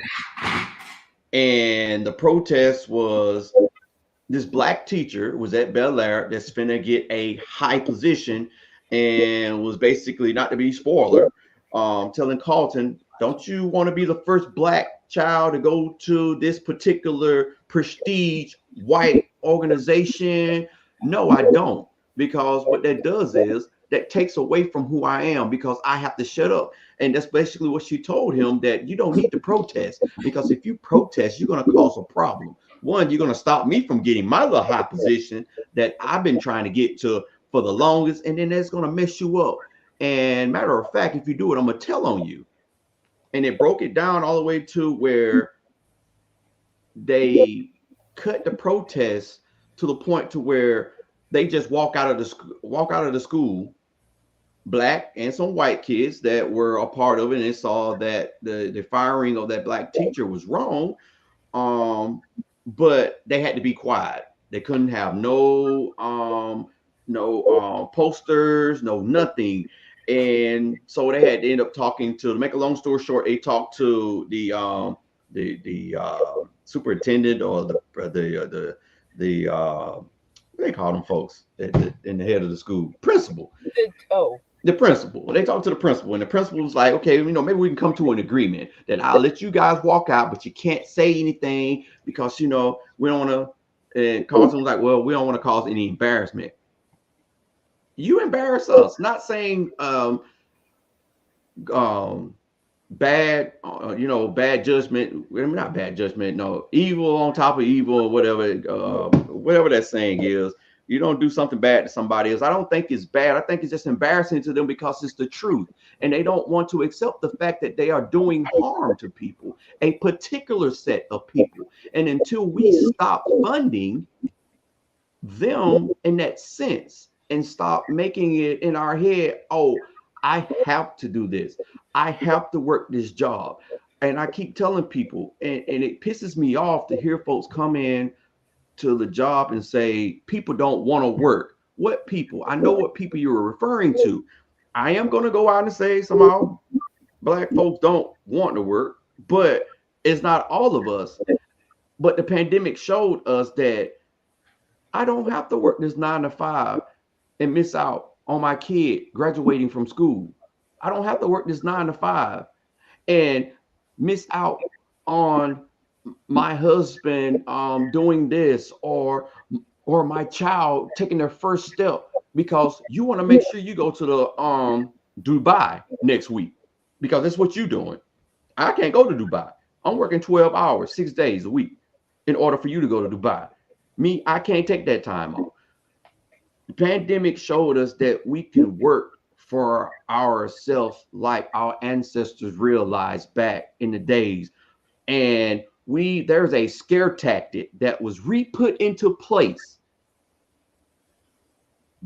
Speaker 2: And the protest was this black teacher was at Bel Air that's finna get a high position and was basically, not to be spoiler, telling Carlton, don't you want to be the first black child to go to this particular prestige white organization? No, I don't. Because what that does is that takes away from who I am, because I have to shut up. And that's basically what she told him, that you don't need to protest, because if you protest, you're going to cause a problem. One, you're going to stop me from getting my little high position that I've been trying to get to for the longest, and then that's going to mess you up. And matter of fact, if you do it, I'm going to tell on you. And it broke it down all the way to where they cut the protests to the point to where they just walk out of the school, black and some white kids that were a part of it, and they saw that the firing of that black teacher was wrong. But they had to be quiet. They couldn't have no posters, no nothing. And so they had to end up talking to make a long story short, they talked to the superintendent, or what they call them folks in the head of the school, principal.
Speaker 3: Oh,
Speaker 2: The principal. They talked to the principal, and the principal was like, okay, maybe we can come to an agreement that I'll let you guys walk out, but you can't say anything because, we don't want to. And Carlton was like, well, we don't want to cause any embarrassment. You embarrass us, not saying um, bad, bad judgment. Not bad judgment. No, evil on top of evil, or whatever that saying is. You don't do something bad to somebody else. I don't think it's bad. I think it's just embarrassing to them because it's the truth. And they don't want to accept the fact that they are doing harm to people, a particular set of people. And until we stop funding them in that sense and stop making it in our head, oh, I have to do this. I have to work this job. And I keep telling people, and it pisses me off to hear folks come in to the job and say people don't want to work. What people? I know what people you were referring to. I am going to go out and say somehow black folks don't want to work, but it's not all of us. But the pandemic showed us that I don't have to work this 9 to 5 and miss out on my kid graduating from school. I don't have to work this 9 to 5 and miss out on my husband doing this, or my child taking their first step, because you want to make sure you go to the Dubai next week because that's what you're doing. I can't go to Dubai. I'm working 12 hours, 6 days a week in order for you to go to Dubai. Me, I can't take that time off. The pandemic showed us that we can work for ourselves like our ancestors realized back in the days. And there's a scare tactic that was re-put into place.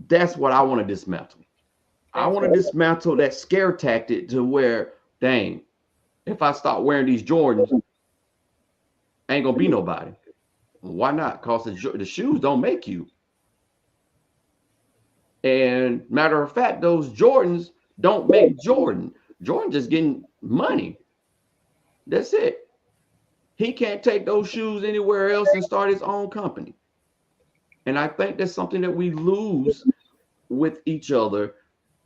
Speaker 2: That's what I want to dismantle. I want to dismantle that scare tactic to where, dang, if I start wearing these Jordans, ain't gonna be nobody. Why not? Because the shoes don't make you. And matter of fact, those Jordans don't make Jordan. Jordan just getting money. That's it. He can't take those shoes anywhere else and start his own company. And I think that's something that we lose with each other.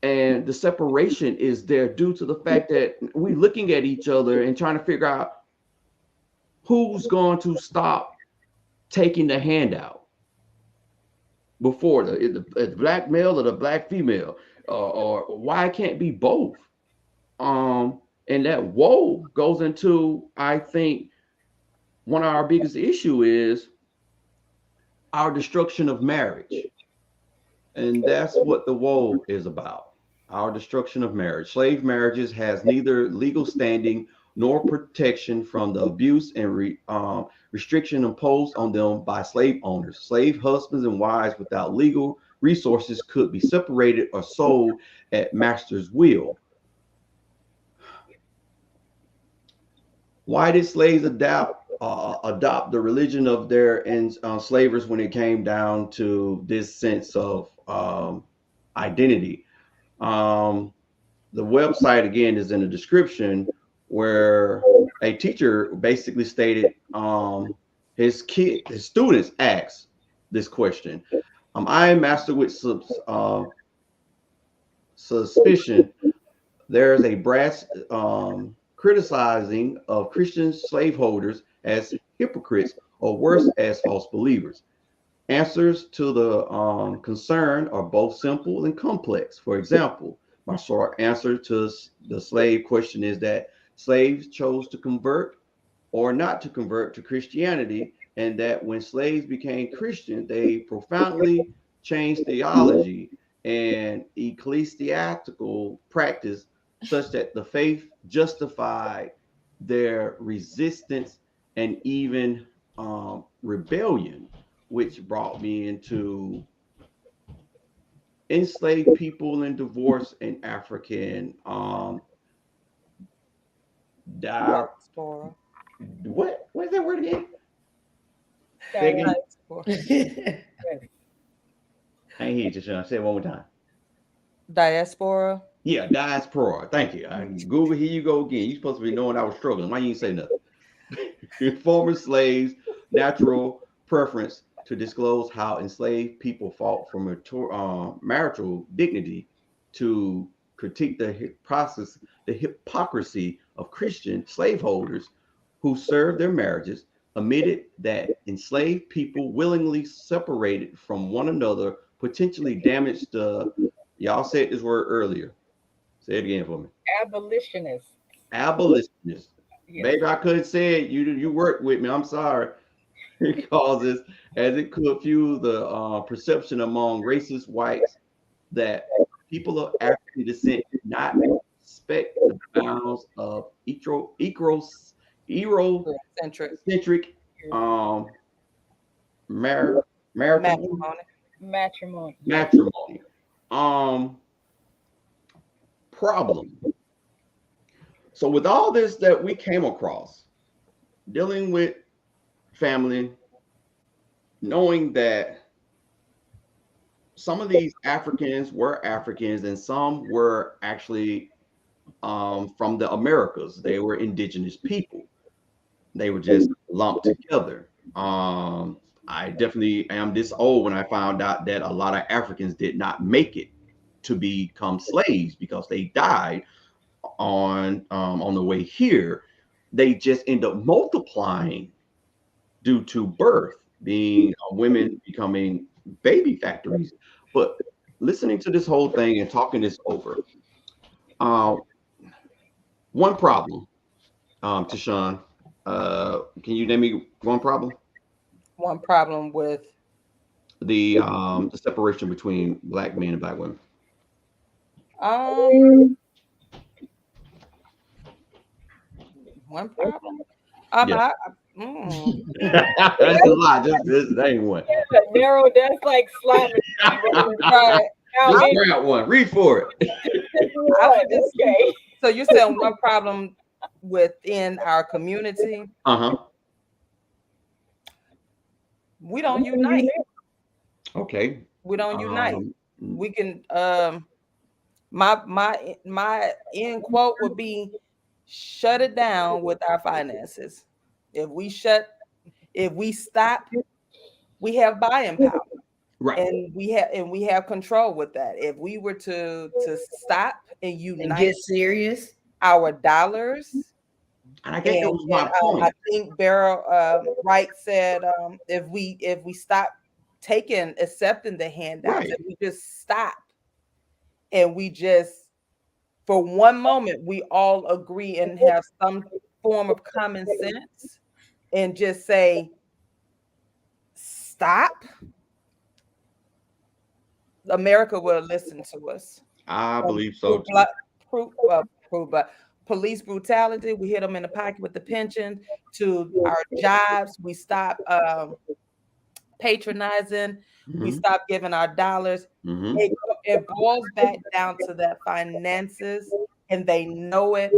Speaker 2: And the separation is there due to the fact that we looking at each other and trying to figure out who's going to stop taking the handout before the black male or the black female, or why it can't be both. And that woe goes into, I think, one of our biggest issue is our destruction of marriage. And that's what the woe is about. our destruction of marriage. Slave marriages has neither legal standing nor protection from the abuse and restriction imposed on them by slave owners. Slave husbands and wives without legal resources could be separated or sold at master's will. Why did slaves adopt the religion of their enslavers when it came down to this sense of identity? Um, the website again is in the description, where a teacher basically stated his students asked this question. I am master with suspicion there's a brass criticizing of Christian slaveholders as hypocrites or worse, as false believers. Answers to the concern are both simple and complex. For example, my short answer to the slave question is that slaves chose to convert or not to convert to Christianity, and that when slaves became Christian, they profoundly changed theology and ecclesiastical practice such that the faith justified their resistance and even rebellion, which brought me into enslaved people and divorce and African di-
Speaker 1: Diaspora.
Speaker 2: what is that word again? Say
Speaker 3: Diana,
Speaker 2: again.
Speaker 1: Diaspora.
Speaker 3: yes.
Speaker 2: I ain't hear you, Sean. Say it one more time.
Speaker 1: Diaspora.
Speaker 2: Yeah, diaspora. Thank you. Google, here you go again. You supposed to be knowing I was struggling. Why you ain't say nothing? Former slaves' natural preference to disclose how enslaved people fought for marital dignity, to critique the hypocrisy of Christian slaveholders who served their marriages, admitted that enslaved people willingly separated from one another, potentially damaged the. Y'all said this word earlier. Say it again for me.
Speaker 3: Abolitionists.
Speaker 2: Abolitionists.
Speaker 3: Yes.
Speaker 2: Baby, I couldn't say it. You worked with me. I'm sorry. It causes, as it could fuel the perception among racist whites that people of African descent do not respect the bounds of
Speaker 1: Centric.
Speaker 2: Erocentric um, mar- marital
Speaker 1: Matrimony.
Speaker 3: Matrimony. Yes.
Speaker 2: matrimony. Um, problem. So with all this that we came across, dealing with family, knowing that some of these Africans were Africans and some were actually from the Americas. They were indigenous people. They were just lumped together. I definitely am this old when I found out that a lot of Africans did not make it to become slaves because they died on the way here. They just end up multiplying due to birth, being women becoming baby factories. But listening to this whole thing and talking this over, uh, one problem, Tashawn, can you name me one problem?
Speaker 1: One problem with
Speaker 2: The separation between black men and black women.
Speaker 1: um one problem.
Speaker 2: Yeah,
Speaker 1: I mm,
Speaker 2: that's a lot. Just that ain't one.
Speaker 3: Narrow. That's like slamming.
Speaker 1: right.
Speaker 3: Now,
Speaker 2: Just
Speaker 1: I,
Speaker 3: maybe
Speaker 2: grab one. Read for it.
Speaker 1: I
Speaker 3: one.
Speaker 1: would just
Speaker 3: Okay.
Speaker 1: so you're saying one problem within our community,
Speaker 2: Uh huh.
Speaker 1: we don't unite.
Speaker 2: Okay.
Speaker 1: We don't unite.
Speaker 2: Um.
Speaker 1: We can my end quote would be shut it down with our finances. If we shut if we stop, we have buying power
Speaker 2: Right.
Speaker 1: and we have control with that. If we were to stop and
Speaker 4: And get
Speaker 1: unite
Speaker 4: serious.
Speaker 1: our dollars,
Speaker 2: And I guess that
Speaker 1: and
Speaker 2: was my
Speaker 1: I
Speaker 2: point.
Speaker 1: think Beryl Wright said if we stop taking accepting the handouts,
Speaker 2: Right.
Speaker 1: if we just stop and we just for one moment we all agree and have some form of common sense and just say stop, America will listen to us.
Speaker 2: I
Speaker 1: And
Speaker 2: believe so too.
Speaker 1: but police brutality, we hit them in the pocket with the pension. To our jobs, we stop patronizing, we
Speaker 2: Hmm.
Speaker 1: stop giving our dollars.
Speaker 2: Hmm.
Speaker 1: It boils back down to that finances, and they know it.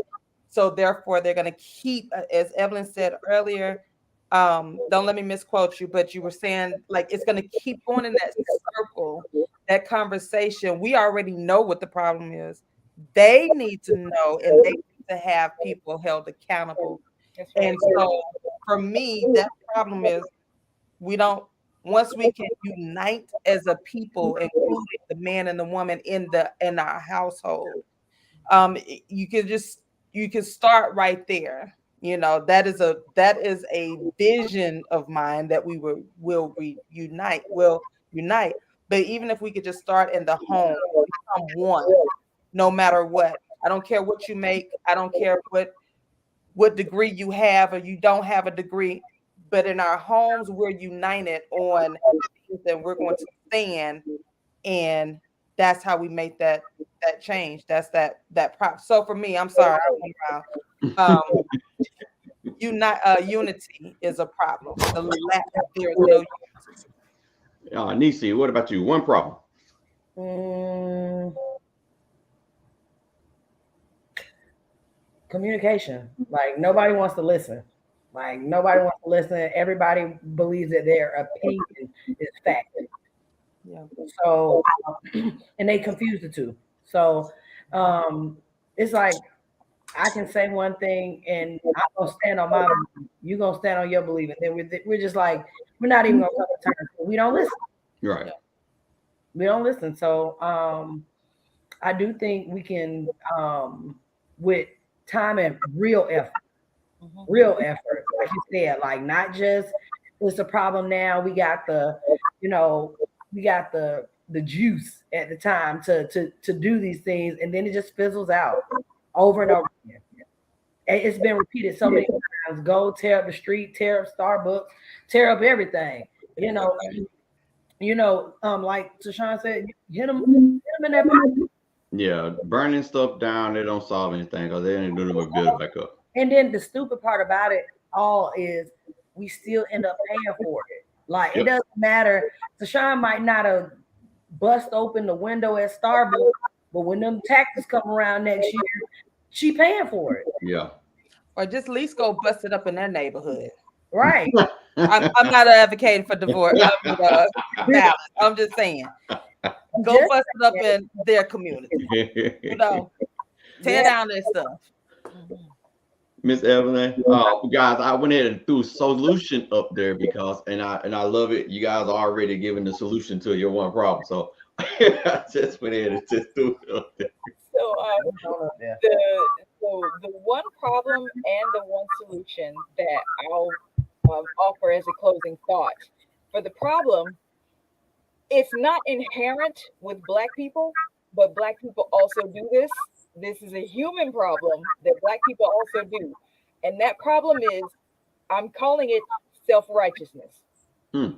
Speaker 1: So therefore, they're going to keep, as Evelyn said earlier. Don't let me misquote you, but you were saying like it's going to keep going in that circle, that conversation. We already know what the problem is. They need to know, and they need to have people held accountable.
Speaker 3: That's right.
Speaker 1: And so, for me, that problem is we don't once we can unite as a people, including the man and the woman in our household, you can just you can start right there. That is a vision of mine that we will unite. But even if we could just start in the home, become one, no matter what. I don't care what you make. I don't care what degree you have or you don't have a degree, but in our homes, we're united on things that we're going to stand, and that's how we make that change. That's that prop. So for me, I'm sorry, I went around. Um, unity is a problem. There is no unity.
Speaker 2: Nisi, what about you? One problem.
Speaker 4: Mm, communication. Like nobody wants to listen. Like nobody wants to listen. Everybody believes that their opinion is fact.
Speaker 1: Yeah.
Speaker 4: So, and they confuse the two. So, um, it's like I can say one thing and I'm gonna stand on my belief. You gonna stand on your belief, and then we're just like we're not even gonna come to terms. We don't listen.
Speaker 2: Right.
Speaker 1: Yeah.
Speaker 4: We don't listen. So, I do think we can, with time and
Speaker 1: Mhm.
Speaker 4: real effort, like you said, like not just it's a problem now. We got you know, we got the juice at the time to do these things, and then it just fizzles out over and over again. And it's been repeated so many times. Go tear up the street, tear up Starbucks, tear up everything. You know, like Tashawn said, hit them in that pocket.
Speaker 2: Yeah, burning stuff down, they don't solve anything because they ain't doing it but build it back up.
Speaker 4: And then the stupid part about it all is we still end up paying for it. Like it
Speaker 2: Yep.
Speaker 4: doesn't matter. Tashawn might not have bust open the window at Starbucks, but when them taxes come around next year, she paying for it.
Speaker 2: Yeah.
Speaker 1: Or just at least go bust it up in their neighborhood.
Speaker 4: Right.
Speaker 1: I'm not advocating for divorce. I mean, balance. I'm just saying,
Speaker 4: I'm
Speaker 1: go
Speaker 4: just
Speaker 1: bust it up in their community. You know, tear
Speaker 4: yeah.
Speaker 1: down their stuff. Mhm.
Speaker 2: Miss Evelyn, guys, I went ahead and threw solution up there because, and I love it. You guys are already giving the solution to your one problem, so I just went ahead and just threw it up there.
Speaker 3: So the one problem and the one solution that I'll offer as a closing thought for the problem, it's not inherent with Black people, but Black people also do this. This is a human problem that Black people also do, and that problem is I'm calling it self righteousness.
Speaker 2: Hmm.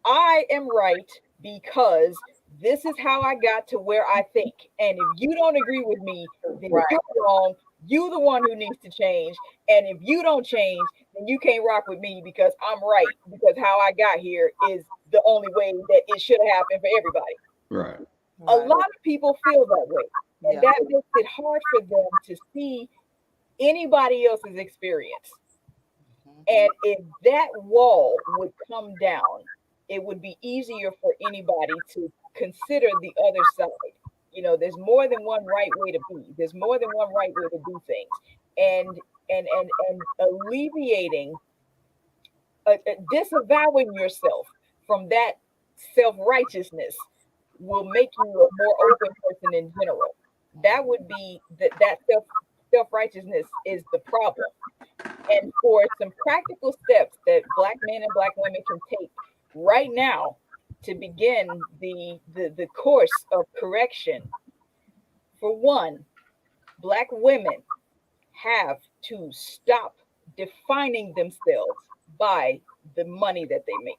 Speaker 3: I am right because this is how I got to where I think. And if you don't agree with me, then
Speaker 4: Right.
Speaker 3: you're wrong. You the one who needs to change. And if you don't change, then you can't rock with me because I'm right. Because how I got here is the only way that it should happen for everybody.
Speaker 2: Right.
Speaker 3: A
Speaker 1: Right.
Speaker 3: lot of people feel that way. And
Speaker 1: Yeah.
Speaker 3: that makes it hard for them to see anybody else's experience.
Speaker 1: Mhm.
Speaker 3: And if that wall would come down, it would be easier for anybody to consider the other side. There's more than one right way to be. There's more than one right way to do things. And alleviating, disavowing yourself from that self-righteousness will make you a more open person in general. That would be that self-righteousness is the problem. And for some practical steps that Black men and Black women can take right now to begin the course of correction. For one, Black women have to stop defining themselves by the money that they make.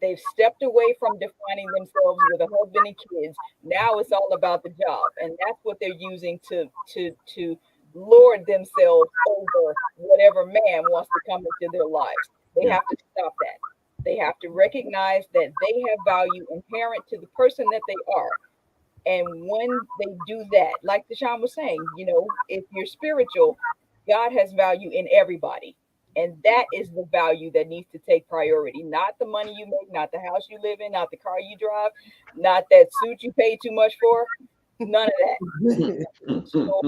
Speaker 3: They've stepped away from defining themselves with a husband and kids. Now it's all about the job, and that's what they're using to lord themselves over whatever man wants to come into their lives. They
Speaker 2: Yeah.
Speaker 3: have to stop that. They have to recognize that they have value inherent to the person that they are. And when they do that, like Deshaun was saying, if you're spiritual, God has value in everybody. And that is the value that needs to take priority, not the money you make, not the house you live in, not the car you drive, not that suit you pay too much for, none of that. So,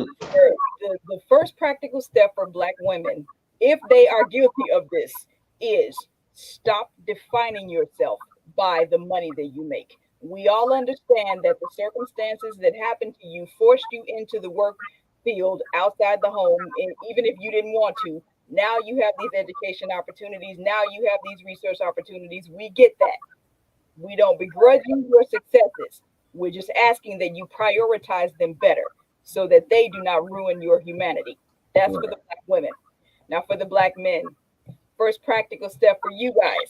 Speaker 3: the first practical step for Black women, if they are guilty of this, is stop defining yourself by the money that you make. We all understand that the circumstances that happened to you forced you into the work field outside the home, and even if you didn't want to, now you have these education opportunities, now you have these research opportunities. We get that. We don't begrudge you your successes. We're just asking that you prioritize them better so that they do not ruin your humanity. That's for
Speaker 2: Right.
Speaker 3: the Black women. Now, for the Black men, first practical step for you guys,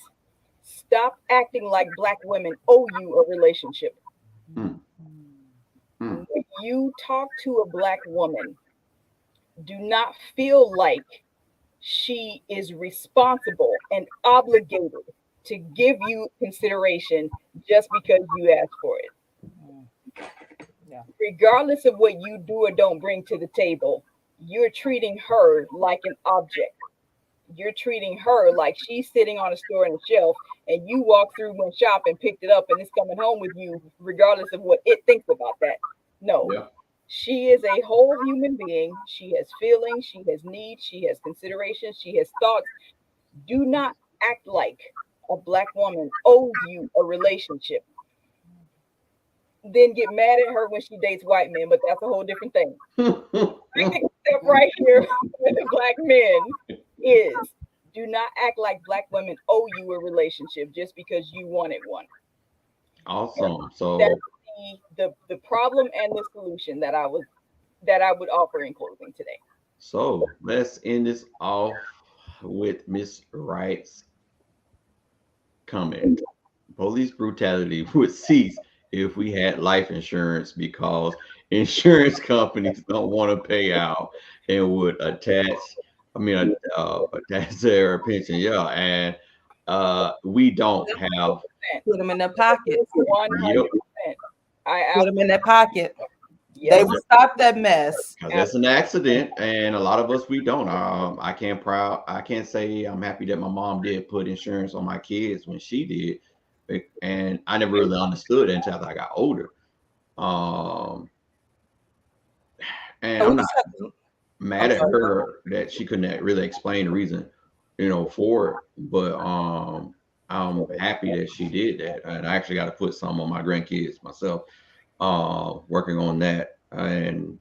Speaker 3: stop acting like Black women owe you a relationship.
Speaker 2: Mm, mm.
Speaker 3: When you talk to a Black woman, do not feel like she is responsible and obligated to give you consideration just because you asked for it.
Speaker 1: Yeah.
Speaker 3: Regardless of what you do or don't bring to the table, you're treating her like an object. You're treating her like she's sitting on a store on a shelf, and you walk through one shop and picked it up and it's coming home with you, regardless of what it thinks about that. No,
Speaker 2: Yeah.
Speaker 3: she is a whole human being. She has feelings, she has needs, she has considerations, she has thoughts. Do not act like a Black woman owes you a relationship. Then get mad at her when she dates white men, but that's a whole different thing. Practical step right here with the Black men is do not act like Black women owe you a relationship just because you wanted one.
Speaker 2: Awesome.
Speaker 3: That's
Speaker 2: So,
Speaker 3: the problem and the solution that I would offer in closing today.
Speaker 2: let's end this off with Miss Wright's comment. Police brutality would cease if we had life insurance because insurance companies don't want to pay out and would attach their pension. Yeah, and we don't have.
Speaker 1: Put them in their pockets.
Speaker 2: Yep,
Speaker 3: 100%. I
Speaker 1: Put them in their pocket. They
Speaker 3: Yes,
Speaker 2: because
Speaker 1: will stop that mess.
Speaker 2: that's an accident, and a lot of us we don't. I can't say I'm happy that my mom did put insurance on my kids when she did, and I never really understood it until after I got older. Um, and
Speaker 1: And we
Speaker 2: I'm not
Speaker 1: just have to,
Speaker 2: mad
Speaker 1: I'm
Speaker 2: at
Speaker 1: sorry.
Speaker 2: her that she couldn't really explain the reason, for it. But I'm happy that she did that, and I actually got to put some on my grandkids myself. Working on that, and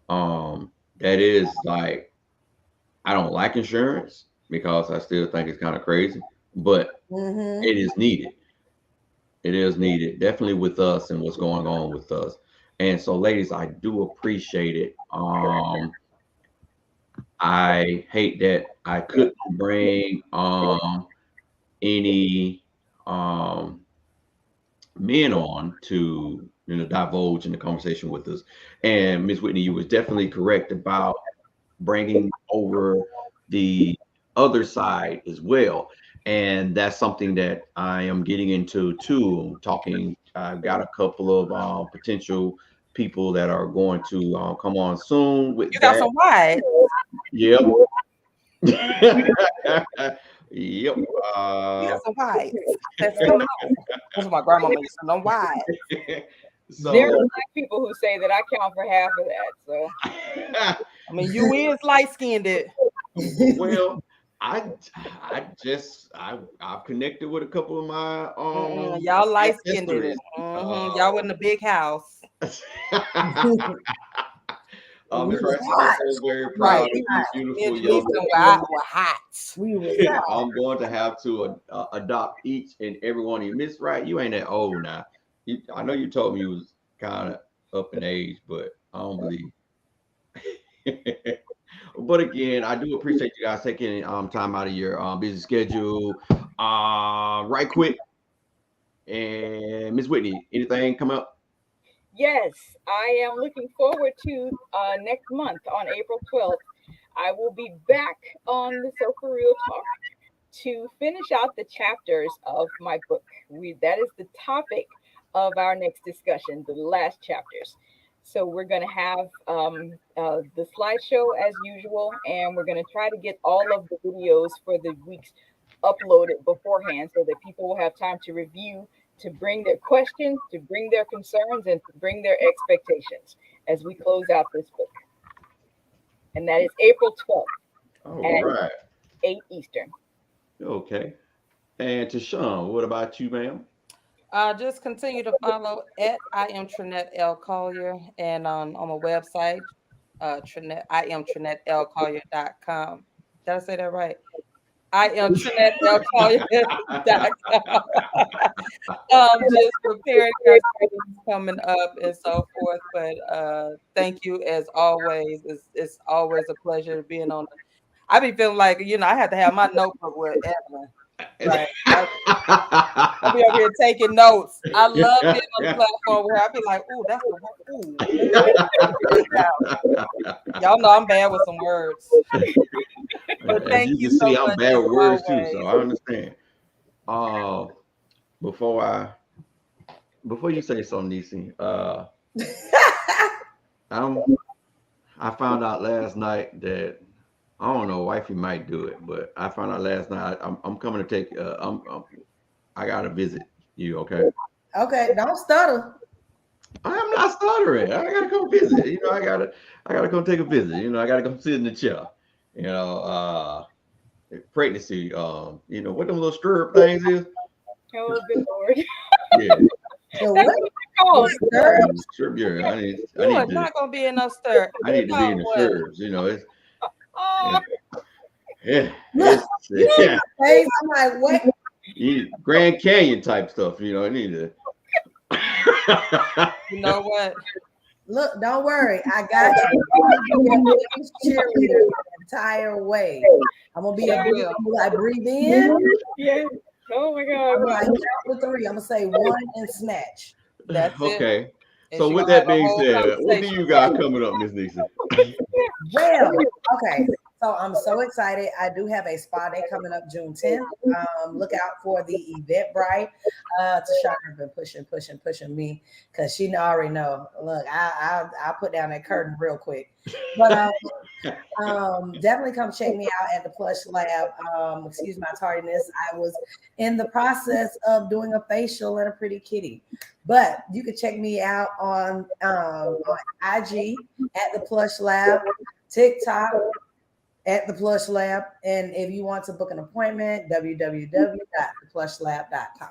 Speaker 2: that is like I don't like insurance because I still think it's kind of crazy, but
Speaker 4: Mm-hmm.
Speaker 2: it is needed. It is needed, definitely with us and what's going on with us. And so, ladies, I do appreciate it. I hate that I couldn't bring any um men on to divulge in the conversation with us. And Miss Whitney, you was definitely correct about bringing over the other side as well. And that's something that I am getting into too. Talking, I've got a couple of potential people that are going to come on soon with
Speaker 1: You got
Speaker 2: that.
Speaker 1: some white.
Speaker 2: Yep. Yep.
Speaker 1: You got some white. That's coming on. That's what my grandmama used to know. White.
Speaker 3: there
Speaker 2: So
Speaker 3: are Black people who say that I count for half of that. So
Speaker 1: I mean, you is light skinned. It.
Speaker 2: well, I've connected with a couple of my
Speaker 1: Y'all light skinned it.
Speaker 2: ancestors.
Speaker 1: Y'all in the big house.
Speaker 2: Miss
Speaker 4: We
Speaker 2: Rice,
Speaker 4: was
Speaker 2: I'm
Speaker 4: hot.
Speaker 2: so very
Speaker 1: Right.
Speaker 2: proud of you, beautiful
Speaker 1: Me
Speaker 2: young
Speaker 1: some
Speaker 2: lady.
Speaker 1: were hot.
Speaker 4: We was hot.
Speaker 2: I'm going to have to adopt each and every one of you. Miss Wright, you ain't that old now. I know you told me you was kind of up in age, but I don't believe. But again, I do appreciate you guys taking time out of your busy schedule. Right quick. And Miss Whitney, anything come up?
Speaker 3: Yes, I am looking forward to next month on April 12th. I will be back on the So For Real Talk to finish out the chapters of my book. That is the topic of our next discussion, the last chapters. So we're going to have the slideshow as usual, and we're going to try to get all of the videos for the weeks uploaded beforehand so that people will have time to review, to bring their questions, to bring their concerns, and to bring their expectations as we close out this book. And that is April 12th
Speaker 2: All
Speaker 3: at
Speaker 2: right.
Speaker 3: 8 Eastern.
Speaker 2: Okay. And to Sean, what about you, ma'am?
Speaker 1: Just continue to follow at I am Trinette L. Collier and on my website, Trinette, I am TrinetteLCollier.com. Did I say that right? I am TrinetteLCollier.com. Just preparing our students coming up and so forth. But thank you as always. It's always a pleasure being on. I be feeling like I had to have my notebook with Evelyn. Right. I'll be over here taking notes. I love being on the platform where I be like, "Ooh, that's the word. Ooh, y'all know I'm bad with some words." But
Speaker 2: As
Speaker 1: thank
Speaker 2: you
Speaker 1: you
Speaker 2: can
Speaker 1: so
Speaker 2: see, I'm
Speaker 1: much
Speaker 2: bad
Speaker 1: as
Speaker 2: with words too,
Speaker 1: always.
Speaker 2: so I understand. Uh, before before you say something, Nisi, I'm I found out last night that I don't know, wifey might do it, but I found out last night I'm coming to take I gotta visit you, okay?
Speaker 4: Okay, don't stutter.
Speaker 2: I'm not stuttering. I gotta come visit. I gotta come take a visit. I gotta come sit in the chair. You know, pregnancy. What them little stirrup things is?
Speaker 3: Oh, good Lord.
Speaker 2: Yeah,
Speaker 4: The
Speaker 3: That's
Speaker 4: what?
Speaker 3: what it's called.
Speaker 4: The stirrups?
Speaker 2: stirrup. Yeah, I need. I
Speaker 1: You are
Speaker 2: need to.
Speaker 1: not gonna be in no stir.
Speaker 2: I
Speaker 1: You
Speaker 2: need to be
Speaker 1: know
Speaker 2: in the
Speaker 1: what?
Speaker 2: stirrups. It's
Speaker 3: Oh,
Speaker 2: yeah, yeah.
Speaker 4: Look,
Speaker 2: It's
Speaker 4: you see
Speaker 2: yeah.
Speaker 4: my face. I'm like, what?
Speaker 2: Grand Canyon type stuff. I need to.
Speaker 1: You know what?
Speaker 4: Look, don't worry. I got you. I'm gonna be a biggest cheerleader the entire way. I'm gonna be a
Speaker 1: Sure
Speaker 4: big,
Speaker 1: will.
Speaker 4: I'm gonna be like, breathe in.
Speaker 3: yes. Oh, my God.
Speaker 4: I'm gonna like count to three. I'm gonna say one and snatch.
Speaker 1: That's it.
Speaker 2: Okay.
Speaker 1: And
Speaker 2: So
Speaker 1: she
Speaker 2: with
Speaker 1: gonna have
Speaker 2: that
Speaker 1: a
Speaker 2: being
Speaker 1: whole
Speaker 2: said, what do
Speaker 1: conversation
Speaker 2: you
Speaker 1: with
Speaker 2: got
Speaker 1: you.
Speaker 2: coming up, Miss Nixon?
Speaker 4: Well, okay. So I'm so excited. I do have a spa day coming up June 10th. Look out for the Eventbrite. Tashana has been pushing me because she already know. Look, I put down that curtain real quick. But definitely come check me out at the Plush Lab. Excuse my tardiness. I was in the process of doing a facial and a pretty kitty. But you can check me out on IG at the Plush Lab, TikTok at the Plush Lab, and if you want to book an appointment, www.theplushlab.com.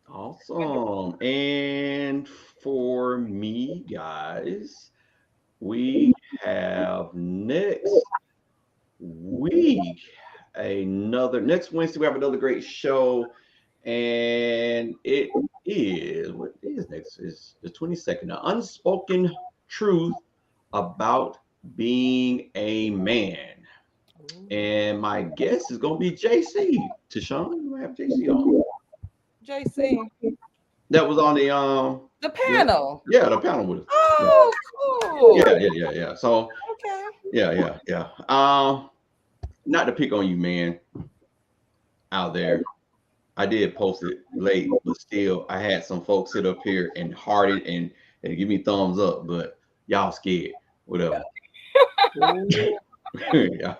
Speaker 2: Awesome. And for me, guys, we have week next Wednesday we have another great show, and it is what is next is the 22nd, the unspoken truth about being a man.
Speaker 1: Ooh.
Speaker 2: And my guest is gonna be JC. Tashawn, you have JC on.
Speaker 1: JC,
Speaker 2: That was on
Speaker 1: the
Speaker 2: the
Speaker 1: panel.
Speaker 2: yeah, the panel with us. Yeah.
Speaker 1: Oh,
Speaker 2: Yeah,
Speaker 1: cool.
Speaker 2: yeah, yeah, yeah. So
Speaker 1: Okay.
Speaker 2: yeah, yeah, yeah. Not to pick on you, man, out there. I did post it late, but still, I had some folks sit up here and heart it and give me thumbs up, but y'all scared, whatever.
Speaker 1: Ooh.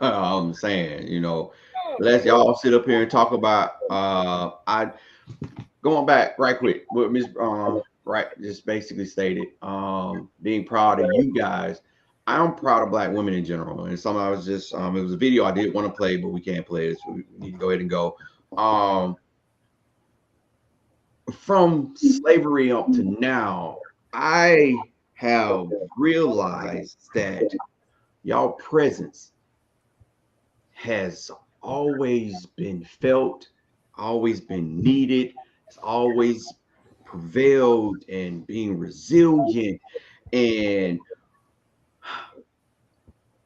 Speaker 2: I'm saying,
Speaker 3: Oh,
Speaker 2: let's y'all sit up here and talk about. I going back right quick. What Miss right just basically stated. Being proud of you guys. I'm proud of Black women in general, and some I was just it was a video I did want to play, but we can't play it, so we need to go ahead and go. Um, from slavery up to now, I have realized that y'all presence has always been felt, always been needed, it's always prevailed and being resilient. And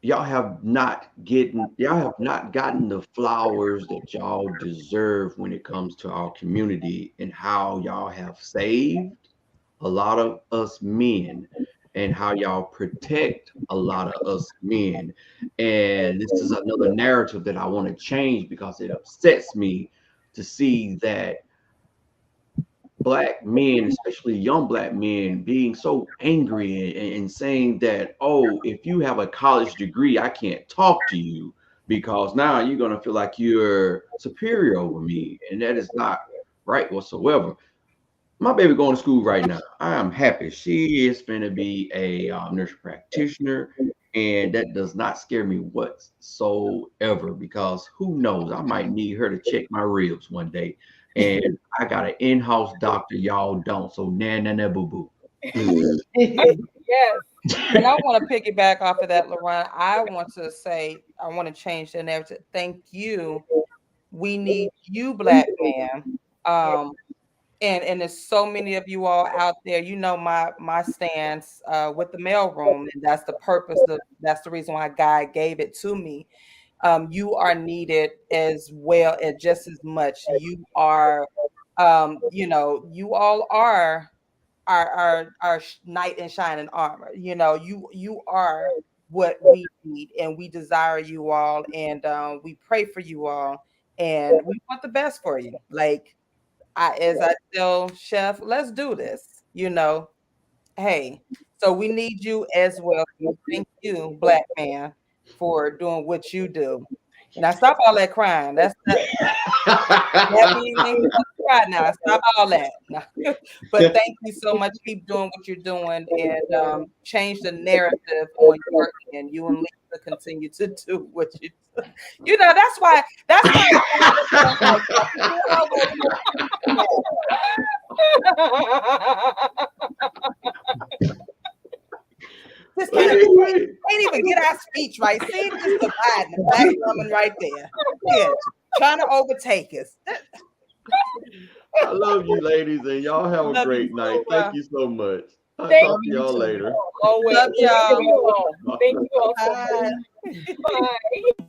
Speaker 2: y'all have not gotten the flowers that y'all deserve when it comes to our community, and how y'all have saved a lot of us men, and how y'all protect a lot of us men. And this is another narrative that I want to change, because it upsets me to see that black men, especially young black men, being so angry, and saying that, oh, if you have a college degree, I can't talk to you, because now you're going to feel like you're superior over me. And that is not right whatsoever. My baby going to school right now. I am happy. She is going to be a nurse practitioner, and that does not scare me whatsoever, because who knows? I might need her to check my ribs one day, and I got an in-house doctor. Y'all don't. So na boo boo.
Speaker 3: Yes.
Speaker 1: And I want to piggyback off of that, Lauren. I want to say, I want to change the narrative. Thank you. We need you, black man.
Speaker 3: Yes.
Speaker 1: Um, and there's so many of you all out there. You know my stance with the mailroom, and that's the purpose. That's the reason why God gave it to me. You are needed as well, as just as much. You are, you all are our knight in shining armor. You are what we need, and we desire you all, and we pray for you all, and we want the best for you. Like as I tell Chef, let's do this. Hey, so we need you as well. So thank you, black man, for doing what you do. Now stop all that crying. That means ain't supposed to cry now. Stop all that. No. But thank you so much. Keep doing what you're doing, and change the narrative on your end. You and Lisa continue to do what you do. That's why it's like that. People always just can't even get our speech right. See, this is the Biden, the black woman right there. Yeah, trying to overtake us.
Speaker 2: I love you, ladies, and y'all have a
Speaker 1: Love you
Speaker 2: great night.
Speaker 1: too.
Speaker 2: Thank you so much. I'll
Speaker 3: Thank
Speaker 2: talk to
Speaker 3: you.
Speaker 2: y'all later.
Speaker 3: Always.
Speaker 1: Love
Speaker 3: Thank
Speaker 1: y'all.
Speaker 3: you all. Thank you all so
Speaker 1: Bye.
Speaker 3: much. Bye.